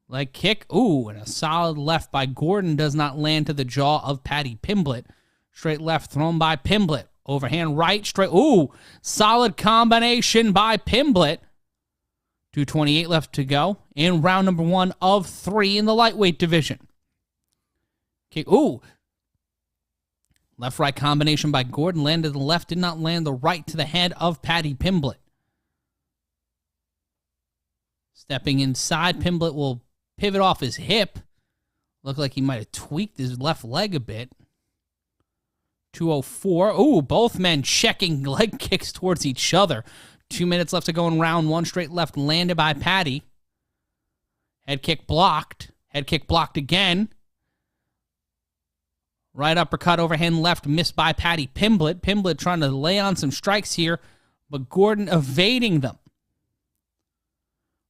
Leg kick. Ooh, and a solid left by Gordon does not land to the jaw of Paddy Pimblett. Straight left thrown by Pimblett. Overhand right, straight. Ooh, solid combination by Pimblett. 2:28 left to go in round number 1 of 3 in the lightweight division. Kick. Ooh. Left-right combination by Gordon. Landed the left, did not land the right to the head of Paddy Pimblett. Stepping inside, Pimblett will pivot off his hip. Looked like he might have tweaked his left leg a bit. 204. Ooh, both men checking leg kicks towards each other. 2 minutes left to go in round 1. Straight left landed by Paddy. Head kick blocked. Head kick blocked again. Right uppercut, overhand left, missed by Paddy Pimblett. Pimblett trying to lay on some strikes here, but Gordon evading them.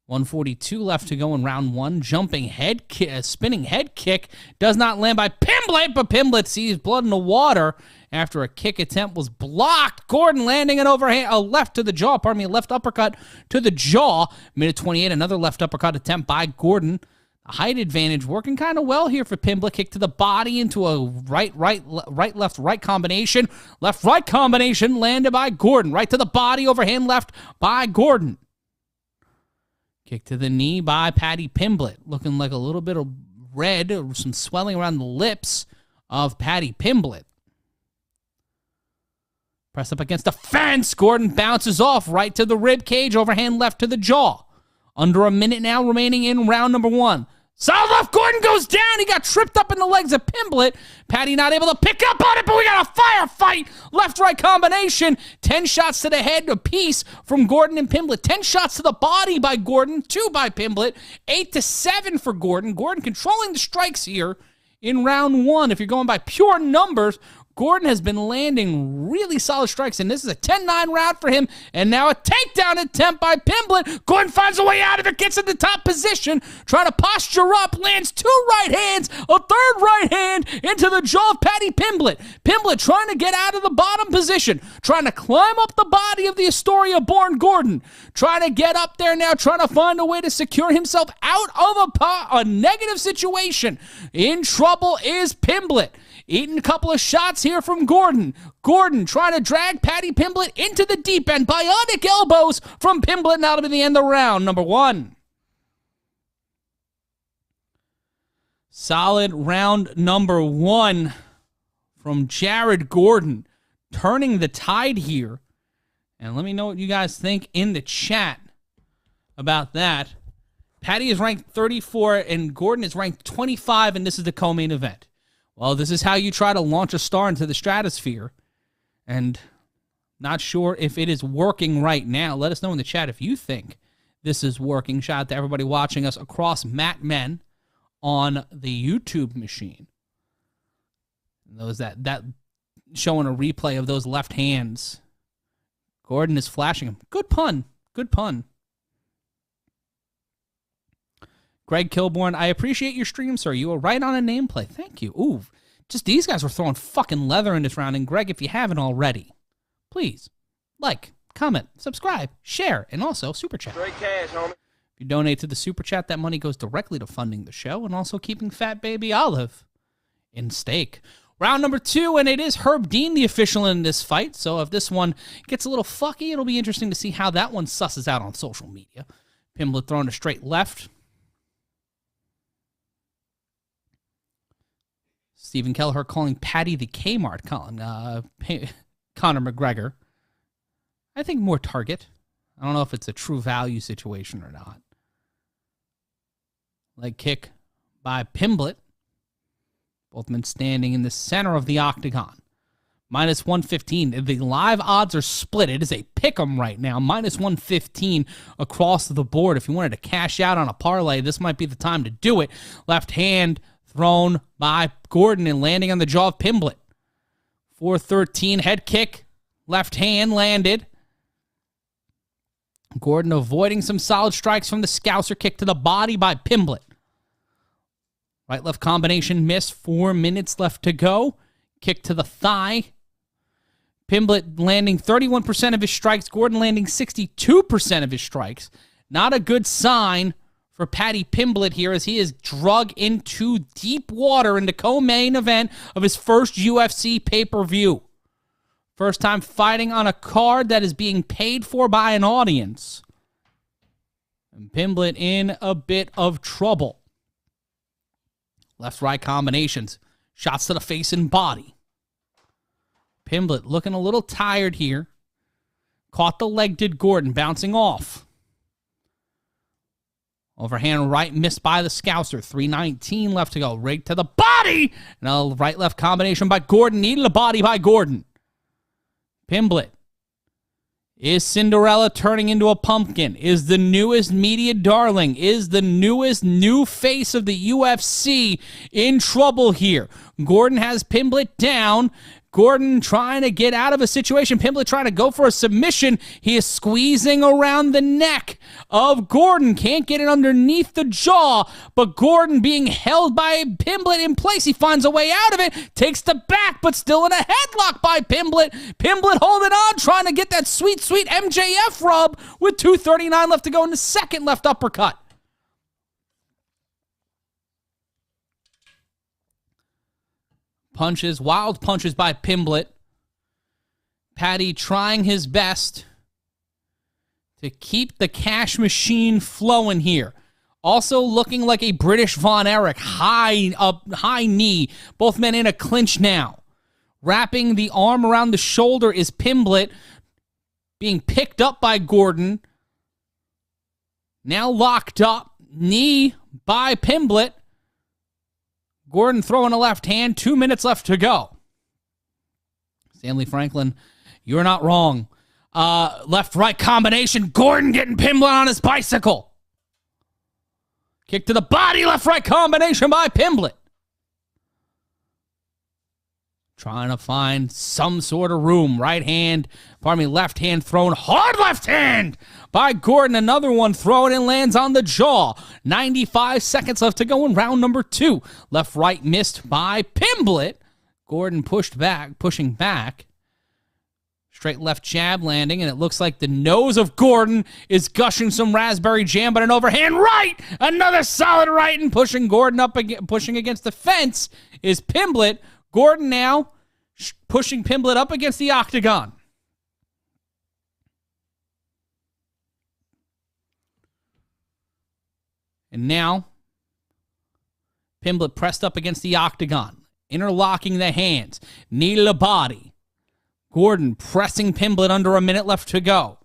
142 left to go in round 1. Jumping head kick, spinning head kick does not land by Pimblett, but Pimblett sees blood in the water after a kick attempt was blocked. Gordon landing an overhand, a left to the jaw, a left uppercut to the jaw. Minute 28, another left uppercut attempt by Gordon. A height advantage working kind of well here for Pimblett. Kick to the body into a right, left, right combination. Left, right combination landed by Gordon. Right to the body, overhand left by Gordon. Kick to the knee by Paddy Pimblett. Looking like a little bit of red, or some swelling around the lips of Paddy Pimblett. Press up against the fence. Gordon bounces off right to the rib cage. Overhand left to the jaw. Under a minute now remaining in round number 1. Solid left. Gordon goes down. He got tripped up in the legs of Pimblett. Paddy not able to pick up on it, but we got a firefight. Left-right combination. 10 shots to the head apiece from Gordon and Pimblett. 10 shots to the body by Gordon. 2 by Pimblett. 8-7 for Gordon. Gordon controlling the strikes here in round 1. If you're going by pure numbers, Gordon has been landing really solid strikes, and this is a 10-9 round for him, and now a takedown attempt by Pimblett. Gordon finds a way out of it, gets in the top position, trying to posture up, lands 2 right hands, a 3rd right hand into the jaw of Paddy Pimblett. Pimblett trying to get out of the bottom position, trying to climb up the body of the Astoria-born Gordon, trying to get up there now, trying to find a way to secure himself out of a negative situation. In trouble is Pimblett. Eating a couple of shots here from Gordon. Gordon trying to drag Paddy Pimblett into the deep end. Bionic elbows from Pimblett, now to be the end of round number 1. Solid round number 1 from Jared Gordon. Turning the tide here. And let me know what you guys think in the chat about that. Paddy is ranked 34 and Gordon is ranked 25, and this is the co-main event. Well, this is how you try to launch a star into the stratosphere. And not sure if it is working right now. Let us know in the chat if you think this is working. Shout out to everybody watching us across Mat Men on the YouTube machine. Those that showing a replay of those left hands. Gordon is flashing him. Good pun. Good pun. Greg Kilborn, I appreciate your stream, sir. You were right on a nameplate. Thank you. Ooh, just these guys were throwing fucking leather in this round. And Greg, if you haven't already, please like, comment, subscribe, share, and also super chat. Straight cash, homie. If you donate to the super chat, that money goes directly to funding the show and also keeping Fat Baby Olive in steak. Round number 2, and it is Herb Dean, the official in this fight. So if this one gets a little fucky, it'll be interesting to see how that one susses out on social media. Pimblett throwing a straight left. Stephen Kelleher calling Paddy the Kmart, Conor McGregor. I think more target. I don't know if it's a true value situation or not. Leg kick by Pimblett. Both men standing in the center of the octagon. Minus 115. The live odds are split. It is a pick'em right now. Minus 115 across the board. If you wanted to cash out on a parlay, this might be the time to do it. Left hand thrown by Gordon and landing on the jaw of Pimblett. 413 head kick. Left hand landed. Gordon avoiding some solid strikes from the Scouser. Kick to the body by Pimblett. Right-left combination missed. 4 minutes left to go. Kick to the thigh. Pimblett landing 31% of his strikes. Gordon landing 62% of his strikes. Not a good sign for Paddy Pimblett here as he is drug into deep water in the co-main event of his first UFC pay-per-view. First time fighting on a card that is being paid for by an audience. And Pimblett in a bit of trouble. Left-right combinations. Shots to the face and body. Pimblett looking a little tired here. Caught the leg, did Gordon, bouncing off. Overhand right missed by the Scouser. 3:19 left to go. Right to the body. And a right-left combination by Gordon. Needed a body by Gordon. Pimblett. Is Cinderella turning into a pumpkin? Is the newest media darling? Is the newest new face of the UFC in trouble here? Gordon has Pimblett down. Gordon trying to get out of a situation. Pimblett trying to go for a submission. He is squeezing around the neck of Gordon. Can't get it underneath the jaw, but Gordon being held by Pimblett in place. He finds a way out of it. Takes the back, but still in a headlock by Pimblett. Pimblett holding on, trying to get that sweet, sweet MJF rub with 2:39 left to go in the second left uppercut. Punches, wild punches by Pimblett. Paddy trying his best to keep the cash machine flowing here. Also looking like a British Von Erich. High knee. Both men in a clinch now. Wrapping the arm around the shoulder is Pimblett. Being picked up by Gordon. Now locked up. Knee by Pimblett. Gordon throwing a left hand. 2 minutes left to go. Stanley Franklin, you're not wrong. Left-right combination. Gordon getting Pimblett on his bicycle. Kick to the body. Left-right combination by Pimblett. Trying to find some sort of room. Left hand thrown. Hard left hand by Gordon. Another one thrown and lands on the jaw. 95 seconds left to go in round number 2. Left-right missed by Pimblett. Gordon pushing back. Straight left jab landing, and it looks like the nose of Gordon is gushing some raspberry jam, but an overhand right! Another solid right, and pushing Gordon up, pushing against the fence is Pimblett. Gordon now pushing Pimblett up against the octagon. And now, Pimblett pressed up against the octagon, interlocking the hands, knee to the body. Gordon pressing Pimblett under a minute left to go.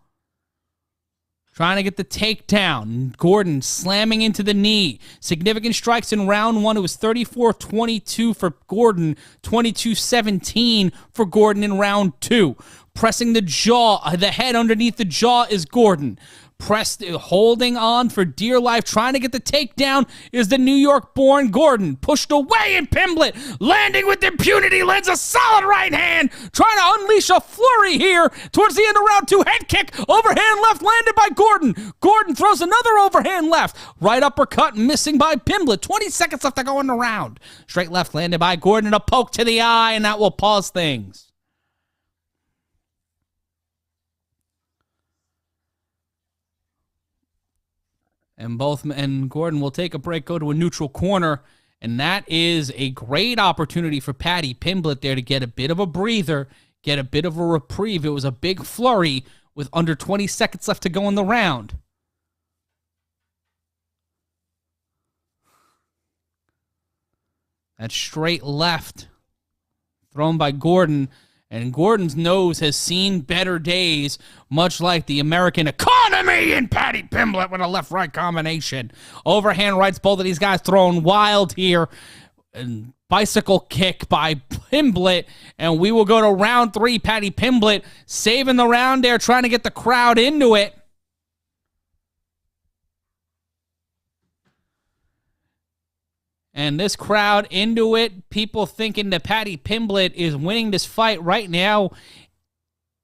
Trying to get the takedown. Gordon slamming into the knee. Significant strikes in round 1. It was 34-22 for Gordon. 22-17 for Gordon in round 2. pressing the jaw, the head underneath the jaw is Gordon. Holding on for dear life, trying to get the takedown is the New York-born Gordon. Pushed away in Pimblett, landing with impunity, lands a solid right hand, trying to unleash a flurry here towards the end of round 2. Head kick, overhand left, landed by Gordon. Gordon throws another overhand left. Right uppercut, missing by Pimblett. 20 seconds left to go in the round. Straight left landed by Gordon, a poke to the eye, and that will pause things. And Gordon will take a break, go to a neutral corner, and that is a great opportunity for Paddy Pimblett there to get a bit of a breather, get a bit of a reprieve. It was a big flurry with under 20 seconds left to go in the round. That straight left thrown by Gordon. And Gordon's nose has seen better days, much like the American economy in Paddy Pimblett with a left-right combination. Overhand rights, both of these guys throwing wild here. And bicycle kick by Pimblett. And we will go to round 3. Paddy Pimblett saving the round there, trying to get the crowd into it. And this crowd into it, people thinking that Paddy Pimblett is winning this fight right now.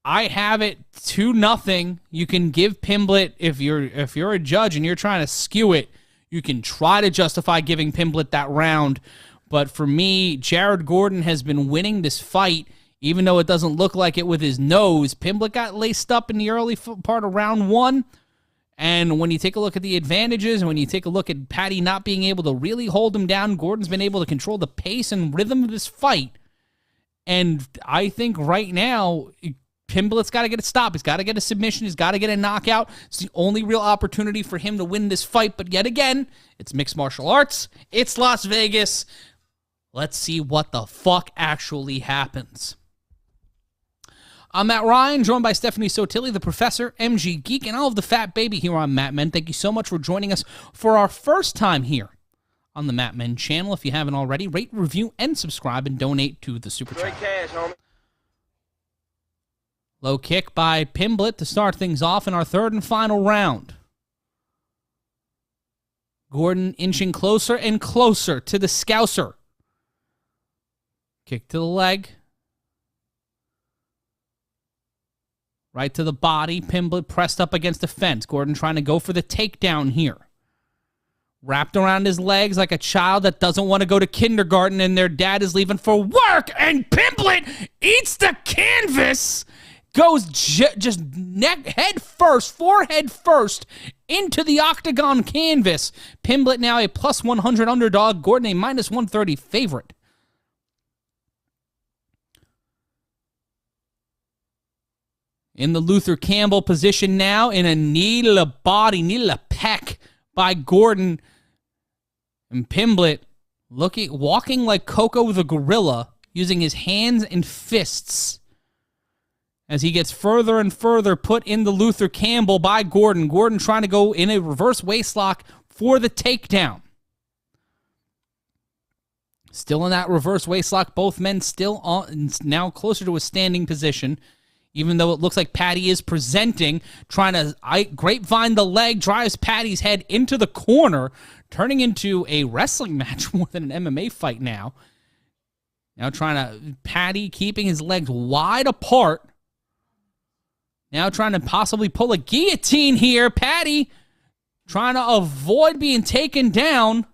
I have it 2-0. You can give Pimblett, if you're a judge and you're trying to skew it, you can try to justify giving Pimblett that round. But for me, Jared Gordon has been winning this fight, even though it doesn't look like it with his nose. Pimblett got laced up in the early part of round 1. And when you take a look at the advantages, and when you take a look at Paddy not being able to really hold him down, Gordon's been able to control the pace and rhythm of this fight. And I think right now, Pimblett's got to get a stop. He's got to get a submission. He's got to get a knockout. It's the only real opportunity for him to win this fight. But yet again, it's mixed martial arts. It's Las Vegas. Let's see what the fuck actually happens. I'm Matt Ryan, joined by Stephanie Sotilli, the Professor, MG Geek, and all of the Fat Baby here on Matt Men. Thank you so much for joining us for our first time here on the Matt Men channel. If you haven't already, rate, review, and subscribe, and donate to the Super Chat. Great cash, homie. Low kick by Pimblett to start things off in our third and final round. Gordon inching closer and closer to the Scouser. Kick to the leg. Right to the body. Pimblett pressed up against the fence. Gordon trying to go for the takedown here. Wrapped around his legs like a child that doesn't want to go to kindergarten and their dad is leaving for work. And Pimblett eats the canvas. Goes just head first, forehead first, into the octagon canvas. Pimblett now a plus 100 underdog. Gordon a minus 130 favorite. In the Luther Campbell position now, in a knee to the body, knee to the pec by Gordon. And Pimblett walking like Coco the gorilla, using his hands and fists as he gets further and further put in the Luther Campbell by Gordon. Gordon trying to go in a reverse waistlock for the takedown. Still in that reverse waistlock, both men still on, now closer to a standing position. Even though it looks like Paddy is presenting, trying to grapevine the leg, drives Paddy's head into the corner, turning into a wrestling match more than an MMA fight now. Now Paddy keeping his legs wide apart. Now trying to possibly pull a guillotine here. Paddy trying to avoid being taken down.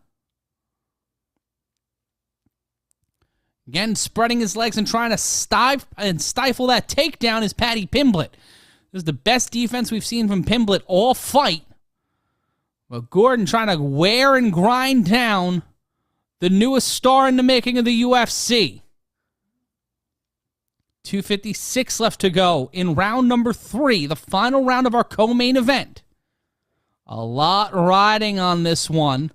Again, spreading his legs and trying to stifle that takedown is Paddy Pimblett. This is the best defense we've seen from Pimblett all fight. But Gordon trying to wear and grind down the newest star in the making of the UFC. 2:56 left to go in round number 3, the final round of our co-main event. A lot riding on this one.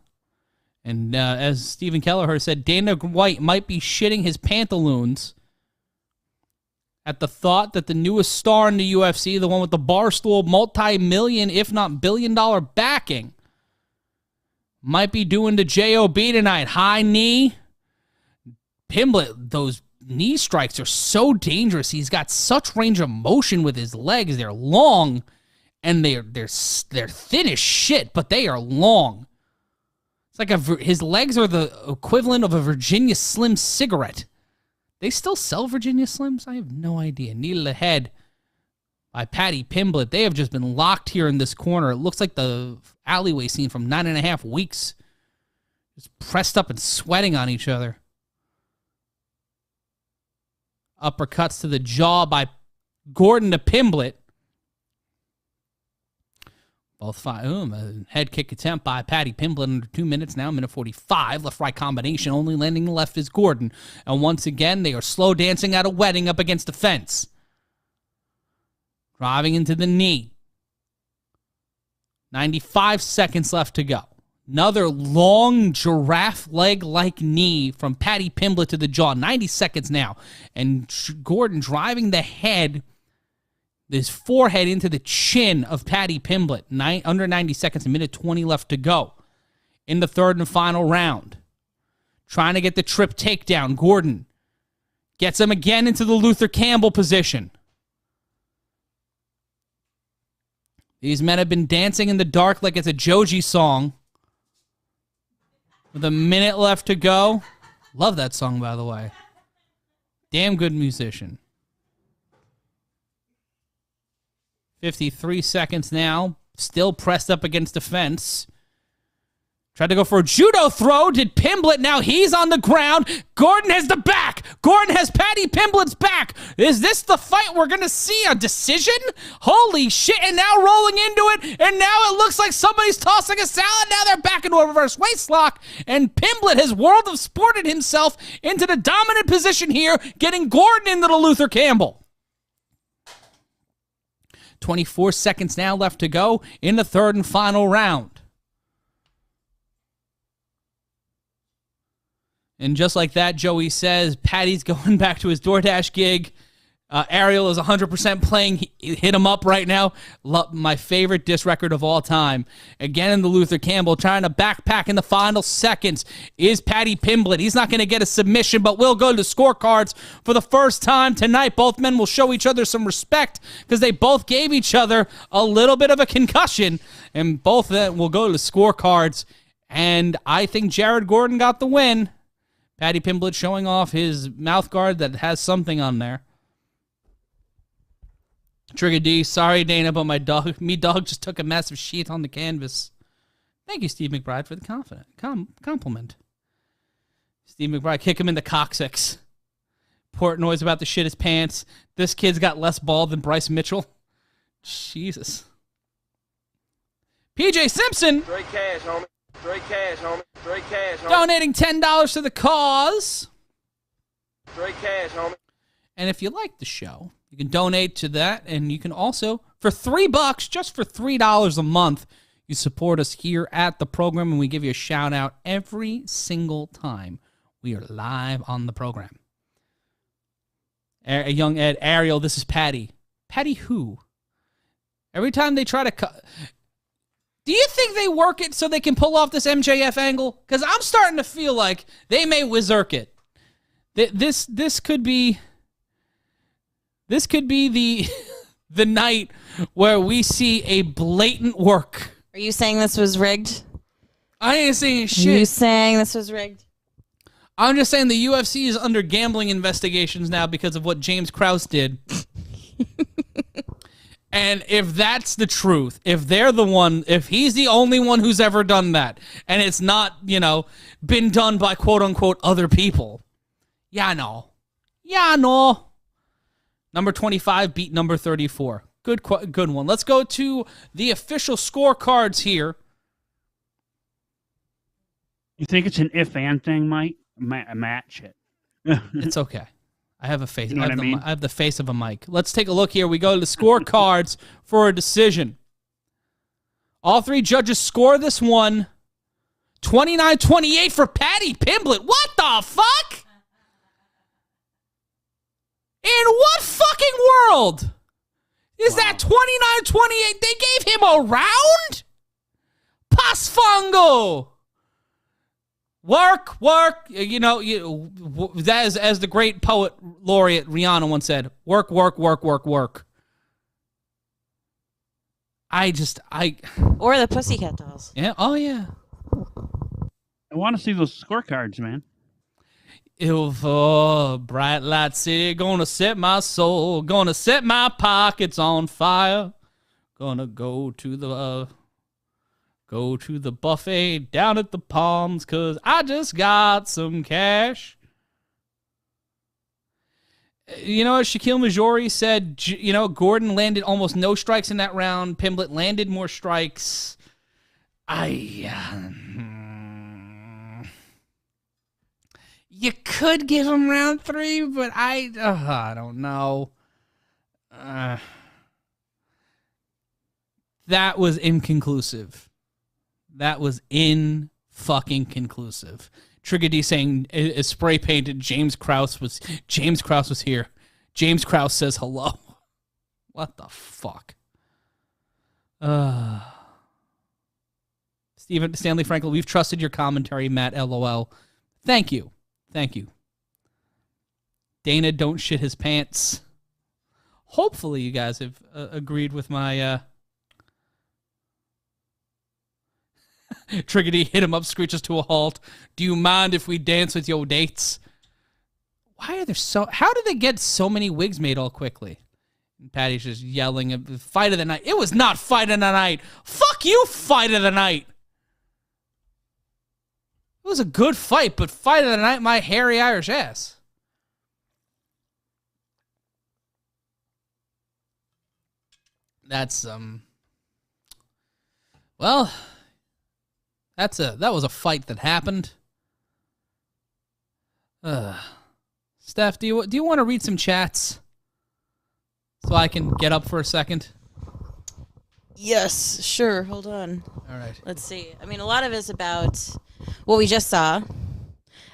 And as Stephen Kelleher said, Dana White might be shitting his pantaloons at the thought that the newest star in the UFC, the one with the Barstool multi-million, if not billion-dollar backing, might be doing the JOB tonight. High knee. Pimblett, those knee strikes are so dangerous. He's got such range of motion with his legs. They're long, and they're thin as shit, but they are long. It's like his legs are the equivalent of a Virginia Slim cigarette. They still sell Virginia Slims? I have no idea. Knee to the head by Paddy Pimblett. They have just been locked here in this corner. It looks like the alleyway scene from 9.5 Weeks. Just pressed up and sweating on each other. Uppercuts to the jaw by Gordon to Pimblett. Both five. A head kick attempt by Paddy Pimblett under 2 minutes now, minute 45. Left-right combination, only landing the left is Gordon. And once again, they are slow dancing at a wedding up against the fence. Driving into the knee. 95 seconds left to go. Another long giraffe leg-like knee from Paddy Pimblett to the jaw. 90 seconds now. And Gordon driving the head, his forehead into the chin of Paddy Pimblett. Under 90 seconds, a minute 20 left to go. In the third and final round. Trying to get the trip takedown. Gordon gets him again into the Luther Campbell position. These men have been dancing in the dark like it's a Joji song. With a minute left to go. Love that song, by the way. Damn good musician. 53 seconds now. Still pressed up against the fence. Tried to go for a judo throw. Did Pimblett. Now he's on the ground. Gordon has the back. Gordon has Paddy Pimblett's back. Is this the fight we're going to see? A decision? Holy shit. And now rolling into it. And now it looks like somebody's tossing a salad. Now they're back into a reverse waist lock. And Pimblett has world of sported himself into the dominant position here, getting Gordon into the Luther Campbell. 24 seconds now left to go in the third and final round. And just like that, Joey says, Paddy's going back to his DoorDash gig. Ariel is 100% playing Hit 'Em Up right now. My favorite diss record of all time. Again in the Luther Campbell, trying to backpack in the final seconds is Paddy Pimblett. He's not going to get a submission, but will go to the scorecards for the first time tonight. Both men will show each other some respect because they both gave each other a little bit of a concussion, and both of them will go to the scorecards. And I think Jared Gordon got the win. Paddy Pimblett showing off his mouth guard that has something on there. Trigger D, sorry Dana, but my dog just took a massive shit on the canvas. Thank you, Steve McBride, for the compliment. Steve McBride, kick him in the coccyx. Portnoy's about to shit his pants. This kid's got less ball than Bryce Mitchell. Jesus. PJ Simpson. Straight cash, homie. Straight cash, homie. Straight cash, homie. Donating $10 to the cause. Straight cash, homie. And if you like the show, you can donate to that. And you can also, for $3, just for $3 a month, you support us here at the program. And we give you a shout out every single time we are live on the program. Young Ed, Ariel, this is Paddy. Paddy who? Every time they try to do you think they work it so they can pull off this MJF angle? Because I'm starting to feel like they may wizark it. This could be the the night where we see a blatant work. Are you saying this was rigged? I ain't saying shit. Are you saying this was rigged? I'm just saying the UFC is under gambling investigations now because of what James Krause did. And if that's the truth, if they're the one, if he's the only one who's ever done that, and it's not, been done by quote-unquote other people, yeah, no. Number 25 beat number 34. Good one. Let's go to the official scorecards here. You think it's an if-and thing, Mike? Match it. It's okay. I have a face. You know what I mean? I have the face of a mic. Let's take a look here. We go to the scorecards for a decision. All three judges score this one. 29-28 for Paddy Pimblett. What the fuck? In what fucking world is that 29-28? They gave him a round? Pasfango. Work. You know, as the great poet laureate Rihanna once said, work. Or the Pussycat Dolls. Yeah. Oh, yeah. I want to see those scorecards, man. If bright light city gonna set my soul, gonna set my pockets on fire, gonna go to the buffet down at the Palms, 'cause I just got some cash. You know, Shaquille Majori said, you know, Gordon landed almost no strikes in that round. Pimblett landed more strikes. You could give him round 3, but I don't know. That was inconclusive. That was fucking conclusive. Trigger D saying spray painted James Krause was here. James Krause says hello. What the fuck? Stanley Frankel, we've trusted your commentary, Matt. LOL. Thank you. Dana, don't shit his pants. Hopefully you guys have agreed with my Triggedy hit him up, screeches to a halt. Do you mind if we dance with your dates? Why are there how did they get so many wigs made all quickly? And Paddy's just yelling at fight of the night. It was not fight of the night. Fuck you, fight of the night. It was a good fight, but fight of the night, my hairy Irish ass. That's well, that was a fight that happened. Steph, do you want to read some chats so I can get up for a second? Yes, sure. Hold on. All right. Let's see. I mean, a lot of it's about what we just saw,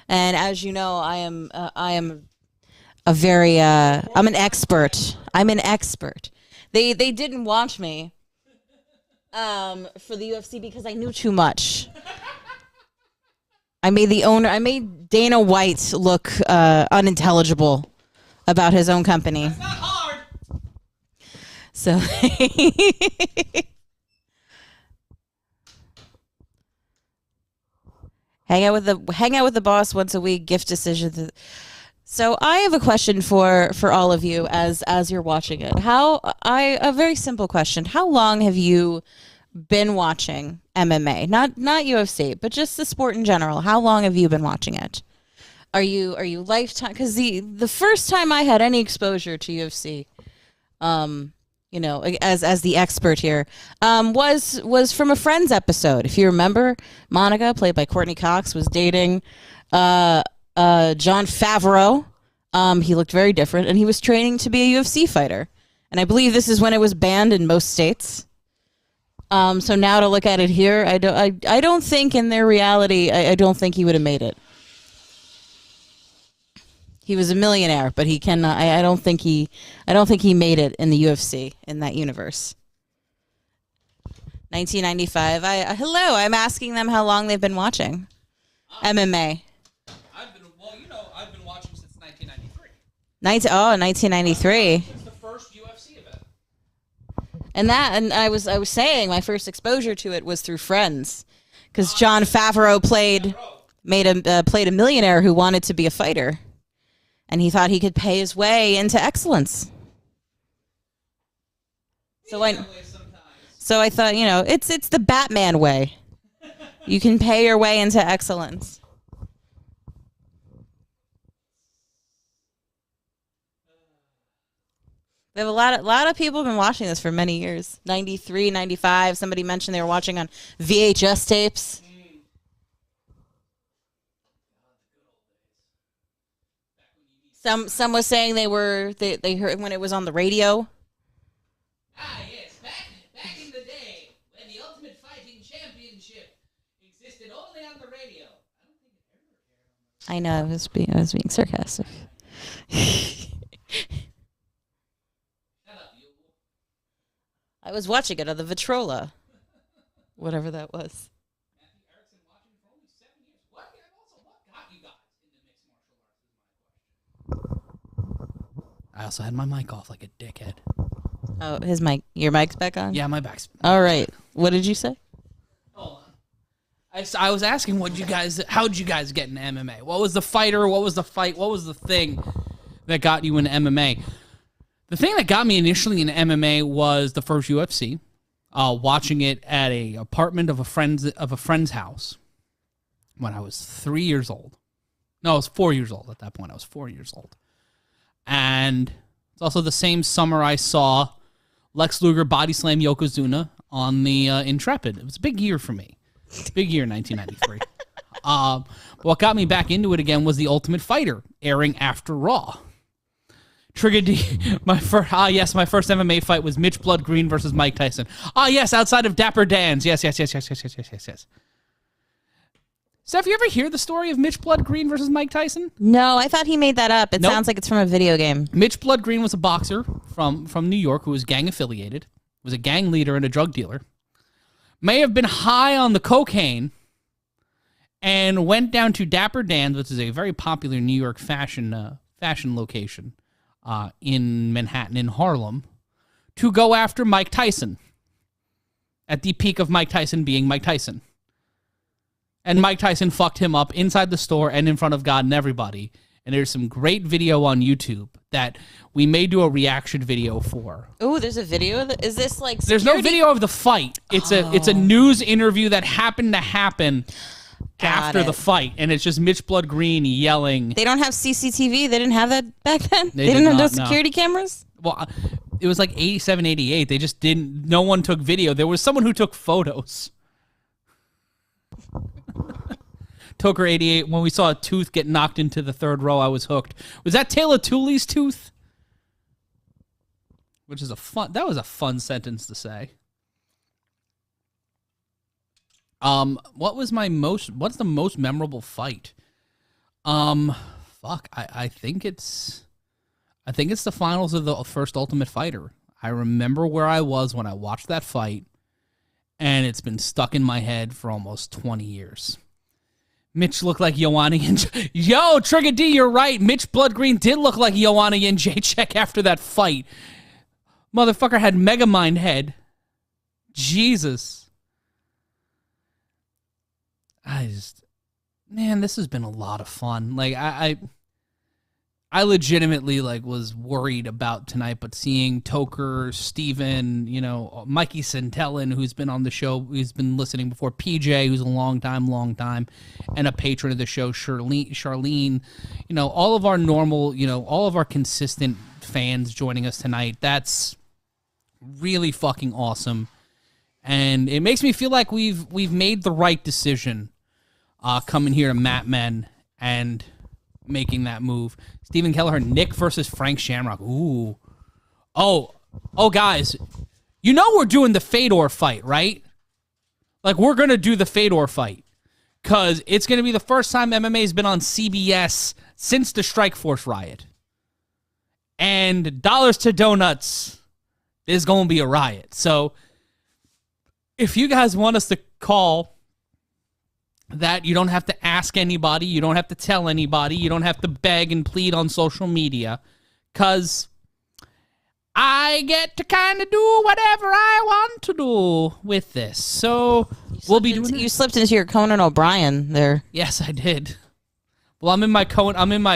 and as you know, I am a very I'm an expert. They didn't want me for the UFC because I knew too much. I made Dana White look unintelligible about his own company. That's not hard. So hang out with the boss once a week. Gift decisions. So I have a question for all of you as you're watching it. A very simple question. How long have you been watching MMA? Not UFC, but just the sport in general. How long have you been watching it? Are you lifetime? Because the first time I had any exposure to UFC, you know, as the expert here, was from a Friends episode. If you remember, Monica, played by Courtney Cox, was dating John Favreau. He looked very different, and he was training to be a UFC fighter. And I believe this is when it was banned in most states. So now to look at it here, I don't think in their reality, I don't think he would have made it. He was a millionaire, but he cannot. I don't think he made it in the UFC in that universe. 1995. Hello. I'm asking them how long they've been watching MMA. I've been watching since 1993. 1993. Since the first UFC event. And I was saying my first exposure to it was through Friends, because John Favreau played a millionaire who wanted to be a fighter, and he thought he could pay his way into excellence. So I thought, you know, it's the Batman way. You can pay your way into excellence. We have a lot of people have been watching this for many years. 93, 95. Somebody mentioned they were watching on VHS tapes. Some was saying they heard when it was on the radio. Ah, yes, back in the day when the Ultimate Fighting Championship existed only on the radio. I know, I was being sarcastic. I was watching it on the Vitrola, whatever that was. I also had my mic off like a dickhead. Oh, your mic's back on? Yeah, my back's... All right. What did you say? Hold on. I was asking how'd you guys get into MMA? What was the fighter? What was the fight? What was the thing that got you into MMA? The thing that got me initially into MMA was the first UFC. Watching it at a apartment of a friend's house when I was 3 years old. No, I was 4 years old at that point. I was 4 years old. And it's also the same summer I saw Lex Luger body slam Yokozuna on the Intrepid. It was a big year for me. Big year, 1993. What got me back into it again was The Ultimate Fighter, airing after Raw. Trigger D, my first MMA fight was Mitch Blood Green versus Mike Tyson. Yes, outside of Dapper Dan's. Yes. Steph, you ever hear the story of Mitch Blood Green versus Mike Tyson? No, I thought he made that up. It Nope. sounds like it's from a video game. Mitch Blood Green was a boxer from New York who was gang affiliated, was a gang leader and a drug dealer. May have been high on the cocaine and went down to Dapper Dan's, which is a very popular New York fashion location in Manhattan, in Harlem, to go after Mike Tyson at the peak of Mike Tyson being Mike Tyson. And Mike Tyson fucked him up inside the store and in front of God and everybody. And there's some great video on YouTube that we may do a reaction video for. Oh, there's a video? Is this like There's no video of the fight. It's a news interview that happened to happen after the fight. And it's just Mitch Blood Green yelling. They don't have CCTV? They didn't have that back then? They didn't did have not, those security cameras? Well, it was like 87, 88. They just didn't. No one took video. There was someone who took photos. Toker 88, when we saw a tooth get knocked into the third row, I was hooked. Was that Taylor Tooley's tooth? That was a fun sentence to say. What's the most memorable fight? I think it's the finals of the first Ultimate Fighter. I remember where I was when I watched that fight, and it's been stuck in my head for almost 20 years. Mitch looked like Ioane and... Yo, Trigger D, you're right. Mitch Blood Green did look like Ioane and Jacek after that fight. Motherfucker had Megamind head. Jesus. Man, this has been a lot of fun. Like, I legitimately was worried about tonight, but seeing Toker, Steven, Mikey Centellin, who's been on the show, who's been listening before, PJ, who's a long time, and a patron of the show, Charlene, all of our normal, all of our consistent fans joining us tonight. That's really fucking awesome. And it makes me feel like we've made the right decision coming here to Mat Men and making that move. Stephen Kelleher, Nick versus Frank Shamrock. Ooh. Oh, guys. We're doing the Fedor fight, right? We're going to do the Fedor fight. Because it's going to be the first time MMA has been on CBS since the Strikeforce riot. And dollars to donuts, there's going to be a riot. So, if you guys want us to call... that you don't have to ask anybody, you don't have to tell anybody, you don't have to beg and plead on social media, because I get to kind of do whatever I want to do with this. So we'll be doing You slipped into your Conan O'Brien there. Yes, I did. Well, I'm in my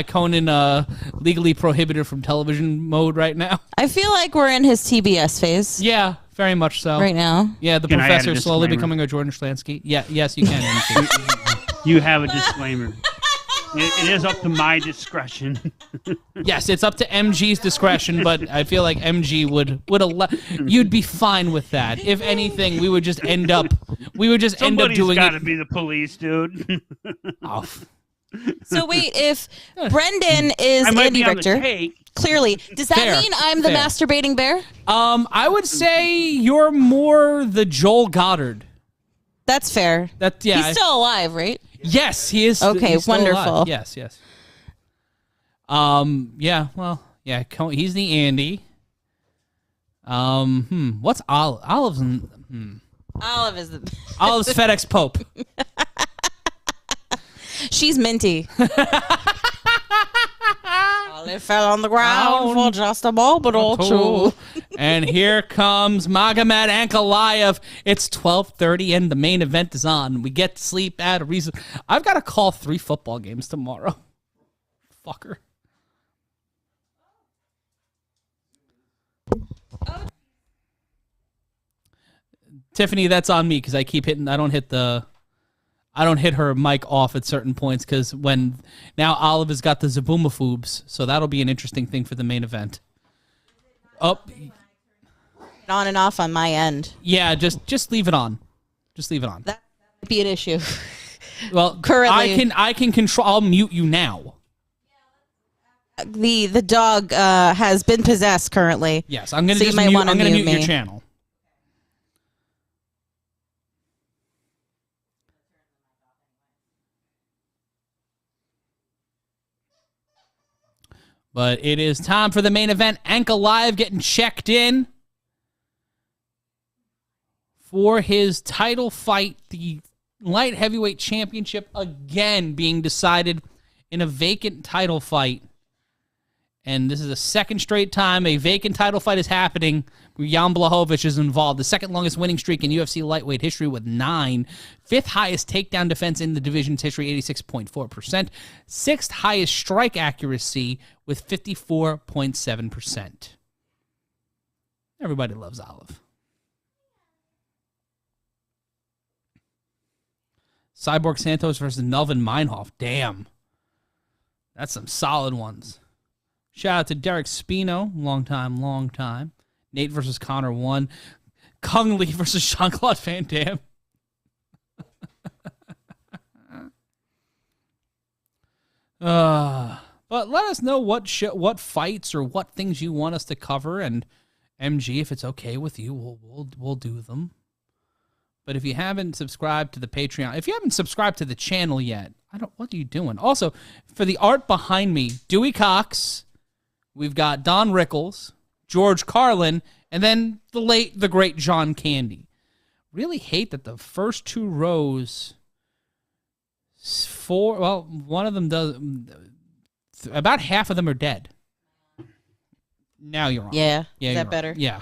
Conan legally prohibited from television mode right now. I feel like we're in his TBS phase. Yeah, very much so. Right now. Yeah, the professor is slowly becoming a Jordan Schlansky. Yeah, yes, you can. You have a disclaimer. It is up to my discretion. Yes, it's up to MG's discretion, but I feel like MG would allow. You'd be fine with that. If anything, we would just end up doing it. Somebody's got to be the police, dude. Oh. So wait, if Brendan is Andy Richter, clearly, does that mean I'm the masturbating bear? I would say you're more the Joel Goddard. That's fair. He's still alive, right? Yes, he is. Okay, he's still wonderful. alive. Yes. Yeah. Well, yeah. He's the Andy. What's Olive? Olive's Olive is Olive's FedEx Pope. She's minty. It fell on the ground for just a moment or two. And here comes Magomed Ankalaev. It's 12:30 and the main event is on. We get to sleep at a reason. I've got to call 3 football games tomorrow. Fucker. Tiffany, that's on me because I keep hitting. I don't hit her mic off at certain points because when now Olive has got the Zaboomafoops, so that'll be an interesting thing for the main event. Oh, On and off on my end. yeah, just leave it on. Just leave it on. That might be an issue. Well, Currently, I can control. I'll mute you now. the dog has been possessed currently. Yes, I'm gonna So you just might mute. wanna I'm gonna mute mute your me. channel. But it is time for the main event. Ankalaev getting checked in for his title fight. The light heavyweight championship again being decided in a vacant title fight. And this is the second straight time a vacant title fight is happening where Jan Blachowicz is involved. The second longest winning streak in UFC lightweight history with 9. 5th highest takedown defense in the division's history, 86.4%. 6th highest strike accuracy with 54.7%. Everybody loves Olive. Cyborg Santos versus Melvin Meinhof. Damn. That's some solid ones. Shout out to Derek Spino. Long time. Nate versus Connor 1. Kung Lee versus Jean-Claude Van Damme. But let us know what fights or what things you want us to cover, and MG, if it's okay with you, we'll do them. But if you haven't subscribed to the Patreon, if you haven't subscribed to the channel yet, what are you doing? Also, for the art behind me, Dewey Cox, we've got Don Rickles, George Carlin, and then the great John Candy. Really hate that the first 2 rows, one of them does, about half of them are dead. Now you're on. Yeah. Yeah, Is you're that better? on. Yeah.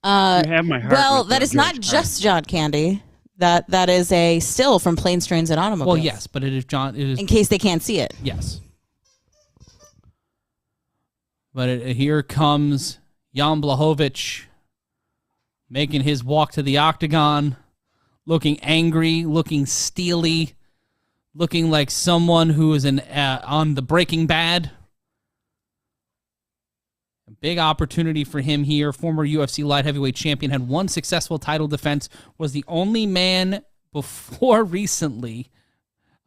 You have my heart. Well, with that is not George just John Candy. That is a still from Planes, Trains, and Automobiles. Well, yes, but it is John. It is In case they can't see it. yes. But here comes Jan Blachowicz making his walk to the octagon, looking angry, looking steely, looking like someone who is on the Breaking Bad. A big opportunity for him here. Former UFC light heavyweight champion, had 1 successful title defense, was the only man before recently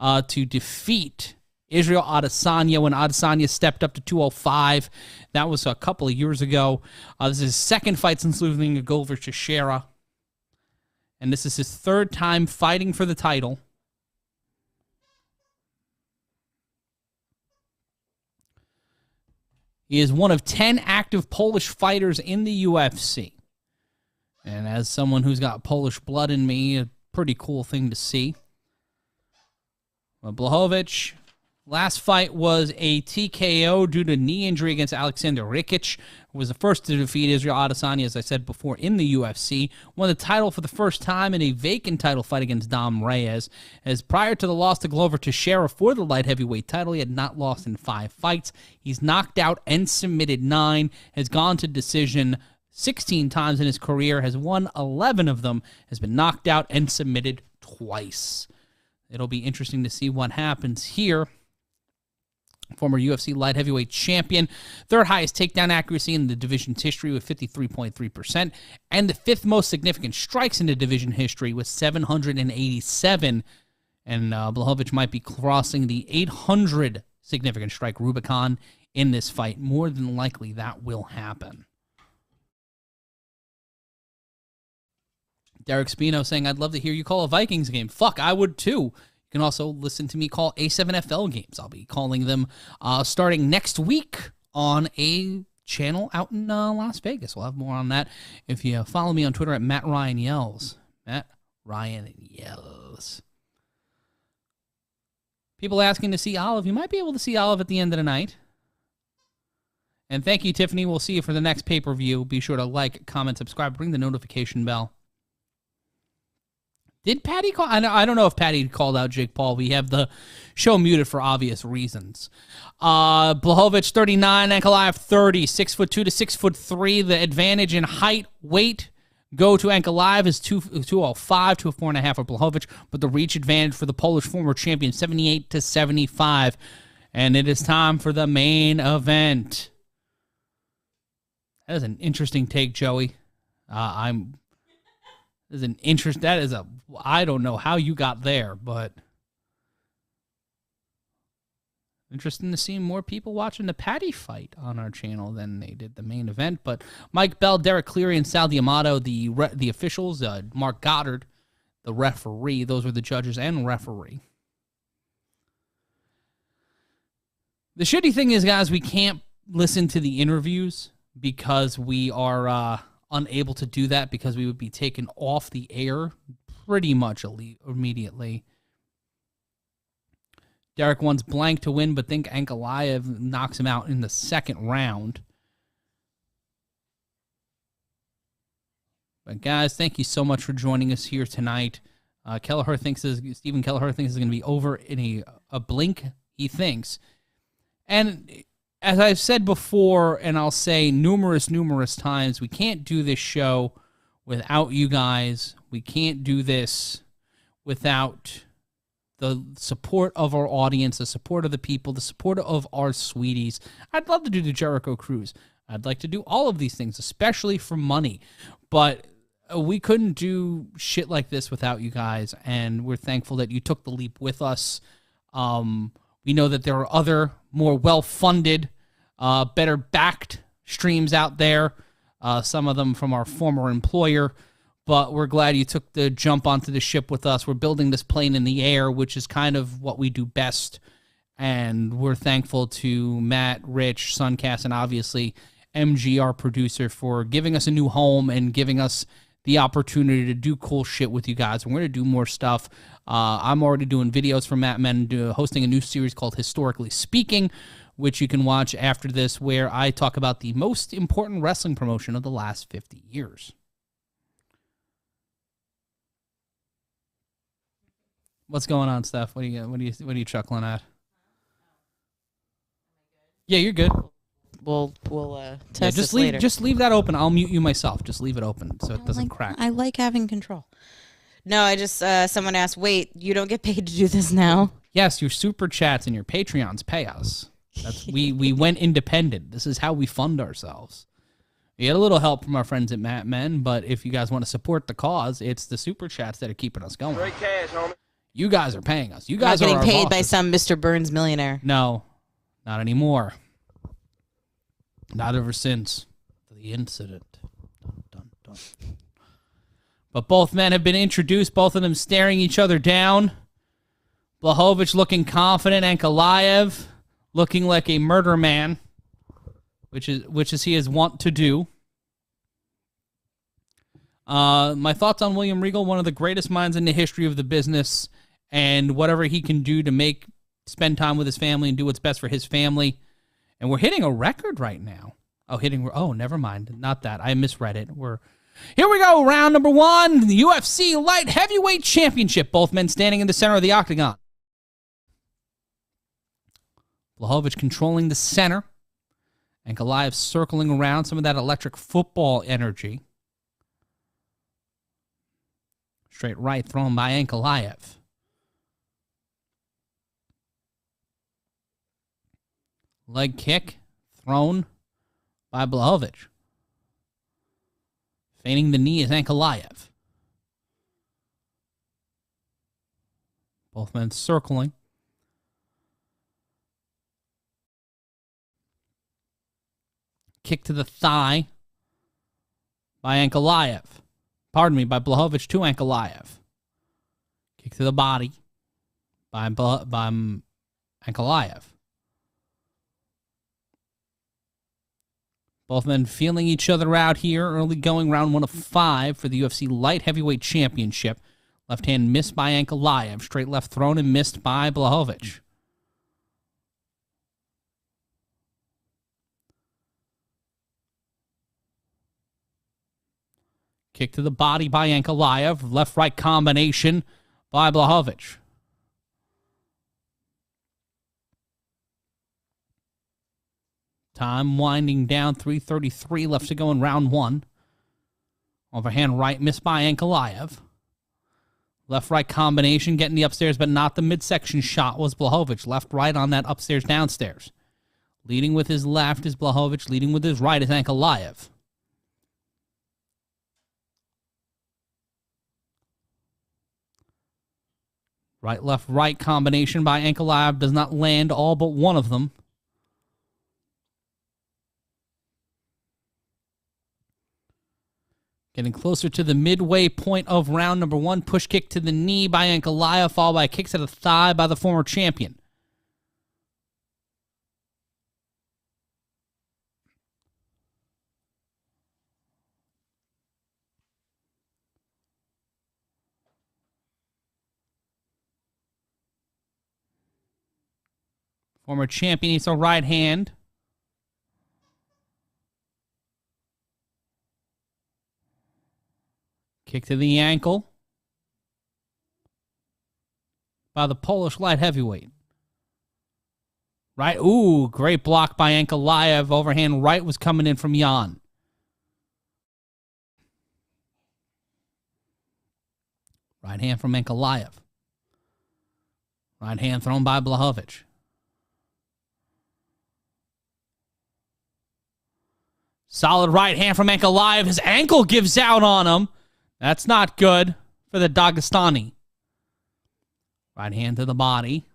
to defeat Israel Adesanya when Adesanya stepped up to 205. That was a couple of years ago. This is his second fight since losing a Glover Teixeira. And this is his 3rd time fighting for the title. He is one of 10 active Polish fighters in the UFC. And as someone who's got Polish blood in me, a pretty cool thing to see. But Blachowicz, last fight was a TKO due to knee injury against Alexander Rikic. Was the first to defeat Israel Adesanya, as I said before, in the UFC. Won the title for the first time in a vacant title fight against Dom Reyes. As prior to the loss to Glover Teixeira for the light heavyweight title, he had not lost in 5 fights. He's knocked out and submitted 9, has gone to decision 16 times in his career, has won 11 of them, has been knocked out and submitted twice. It'll be interesting to see what happens here. Former UFC light heavyweight champion, 3rd highest takedown accuracy in the division's history with 53.3%, and the 5th most significant strikes in the division history with 787. And Blachowicz might be crossing the 800 significant strike Rubicon in this fight. More than likely that will happen. Derek Spino saying, I'd love to hear you call a Vikings game. Fuck, I would too. You can also listen to me call A7FL games. I'll be calling them starting next week on a channel out in Las Vegas. We'll have more on that if you follow me on Twitter at Matt Ryan Yells. Matt Ryan Yells. People asking to see Olive. You might be able to see Olive at the end of the night. And thank you, Tiffany. We'll see you for the next pay-per-view. Be sure to like, comment, subscribe, ring the notification bell. Did Paddy call? I don't know if Paddy called out Jake Paul. We have the show muted for obvious reasons. Blachowicz 39, Ankalaev 30, 6'2" to 6'3". The advantage in height, weight go to Ankalaev is 205 to 4.5 for Blachowicz, but the reach advantage for the Polish former champion 78 to 75. And it is time for the main event. That is an interesting take, Joey. I don't know how you got there, but interesting to see more people watching the Paddy fight on our channel than they did the main event. But Mike Bell, Derek Cleary, and Sal D'Amato, the officials, Mark Goddard, the referee. Those were the judges and referee. The shitty thing is, guys, we can't listen to the interviews because we are unable to do that because we would be taken off the air pretty much immediately. Derek wants blank to win, but think Ankalaev knocks him out in the second round. But guys, thank you so much for joining us here tonight. Stephen Kelleher thinks this is going to be over in a blink, he thinks. And as I've said before, and I'll say numerous times, we can't do this show without you guys. We can't do this without the support of our audience, the support of the people, the support of our sweeties. I'd love to do the Jericho Cruise. I'd like to do all of these things, especially for money. But we couldn't do shit like this without you guys, and we're thankful that you took the leap with us. We know that there are other more well-funded, better-backed streams out there, some of them from our former employer, but we're glad you took the jump onto the ship with us. We're building this plane in the air, which is kind of what we do best, and we're thankful to Matt, Rich, Suncast, and obviously MG, our producer, for giving us a new home and giving us the opportunity to do cool shit with you guys. And we're going to do more stuff. I'm already doing videos for Matt Men, hosting a new series called Historically Speaking, which you can watch after this, where I talk about the most important wrestling promotion of the last 50 years. What's going on, Steph? What are you chuckling at? Yeah, you're good. We'll test this later. Just leave that open. I'll mute you myself. Just leave it open so it doesn't crack. I like having control. No, I just someone asked, wait, you don't get paid to do this now? Yes, your super chats and your Patreons pay us. We went independent. This is how we fund ourselves. We had a little help from our friends at Matt Men, but if you guys want to support the cause, it's the super chats that are keeping us going. Great cash, homie. You guys are paying us. You guys are getting paid by bosses. some Mr. Burns millionaire. No, not anymore. Not ever since the incident. Dun, dun, dun. But both men have been introduced, both of them staring each other down. Blachowicz looking confident, Ankalaev looking like a murder man, which is he is wont to do. My thoughts on William Regal, one of the greatest minds in the history of the business, and whatever he can do to spend time with his family and do what's best for his family. And we're hitting a record right now. Never mind. Not that. I misread it. Here we go. Round number 1. The UFC Light Heavyweight Championship. Both men standing in the center of the octagon. Blachowicz controlling the center. Ankalaev circling around, some of that electric football energy. Straight right thrown by Ankalaev. Leg kick thrown by Blachowicz. Feigning the knee is Ankalaev. Both men circling. Kick to the thigh by Ankalaev. Pardon me, by Blachowicz to Ankalaev. Kick to the body by Ankalaev. Both men feeling each other out here. Early going, round 1 of 5 for the UFC Light Heavyweight Championship. Left hand missed by Ankalaev. Straight left thrown and missed by Blachowicz. Kick to the body by Ankalaev. Left-right combination by Blachowicz. Time winding down, 3:33 left to go in round one. Overhand right missed by Ankalaev. Left-right combination getting the upstairs, but not the midsection shot was Blachowicz. Left-right on that upstairs-downstairs. Leading with his left is Blachowicz. Leading with his right is Ankalaev. Right, left, right combination by Ankalaev does not land all but one of them. Getting closer to the midway point of round number one. Push kick to the knee by Ankalaev, followed by a kick to the thigh by the former champion. Former champion eats a right hand. Kick to the ankle by the Polish light heavyweight. Right, ooh, great block by Ankalaev. Overhand right was coming in from Jan. Right hand from Ankalaev. Right hand thrown by Blachowicz. Solid right hand from Ankalaev. His ankle gives out on him. That's not good for the Dagestani. Right hand to the body.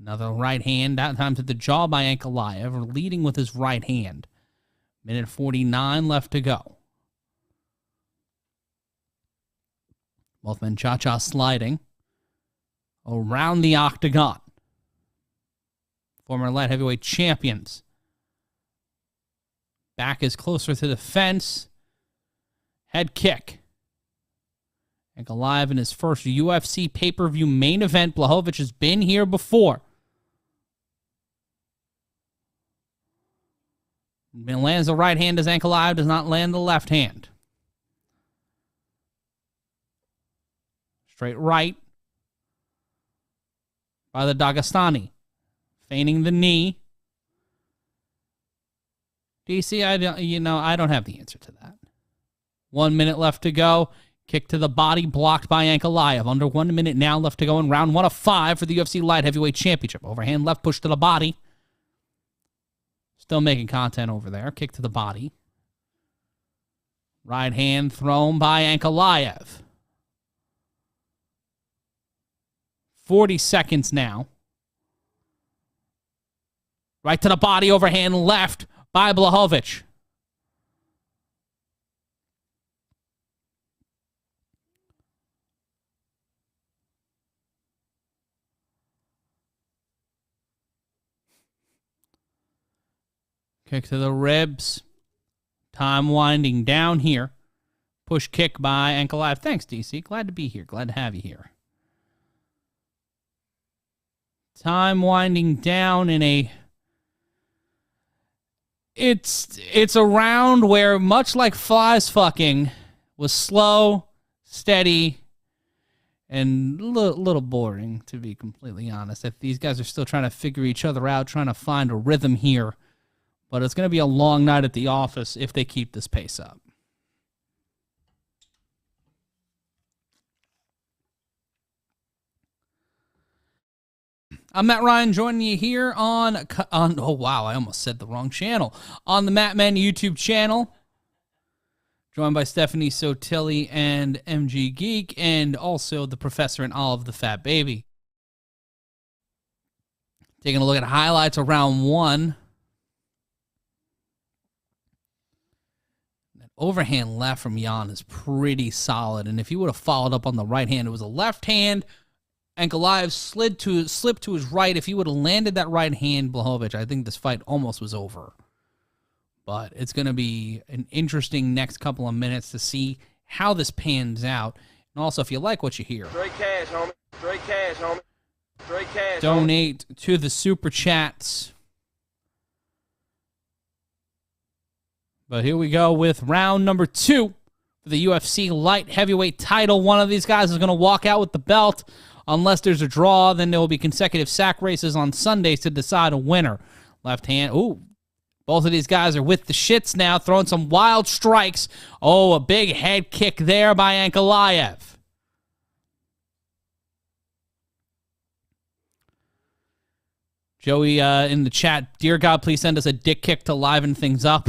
Another right hand, that time to the jaw by Ankalaev, leading with his right hand. Minute 49 left to go. Both men cha-cha sliding around the octagon. Former light heavyweight champions. Back is closer to the fence. Head kick. Ankalaev in his first UFC pay-per-view main event. Blachowicz has been here before. Lands the right hand as Ankalaev does not land the left hand. Straight right by the Dagestani. Feigning the knee. DC, I don't have the answer to that. 1 minute left to go. Kick to the body, blocked by Ankalaev. Under 1 minute now left to go in round one of 5 for the UFC Light Heavyweight Championship. Overhand left push to the body. Still making content over there. Kick to the body. Right hand thrown by Ankalaev. 40 seconds now. Right to the body, overhand left by Blachowicz. Kick to the ribs. Time winding down here. Push kick by Ankalaev. Thanks, DC. Glad to be here. Glad to have you here. Time winding down in a... It's a round where, much like flies fucking, was slow, steady, and a little boring, to be completely honest. If these guys are still trying to figure each other out, trying to find a rhythm here. But it's going to be a long night at the office if they keep this pace up. I'm Matt Ryan, joining you here on oh wow, I almost said the wrong channel. On the Matt Men YouTube channel. Joined by Stephanie Sotilli and MG Geek, and also the Professor and Olive the Fat Baby. Taking a look at highlights of round one. That overhand left from Jan is pretty solid, and if he would have followed up on the right hand, it was a left hand. Ankalaev slipped to his right. If he would have landed that right hand, Blachowicz, I think this fight almost was over. But it's going to be an interesting next couple of minutes to see how this pans out. And also, if you like what you hear, Straight cash, homie. Straight cash, homie. Straight cash, donate to the super chats. But here we go with round number 2 for the UFC light heavyweight title. One of these guys is going to walk out with the belt. Unless there's a draw, then there will be consecutive sack races on Sundays to decide a winner. Left hand. Ooh. Both of these guys are with the shits now, throwing some wild strikes. Oh, a big head kick there by Ankalaev. Joey in the chat, dear God, please send us a dick kick to liven things up.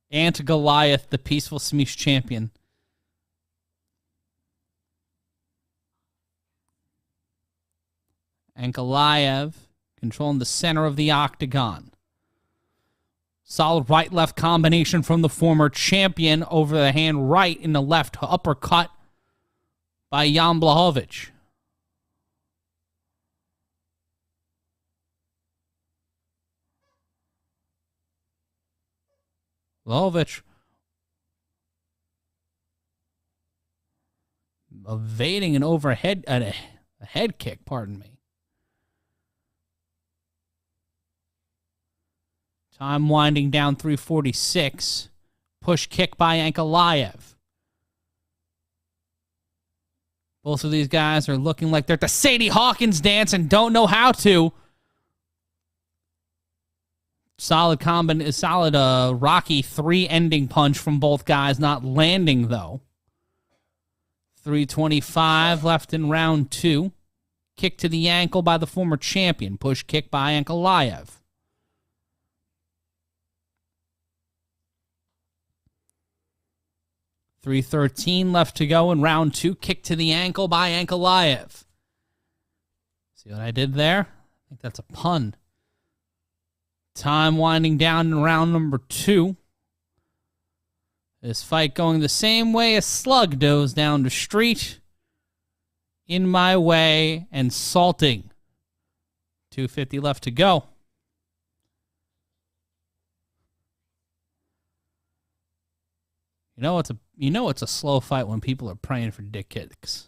And Goliath, the peaceful Smeesh champion. Ankalaev controlling the center of the octagon. Solid right-left combination from the former champion over the hand right in the left uppercut by Jan Blachowicz. Blachowicz evading an overhead a head kick, pardon me. Time winding down 3:46. Push kick by Ankalaev. Both of these guys are looking like they're at the Sadie Hawkins dance and don't know how to. Solid Rocky 3 ending punch from both guys, not landing though. 3:25 left in round 2. Kick to the ankle by the former champion. Push kick by Ankalaev. 3:13 left to go in round 2. Kick to the ankle by Ankalaev. See what I did there? I think that's a pun. Time winding down in round number 2. This fight going the same way as Slug goes down the street. In my way and salting. 2:50 left to go. You know it's a slow fight when people are praying for dick kicks.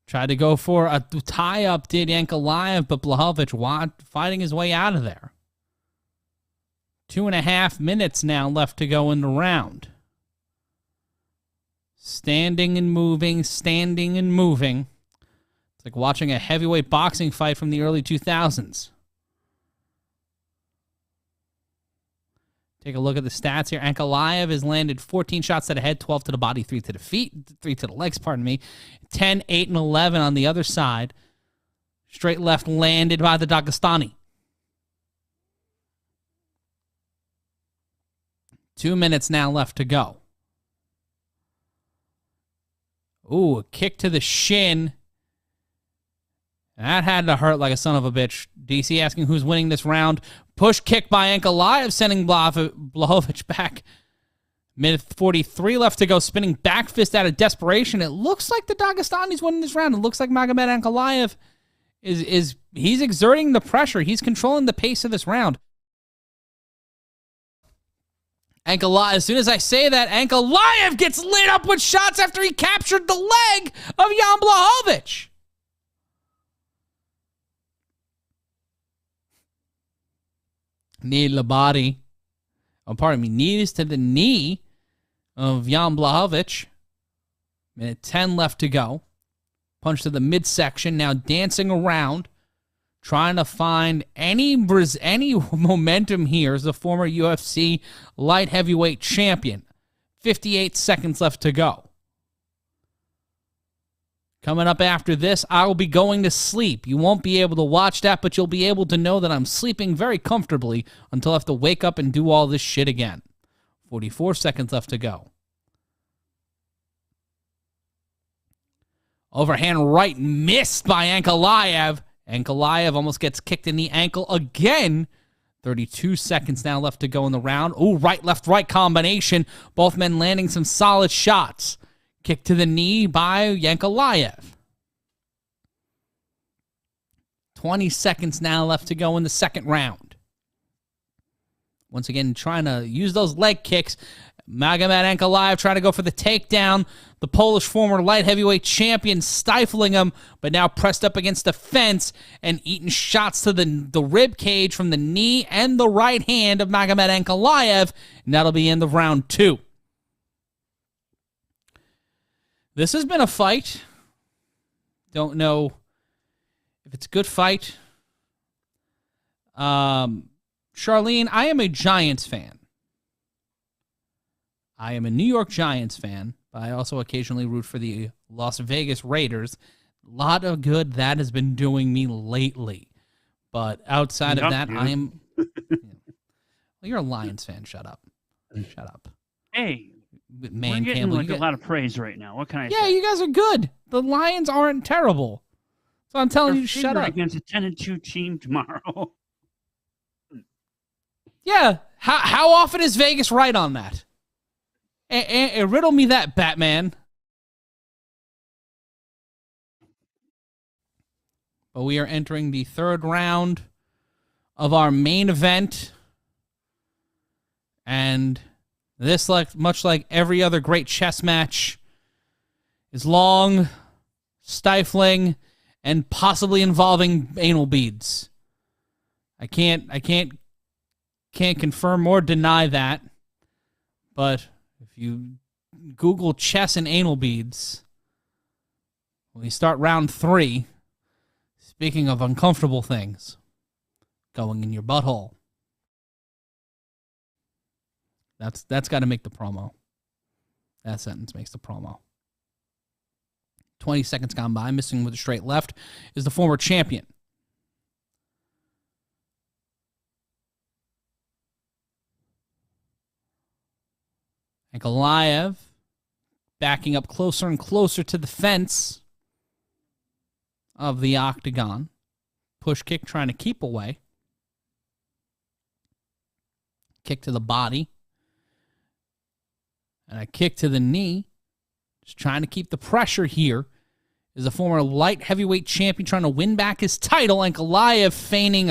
Tried to go for a tie-up, did Ankalaev, but Blachowicz fighting his way out of there. 2.5 minutes now left to go in the round. Standing and moving, standing and moving. It's like watching a heavyweight boxing fight from the early 2000s. Take a look at the stats here. Ankalaev has landed 14 shots to the head, 12 to the body, 3 to the feet, 3 to the legs, pardon me. 10, 8, and 11 on the other side. Straight left landed by the Dagestani. 2 minutes now left to go. Ooh, a kick to the shin. That had to hurt like a son of a bitch. DC asking who's winning this round. Push kick by Ankalaev, sending Blachowicz back. Minute 43 left to go. Spinning back fist out of desperation. It looks like the Dagestani's winning this round. It looks like Magomed Ankalaev he's exerting the pressure. He's controlling the pace of this round. Ankalaev, as soon as I say that, Ankalaev gets lit up with shots after he captured the leg of Jan Blachowicz. Knee to the body. Knees to the knee of Jan Blachowicz. Minute 10 left to go. Punch to the midsection. Now dancing around. Trying to find any momentum here as the former UFC light heavyweight champion. 58 seconds left to go. Coming up after this, I will be going to sleep. You won't be able to watch that, but you'll be able to know that I'm sleeping very comfortably until I have to wake up and do all this shit again. 44 seconds left to go. Overhand right missed by Ankalaev. Ankalaev almost gets kicked in the ankle again. 32 seconds now left to go in the round. Ooh, right, left, right combination. Both men landing some solid shots. Kick to the knee by Ankalaev. 20 seconds now left to go in the second round. Once again, trying to use those leg kicks. Magomed Ankalaev trying to go for the takedown. The Polish former light heavyweight champion stifling him, but now pressed up against the fence and eating shots to the rib cage from the knee and the right hand of Magomed Ankalaev, and that'll be end of round 2. This has been a fight. Don't know if it's a good fight. Charlene, I am a Giants fan. I am a New York Giants fan, but I also occasionally root for the Las Vegas Raiders. A lot of good that has been doing me lately. But outside of that, I am... Well, you're a Lions fan. Shut up. Shut up. Hey, Man, we're getting Campbell, like a lot of praise right now. What can I say? Yeah, you guys are good. The Lions aren't terrible. So I'm telling you to shut up. Against a 10-2 team tomorrow. Yeah. How often is Vegas right on that? Riddle me that, Batman. But we are entering the 3rd round of our main event. And this, much like every other great chess match, is long, stifling, and possibly involving anal beads. I can't confirm or deny that. But if you Google chess and anal beads, when you start round 3, speaking of uncomfortable things, going in your butthole. That's got to make the promo. That sentence makes the promo. 20 seconds gone by. Missing with a straight left is the former champion. Ankalaev backing up closer and closer to the fence of the octagon. Push kick trying to keep away. Kick to the body. And a kick to the knee. Just trying to keep the pressure here. Is a former light heavyweight champion trying to win back his title. Ankalaev feigning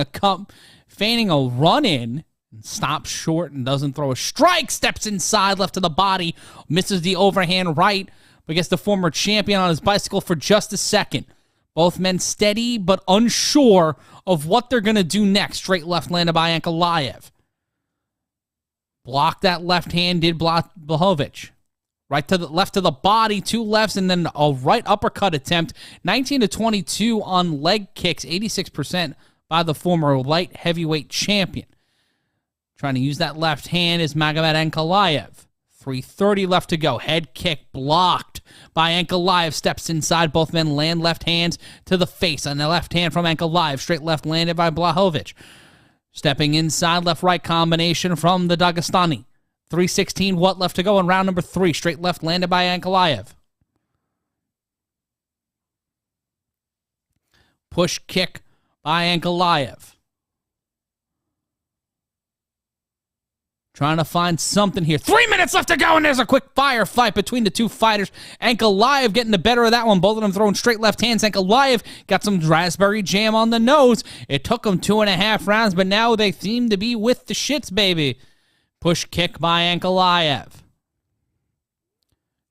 a run-in. And stops short and doesn't throw a strike. Steps inside, left to the body. Misses the overhand right. But gets the former champion on his bicycle for just a second. Both men steady but unsure of what they're going to do next. Straight left landed by Ankalaev. Blocked that left hand, did Blachowicz. Right to the left to the body, 2 lefts, and then a right uppercut attempt. 19-22 on leg kicks, 86% by the former light heavyweight champion. Trying to use that left hand is Magomed Ankalaev. 3:30 left to go. Head kick blocked by Ankalaev. Steps inside. Both men land left hands to the face. On the left hand from Ankalaev. Straight left landed by Blachowicz. Stepping inside, left-right combination from the Dagestani. 3:16, what left to go in round number 3. Straight left landed by Ankalaev. Push kick by Ankalaev. Trying to find something here. 3 minutes left to go, and there's a quick fire fight between the two fighters. Ankalaev getting the better of that one. Both of them throwing straight left hands. Ankalaev got some raspberry jam on the nose. It took them 2.5 rounds, but now they seem to be with the shits, baby. Push kick by Ankalaev.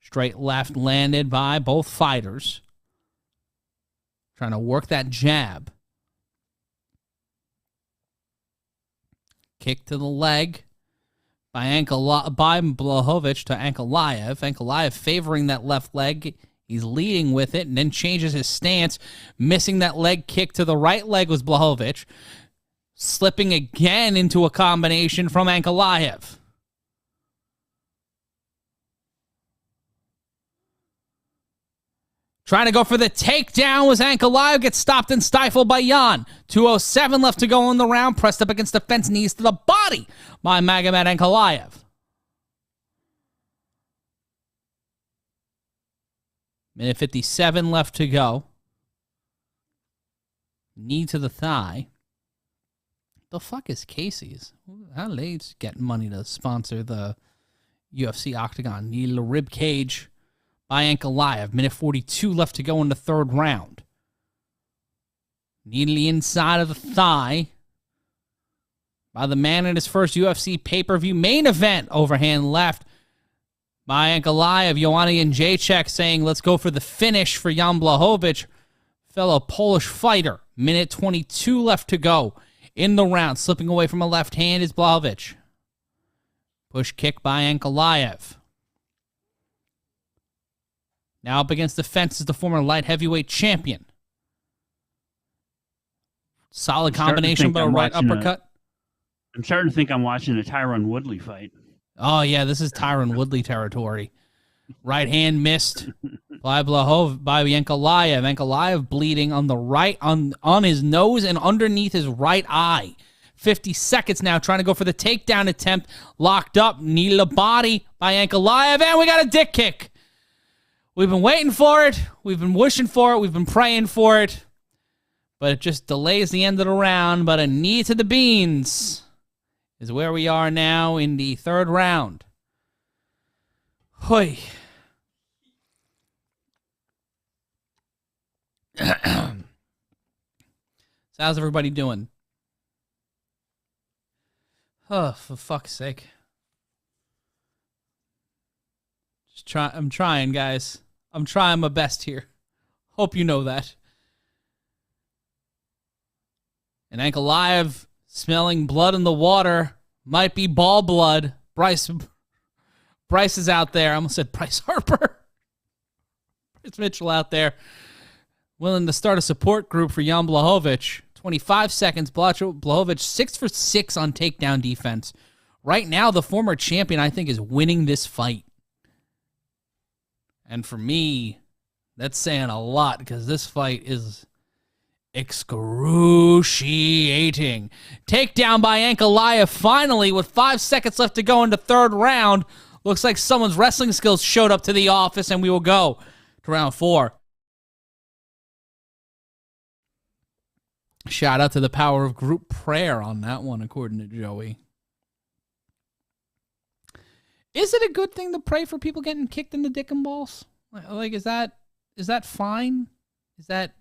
Straight left landed by both fighters. Trying to work that jab. Kick to the leg. By Blachowicz to Ankalaev. Ankalaev favoring that left leg. He's leading with it and then changes his stance. Missing that leg kick to the right leg was Blachowicz. Slipping again into a combination from Ankalaev. Trying to go for the takedown was Ankalaev. Gets stopped and stifled by Jan. 2:07 left to go in the round. Pressed up against the fence. Knees to the body by Magomed Ankalaev. Minute 57 left to go. Knee to the thigh. The fuck is Casey's? How do they get money to sponsor the UFC Octagon? Knee to the rib cage by Ankalaev. Minute 42 left to go in the 3rd round. Knee to the inside of the thigh by the man in his first UFC pay-per-view main event. Overhand left. by Ankalaev. Ioanni and Jacek saying, let's go for the finish for Jan Blachowicz, fellow Polish fighter. Minute 22 left to go in the round. Slipping away from a left hand is Blachowicz. Push kick by Ankalaev. Now up against the fence is the former light heavyweight champion. Solid combination, but a right uppercut. I'm starting to think I'm watching a Tyron Woodley fight. Oh, yeah, this is Tyron Woodley territory. Right hand missed by Ankalaev. Ankalaev bleeding on the right, on his nose and underneath his right eye. 50 seconds now, trying to go for the takedown attempt. Locked up, knee to the body by Ankalaev, and we got a dick kick. We've been waiting for it. We've been wishing for it. We've been praying for it. But it just delays the end of the round. But a knee to the beans is where we are now in the third round. Hoy. So how's everybody doing? Oh, for fuck's sake. I'm trying, guys. I'm trying my best here. Hope you know that. And Ankalaev smelling blood in the water. Might be ball blood. Bryce is out there. I almost said Bryce Harper. Bryce Mitchell out there. Willing to start a support group for Jan Blachowicz. 25 seconds. Blachowicz 6 for 6 on takedown defense. Right now, the former champion, I think, is winning this fight. And for me, that's saying a lot because this fight is excruciating. Takedown by Ankalaev finally with 5 seconds left to go in the third round. Looks like someone's wrestling skills showed up to the office, and we will go to round 4. Shout out to the power of group prayer on that one, according to Joey. Is it a good thing to pray for people getting kicked in the dick and balls? Like, is that fine? Is that,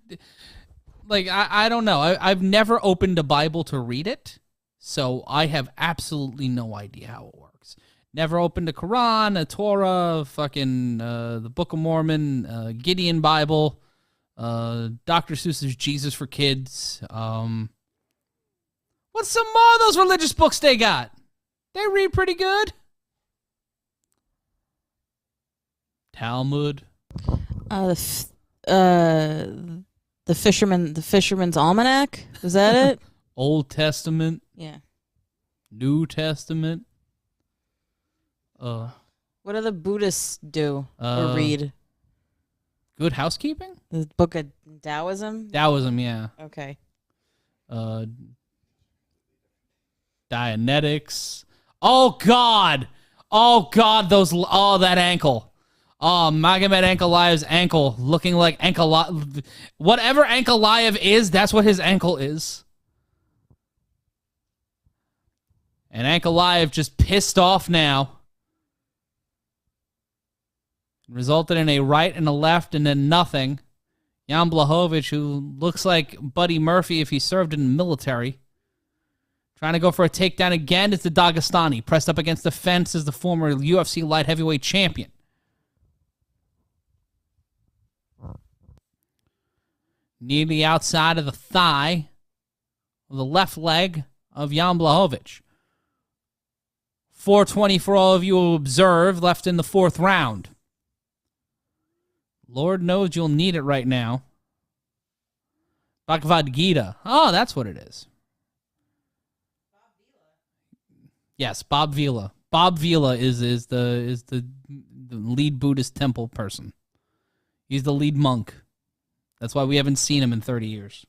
like, I don't know. I've never opened a Bible to read it, so I have absolutely no idea how it works. Never opened a Quran, a Torah, fucking the Book of Mormon, Gideon Bible, Dr. Seuss's Jesus for Kids. What's some more of those religious books they got? They read pretty good. Talmud. The Fisherman's Almanac. Is that it? Old Testament. Yeah. New Testament. What do the Buddhists do or read? Good Housekeeping? The Book of Taoism? Taoism, yeah. Okay. Dianetics. Oh, God. That ankle. Oh, Magomed Ankalaev's ankle looking like Ankalaev. Whatever Ankalaev is, that's what his ankle is. And Ankalaev just pissed off now. Resulted in a right and a left and then nothing. Jan Blachowicz, who looks like Buddy Murphy if he served in the military. Trying to go for a takedown again is the Dagestani. Pressed up against the fence is the former UFC light heavyweight champion. Near the outside of the thigh of the left leg of Jan Blachowicz. 4:20 for all of you who observe, left in the fourth round. Lord knows you'll need it right now. Bhagavad Gita. Oh, that's what it is. Yes, Bob Vila. Bob Vila is the lead Buddhist temple person. He's the lead monk. That's why we haven't seen him in 30 years.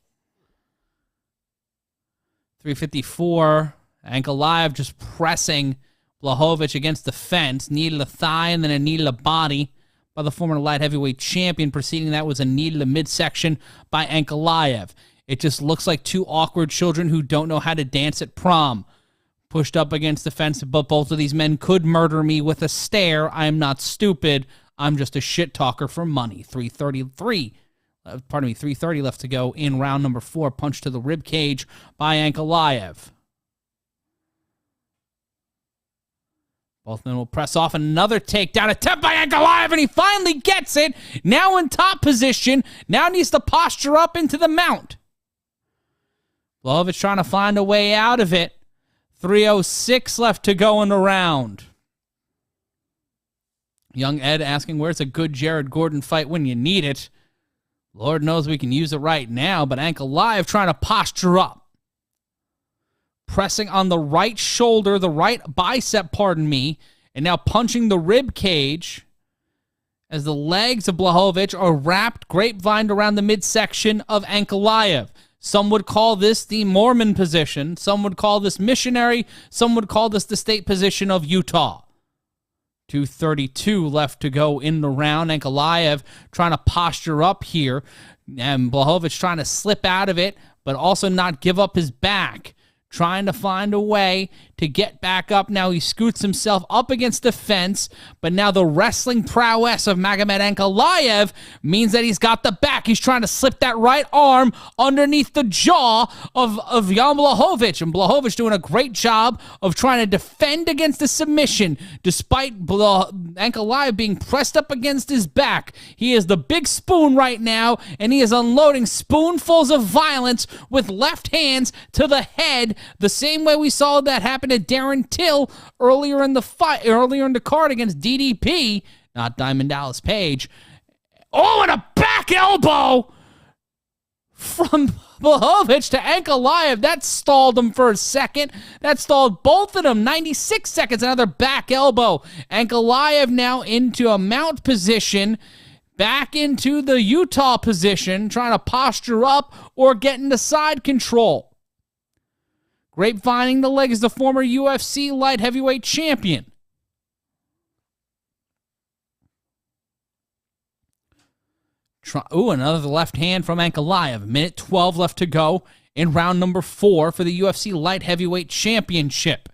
354. Ankalaev just pressing Blachowicz against the fence. Knee to the thigh and then a knee to the body by the former light heavyweight champion. Preceding that was a knee to the midsection by Ankalaev. It just looks like two awkward children who don't know how to dance at prom. Pushed up against the fence, but both of these men could murder me with a stare. I am not stupid. I'm just a shit talker for money. 3:30 left to go in round number 4. Punch to the rib cage by Ankalaev. Both men will press off another takedown attempt by Ankalaev, and he finally gets it. Now in top position. Now needs to posture up into the mount. Blachowicz trying to find a way out of it. 3:06 left to go in the round. Young Ed asking, where's a good Jared Gordon fight when you need it? Lord knows we can use it right now, but Ankalaev trying to posture up. Pressing on the right shoulder, the right bicep, pardon me, and now punching the rib cage as the legs of Blachowicz are wrapped grapevined around the midsection of Ankalaev. Some would call this the Mormon position. Some would call this missionary. Some would call this the state position of Utah. 2:32 left to go in the round. Ankalaev trying to posture up here. And Blachowicz trying to slip out of it, but also not give up his back. Trying to find a way to get back up. Now he scoots himself up against the fence, but now the wrestling prowess of Magomed Ankalaev means that he's got the back. He's trying to slip that right arm underneath the jaw of Jan Blachowicz, and Blachowicz doing a great job of trying to defend against the submission, despite Ankalaev being pressed up against his back. He is the big spoon right now, and he is unloading spoonfuls of violence with left hands to the head, the same way we saw that happen to Darren Till earlier in the card against DDP, not Diamond Dallas Page. Oh, and a back elbow from Blachowicz to Ankalaev. That stalled him for a second. That stalled both of them. 96 seconds, another back elbow. Ankalaev now into a mount position, back into the Utah position, trying to posture up or get into side control. Grapevining the leg is the former UFC light heavyweight champion. Another left hand from Ankalaev. Minute 12 left to go in round number 4 for the UFC light heavyweight championship.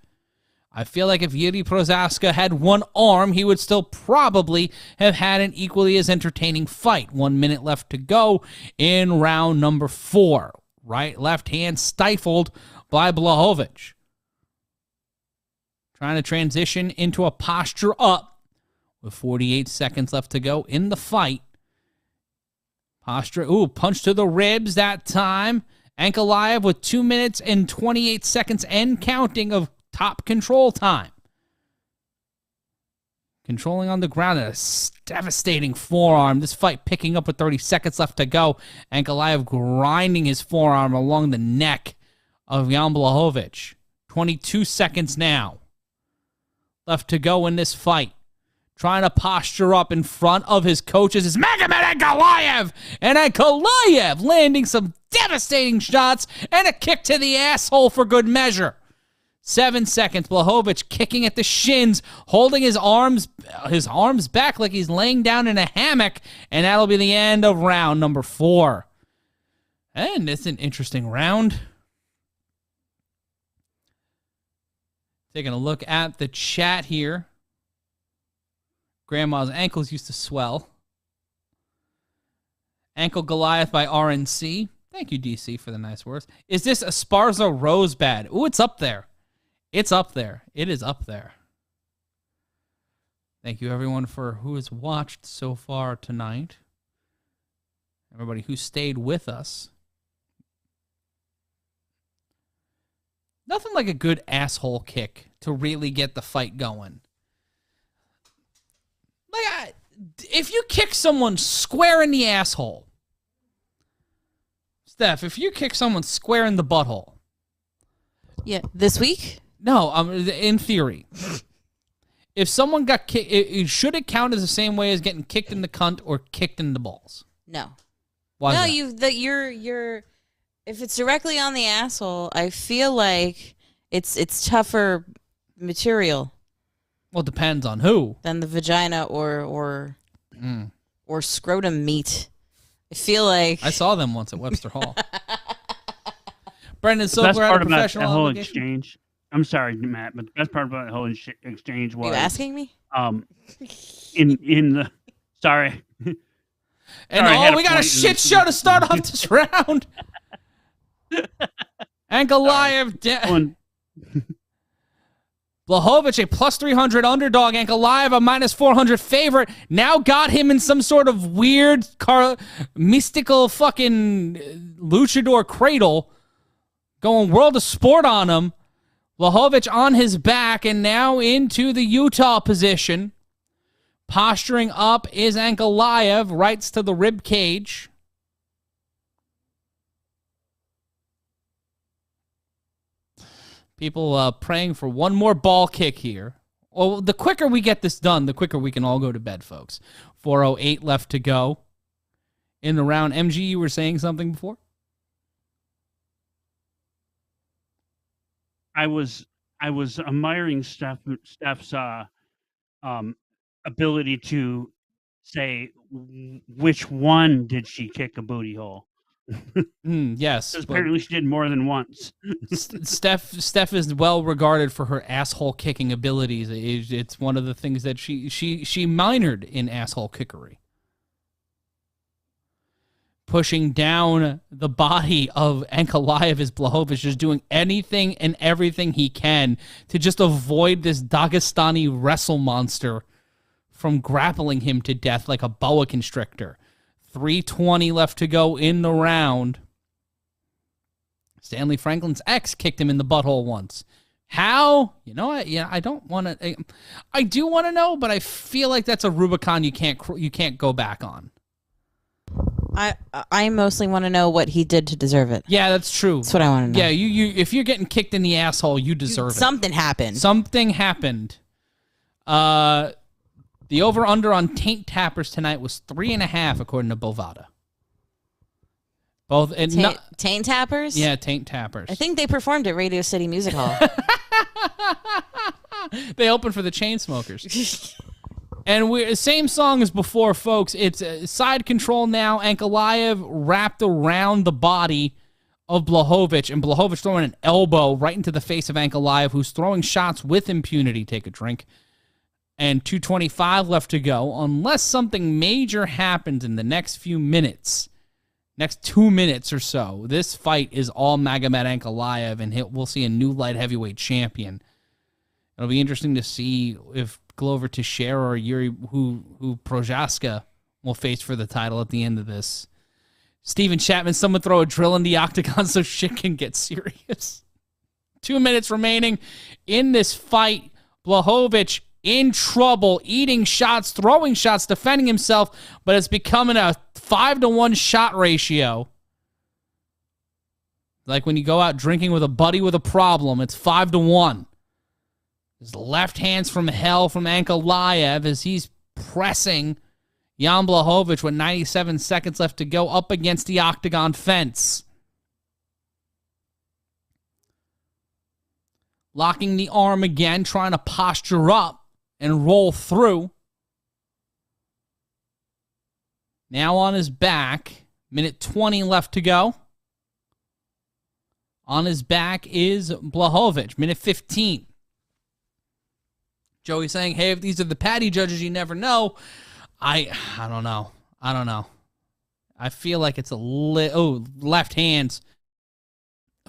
I feel like if Yuri Prochaska had one arm, he would still probably have had an equally as entertaining fight. 1 minute left to go in round number 4. Right, left hand stifled by Blachowicz. Trying to transition into a posture up with 48 seconds left to go in the fight. Posture, punch to the ribs that time. Ankalaev with 2 minutes and 28 seconds and counting of top control time. Controlling on the ground and a devastating forearm. This fight picking up with 30 seconds left to go. Ankalaev grinding his forearm along the neck of Jan Blachowicz. 22 seconds now left to go in this fight. Trying to posture up in front of his coaches is Magomed Ankalaev. And Ankalaev landing some devastating shots and a kick to the asshole for good measure. 7 seconds. Blachowicz kicking at the shins, holding his arms back like he's laying down in a hammock, and that'll be the end of round number 4. And it's an interesting round. Taking a look at the chat here. Grandma's ankles used to swell. Ankle Goliath by RNC. Thank you, DC, for the nice words. Is this Esparza Rosebad? Ooh, it's up there. It's up there. It is up there. Thank you, everyone, for who has watched so far tonight. Everybody who stayed with us. Nothing like a good asshole kick to really get the fight going. Like, if you kick someone square in the asshole, Steph, if you kick someone square in the butthole. Yeah, this week? No, in theory. If someone got kicked, should it count as the same way as getting kicked in the cunt or kicked in the balls? No. Why no, not? you're if it's directly on the asshole, I feel like it's tougher material. Well, it depends on who. Than the vagina or scrotum meat. I feel like I saw them once at Webster Hall. Brendan The best Silver had part a about that professional whole obligation. exchange. I'm sorry, Matt, but the best part about the whole exchange was Are you asking me? In the sorry. And Sorry, we got a shit show to start off this round. Ankalaev Blachowicz, a plus 300 underdog. Ankalaev, a minus 400 favorite. Now got him in some sort of weird, mystical fucking luchador cradle. Going world of sport on him. Blachowicz on his back and now into the Utah position. Posturing up is Ankalaev. Rights to the rib cage. People praying for one more ball kick here. Well, the quicker we get this done, the quicker we can all go to bed, folks. 4:08 left to go in the round. MG, you were saying something before? I was admiring Steph's ability to say which one did she kick a booty hole. Yes. Apparently she did more than once. Steph is well regarded for her asshole kicking abilities. It's one of the things that she minored in asshole kickery. Pushing down the body of Ankalaev as Blachowicz, just doing anything and everything he can to just avoid this Dagestani wrestle monster from grappling him to death like a boa constrictor. 3:20 left to go in the round. Stanley Franklin's ex kicked him in the butthole once. How? You know what? Yeah, I don't want to. I do want to know, but I feel like that's a Rubicon you can't go back on. I mostly want to know what he did to deserve it. Yeah, that's true. That's what I want to know. Yeah, you if you're getting kicked in the asshole, you deserve it. Something happened. Something happened. The over-under on taint tappers tonight was 3.5, according to Bovada. Both taint tappers? Yeah, taint tappers. I think they performed at Radio City Music Hall. They opened for the Chainsmokers. And same song as before, folks. It's side control now. Ankalaev wrapped around the body of Blachowicz, and Blachowicz throwing an elbow right into the face of Ankalaev, who's throwing shots with impunity. Take a drink. And 2:25 left to go. Unless something major happens in the next few minutes, next 2 minutes or so, this fight is all Magomed Ankalaev, and we'll see a new light heavyweight champion. It'll be interesting to see if Glover Teixeira or Yuri who Prochaska will face for the title at the end of this. Steven Chapman, someone throw a drill in the octagon so shit can get serious. 2 minutes remaining in this fight. Blachowicz in trouble, eating shots, throwing shots, defending himself, but it's becoming a 5-to-1 shot ratio. Like when you go out drinking with a buddy with a problem, it's 5-to-1. His left hands from hell from Ankalaev as he's pressing Jan Blachowicz with 97 seconds left to go up against the octagon fence. Locking the arm again, trying to posture up and roll through. Now on his back, minute 20 left to go. On his back is Blachowicz, minute 15. Joey saying, hey, if these are the Paddy judges, you never know. I don't know. I feel like it's left hands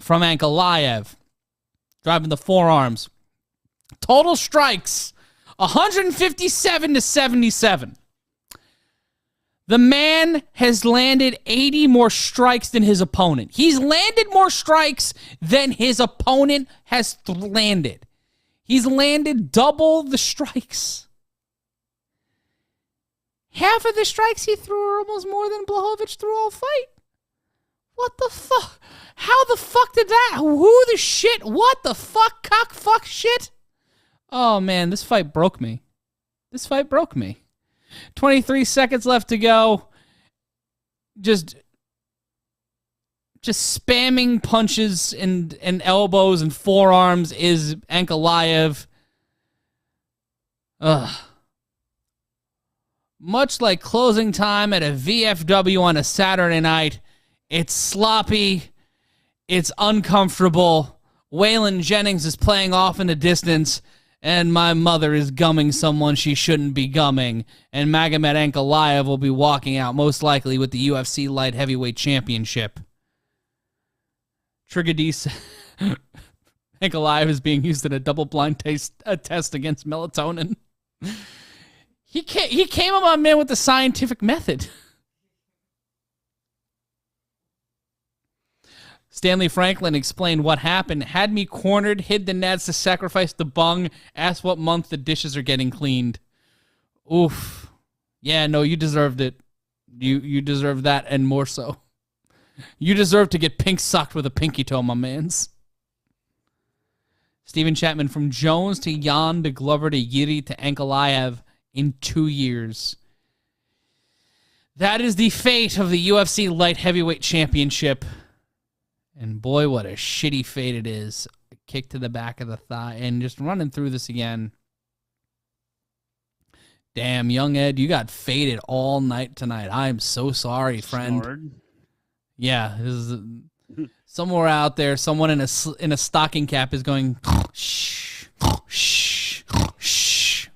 from Ankalaev. Driving the forearms. Total strikes, 157-77. The man has landed 80 more strikes than his opponent. He's landed more strikes than his opponent has landed. He's landed double the strikes. Half of the strikes he threw are almost more than Blachowicz threw all fight. What the fuck? How the fuck did that? Who the shit? What the fuck? Cock fuck shit? Oh man, this fight broke me. 23 seconds left to go. Just spamming punches and elbows and forearms is Ankalaev. Much like closing time at a VFW on a Saturday night, it's sloppy, it's uncomfortable. Waylon Jennings is playing off in the distance, and my mother is gumming someone she shouldn't be gumming, and Magomed Ankalaev will be walking out most likely with the UFC Light Heavyweight Championship. Trigadis Ankalaev is being used in a double-blind test against melatonin. He came up on man with the scientific method. Stanley Franklin explained what happened. Had me cornered, hid the nets to sacrifice the bung, asked what month the dishes are getting cleaned. Oof. Yeah, no, you deserved it. You deserve that and more so. You deserve to get pink socked with a pinky toe, my mans. Stephen Chapman, from Jones to Yan to Glover to Yuri to Ankalaev in 2 years. That is the fate of the UFC Light Heavyweight Championship. And boy, what a shitty fate it is. A kick to the back of the thigh. And just running through this again. Damn, young Ed, you got faded all night tonight. I am so sorry, friend. Snored. Yeah, this is somewhere out there, someone in a stocking cap is going shh, shh, shh.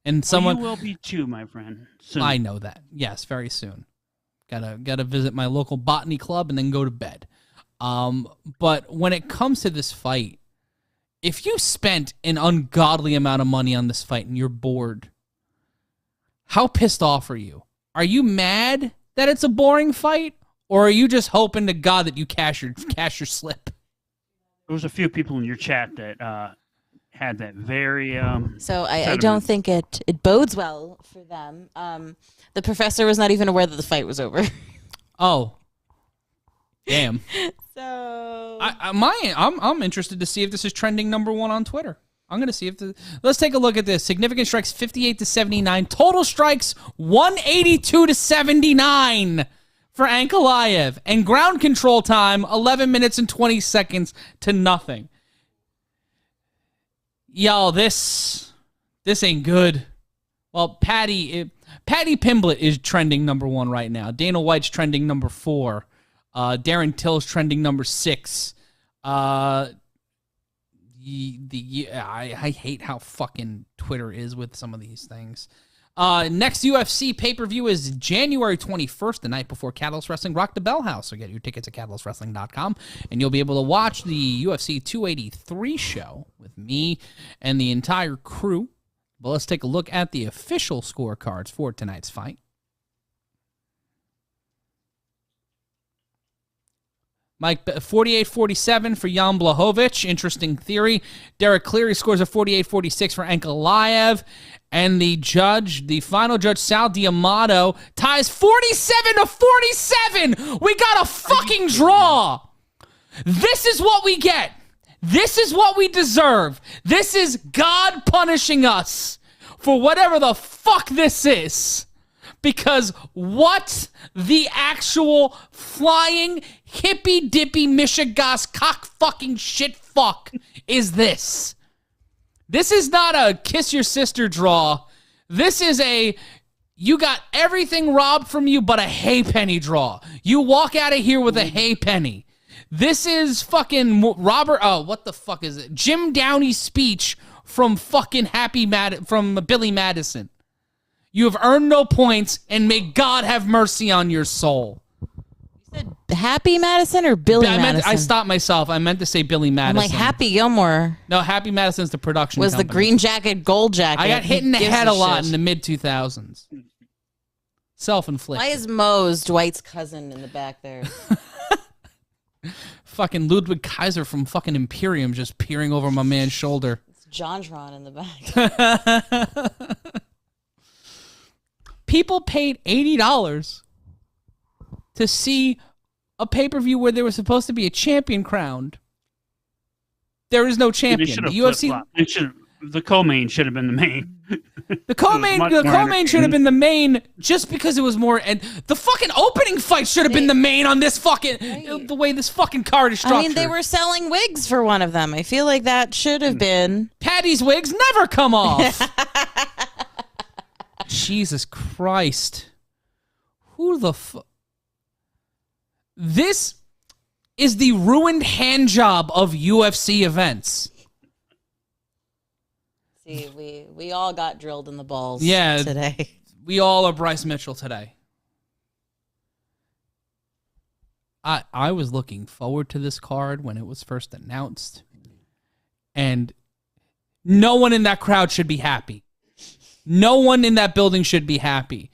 And someone Well, you will be too, my friend. Soon. I know that. Yes, very soon. Gotta visit my local botany club and then go to bed. But when it comes to this fight, if you spent an ungodly amount of money on this fight and you're bored, how pissed off are you? Are you mad that it's a boring fight? Or are you just hoping to God that you cash your slip? There was a few people in your chat that had that very. So I don't think it bodes well for them. The professor was not even aware that the fight was over. Oh, damn. So I'm interested to see if this is trending #1 on Twitter. I'm going to see if let's take a look at this. Significant strikes 58 to 79. Total strikes 182 to 79. For Ankalaev, and ground control time 11 minutes and 20 seconds to nothing. Yo, this ain't good. Well, Paddy Pimblett is trending #1 right now. Dana White's trending #4. Darren Till's trending #6. I hate how fucking Twitter is with some of these things. Next UFC pay-per-view is January 21st, the night before Catalyst Wrestling Rock the Bell House. So get your tickets at catalystwrestling.com, and you'll be able to watch the UFC 283 show with me and the entire crew. But let's take a look at the official scorecards for tonight's fight. Mike, 48-47 for Jan Blachowicz. Interesting theory. Derek Cleary scores a 48-46 for Ankalaev. And the final judge, Sal D'Amato, ties 47-47. We got a fucking draw. This is what we get. This is what we deserve. This is God punishing us for whatever the fuck this is. Because what the actual flying hippy-dippy Michigas cock fucking shit fuck is this? This is not a kiss your sister draw. This is a you got everything robbed from you but a hay penny draw. You walk out of here with a hay penny. This is fucking what the fuck is it? Jim Downey's speech from fucking from Billy Madison. You have earned no points, and may God have mercy on your soul. you said Happy Madison or Billy Madison? I stopped myself. I meant to say Billy Madison. I'm like Happy Gilmore. No, Happy Madison's the production Was company. the green jacket, gold jacket. I got hit in the head a lot shit? in the mid-2000s. Self-inflicted. Why is Mose Dwight's cousin in the back there? Fucking Ludwig Kaiser from fucking Imperium just peering over my man's shoulder. It's Jontron in the back. People paid $80 to see a pay-per-view where there was supposed to be a champion crowned. There is no champion. The UFC. The co-main should have been the main. The co-main should have been the main just because it was more. And the fucking opening fight should have been the main on this fucking the way this fucking card is structured. I mean, they were selling wigs for one of them. I feel like that should have been. Paddy's wigs never come off. Jesus Christ. Who the fuck? This is the ruined hand job of UFC events. See, we all got drilled in the balls today. We all are Bryce Mitchell today. I was looking forward to this card when it was first announced. And no one in that crowd should be happy. No one in that building should be happy.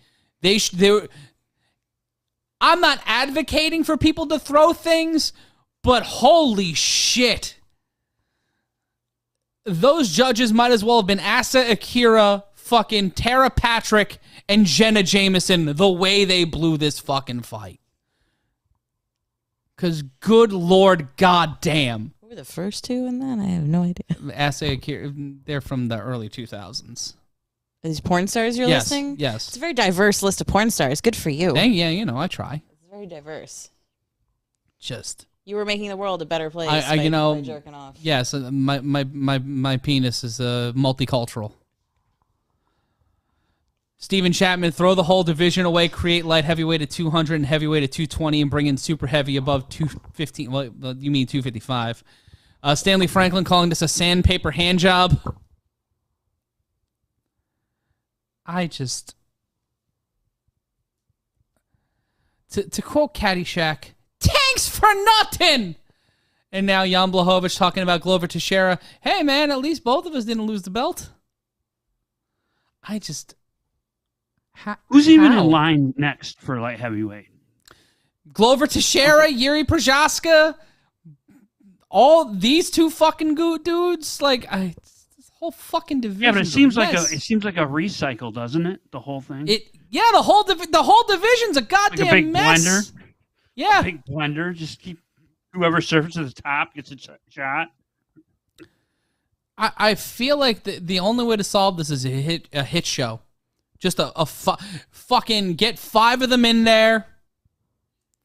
I'm not advocating for people to throw things, but holy shit. Those judges might as well have been Asa Akira, fucking Tara Patrick, and Jenna Jameson the way they blew this fucking fight. Because good Lord goddamn. Who were the first two in that? I have no idea. Asa Akira, they're from the early 2000s. These porn stars you're listing? Yes. It's a very diverse list of porn stars. Good for you. Yeah, you know, I try. It's very diverse. Just... You were making the world a better place by jerking off. Yes, my penis is multicultural. Steven Chapman, throw the whole division away, create light heavyweight at 200 and heavyweight at 220, and bring in super heavy above 215. Well, you mean 255. Stanley Franklin calling this a sandpaper hand job. To quote Caddyshack, thanks for nothing! And now Jan Blachowicz talking about Glover Teixeira. Hey, man, at least both of us didn't lose the belt. Who's even in line next for light heavyweight? Glover Teixeira, Yuri Prochazka, all these two fucking dudes. Like, this whole fucking division. Yeah, but it seems like a recycle, doesn't it? The whole thing. The whole division's a goddamn like a big mess. Blender. Yeah, a big blender. Just keep whoever surfaces to the top gets a shot. I feel like the only way to solve this is a hit show. Just fucking get 5 of them in there.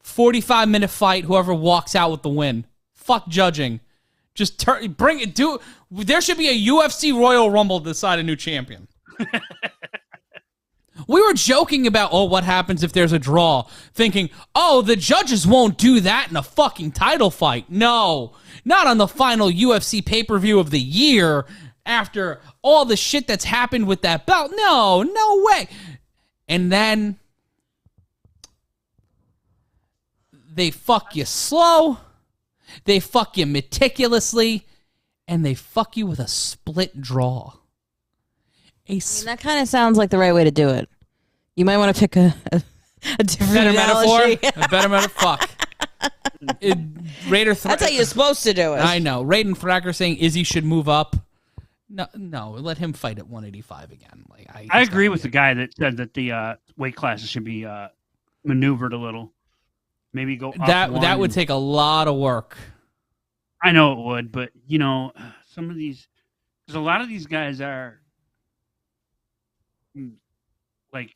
45-minute fight. Whoever walks out with the win. Fuck judging. Just bring it. There should be a UFC Royal Rumble to decide a new champion. We were joking about, what happens if there's a draw? Thinking, the judges won't do that in a fucking title fight. No, not on the final UFC pay-per-view of the year after all the shit that's happened with that belt. No way. And then they fuck you slow, they fuck you meticulously, and they fuck you with a split draw. That kind of sounds like the right way to do it. You might want to pick a different better analogy. metaphor. A better metaphor. Fuck. That's how you're supposed to do it. I know. Raiden Fracker saying Izzy should move up. No, let him fight at 185 again. Like I agree with the guy that said that the weight classes should be maneuvered a little. Maybe go up that would take a lot of work. I know it would, but some of these, because a lot of these guys are like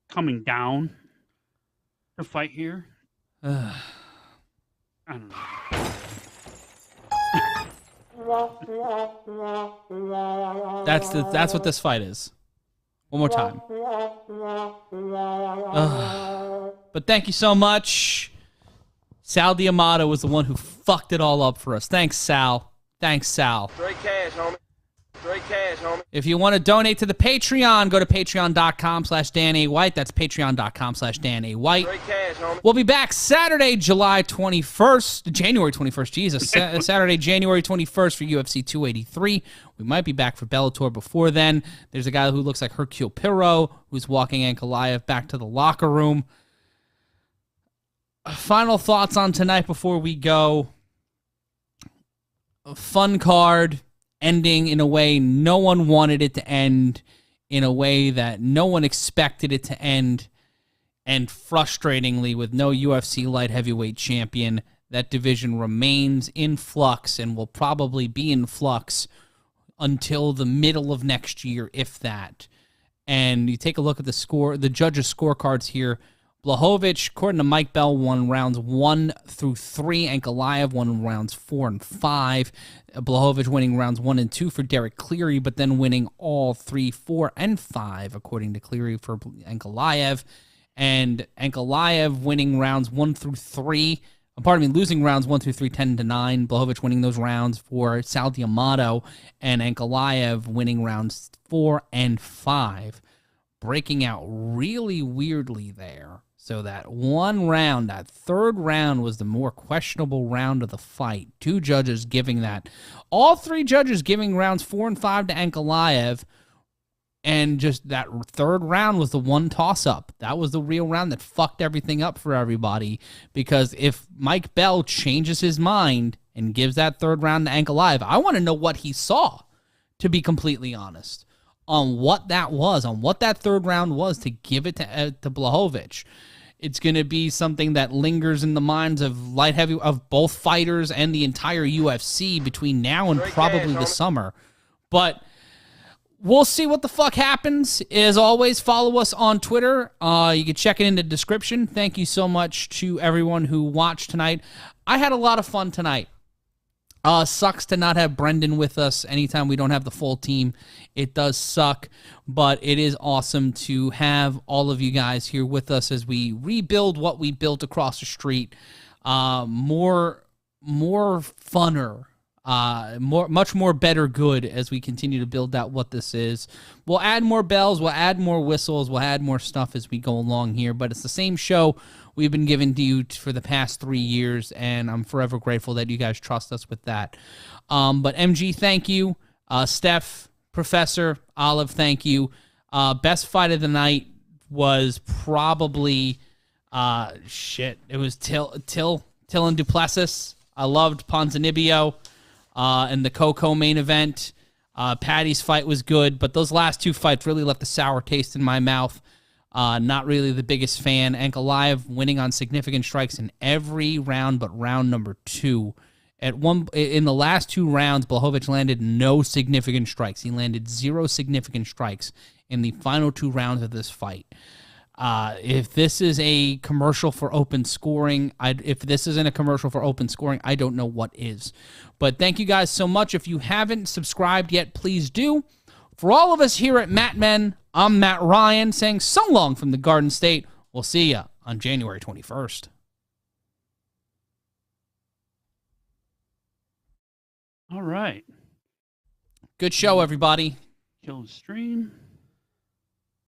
coming down to fight here. I don't know. That's what this fight is. One more time. But thank you so much. Sal D'Amato was the one who fucked it all up for us. Thanks, Sal. Straight cash, homie. If you want to donate to the Patreon, go to patreon.com/DanAWhite. That's patreon.com/DanAWhite. Straight cash, homie. We'll be back Saturday, January 21st, Jesus. Saturday, January 21st for UFC 283. We might be back for Bellator before then. There's a guy who looks like Hercule Poirot who's walking Ankalaev back to the locker room. Final thoughts on tonight before we go. A fun card. Ending in a way no one wanted it to end, in a way that no one expected it to end, and frustratingly, with no UFC light heavyweight champion, that division remains in flux and will probably be in flux until the middle of next year, if that. And you take a look at the judges' scorecards here. Blachowicz, according to Mike Bell, won rounds 1 through 3. Ankalaev won rounds 4 and 5. Blachowicz winning rounds 1 and 2 for Derek Cleary, but then winning all 3, 4, and 5, according to Cleary, for Ankalaev. And Ankalaev winning rounds 1 through 3. Losing rounds 1 through 3, 10-9. Blachowicz winning those rounds for Sal D'Amato. And Ankalaev winning rounds 4 and 5. Breaking out really weirdly there. So that one round, that third round, was the more questionable round of the fight. Two judges giving that. All three judges giving rounds 4 and 5 to Ankalaev. And just that third round was the one toss-up. That was the real round that fucked everything up for everybody. Because if Mike Bell changes his mind and gives that third round to Ankalaev, I want to know what he saw, to be completely honest, on what that was, on what that third round was to give it to Blachowicz. It's going to be something that lingers in the minds of light heavy, of both fighters and the entire UFC between now and probably the summer. But we'll see what the fuck happens. As always, follow us on Twitter. You can check it in the description. Thank you so much to everyone who watched tonight. I had a lot of fun tonight. Sucks to not have Brendan with us anytime we don't have the full team. It does suck, but it is awesome to have all of you guys here with us as we rebuild what we built across the street. More funner. Much more better good as we continue to build out what this is. We'll add more bells, we'll add more whistles, we'll add more stuff as we go along here, but it's the same show we've been giving to you for the past 3 years, and I'm forever grateful that you guys trust us with that. But MG, thank you. Steph, Professor, Olive, thank you. Best fight of the night was probably it was Till and Duplessis. I loved Ponzinibbio. And the Coco main event. Paddy's fight was good, but those last two fights really left a sour taste in my mouth. Not really the biggest fan. Ankalaev winning on significant strikes in every round but round number 2. In the last 2 rounds, Blachowicz landed no significant strikes. He landed 0 significant strikes in the final 2 rounds of this fight. If this is a commercial for open scoring, if this isn't a commercial for open scoring, I don't know what is. But thank you guys so much. If you haven't subscribed yet, please do. For all of us here at Matt Men, I'm Matt Ryan saying so long from the Garden State. We'll see you on January 21st. All right. Good show, everybody. Kill the stream.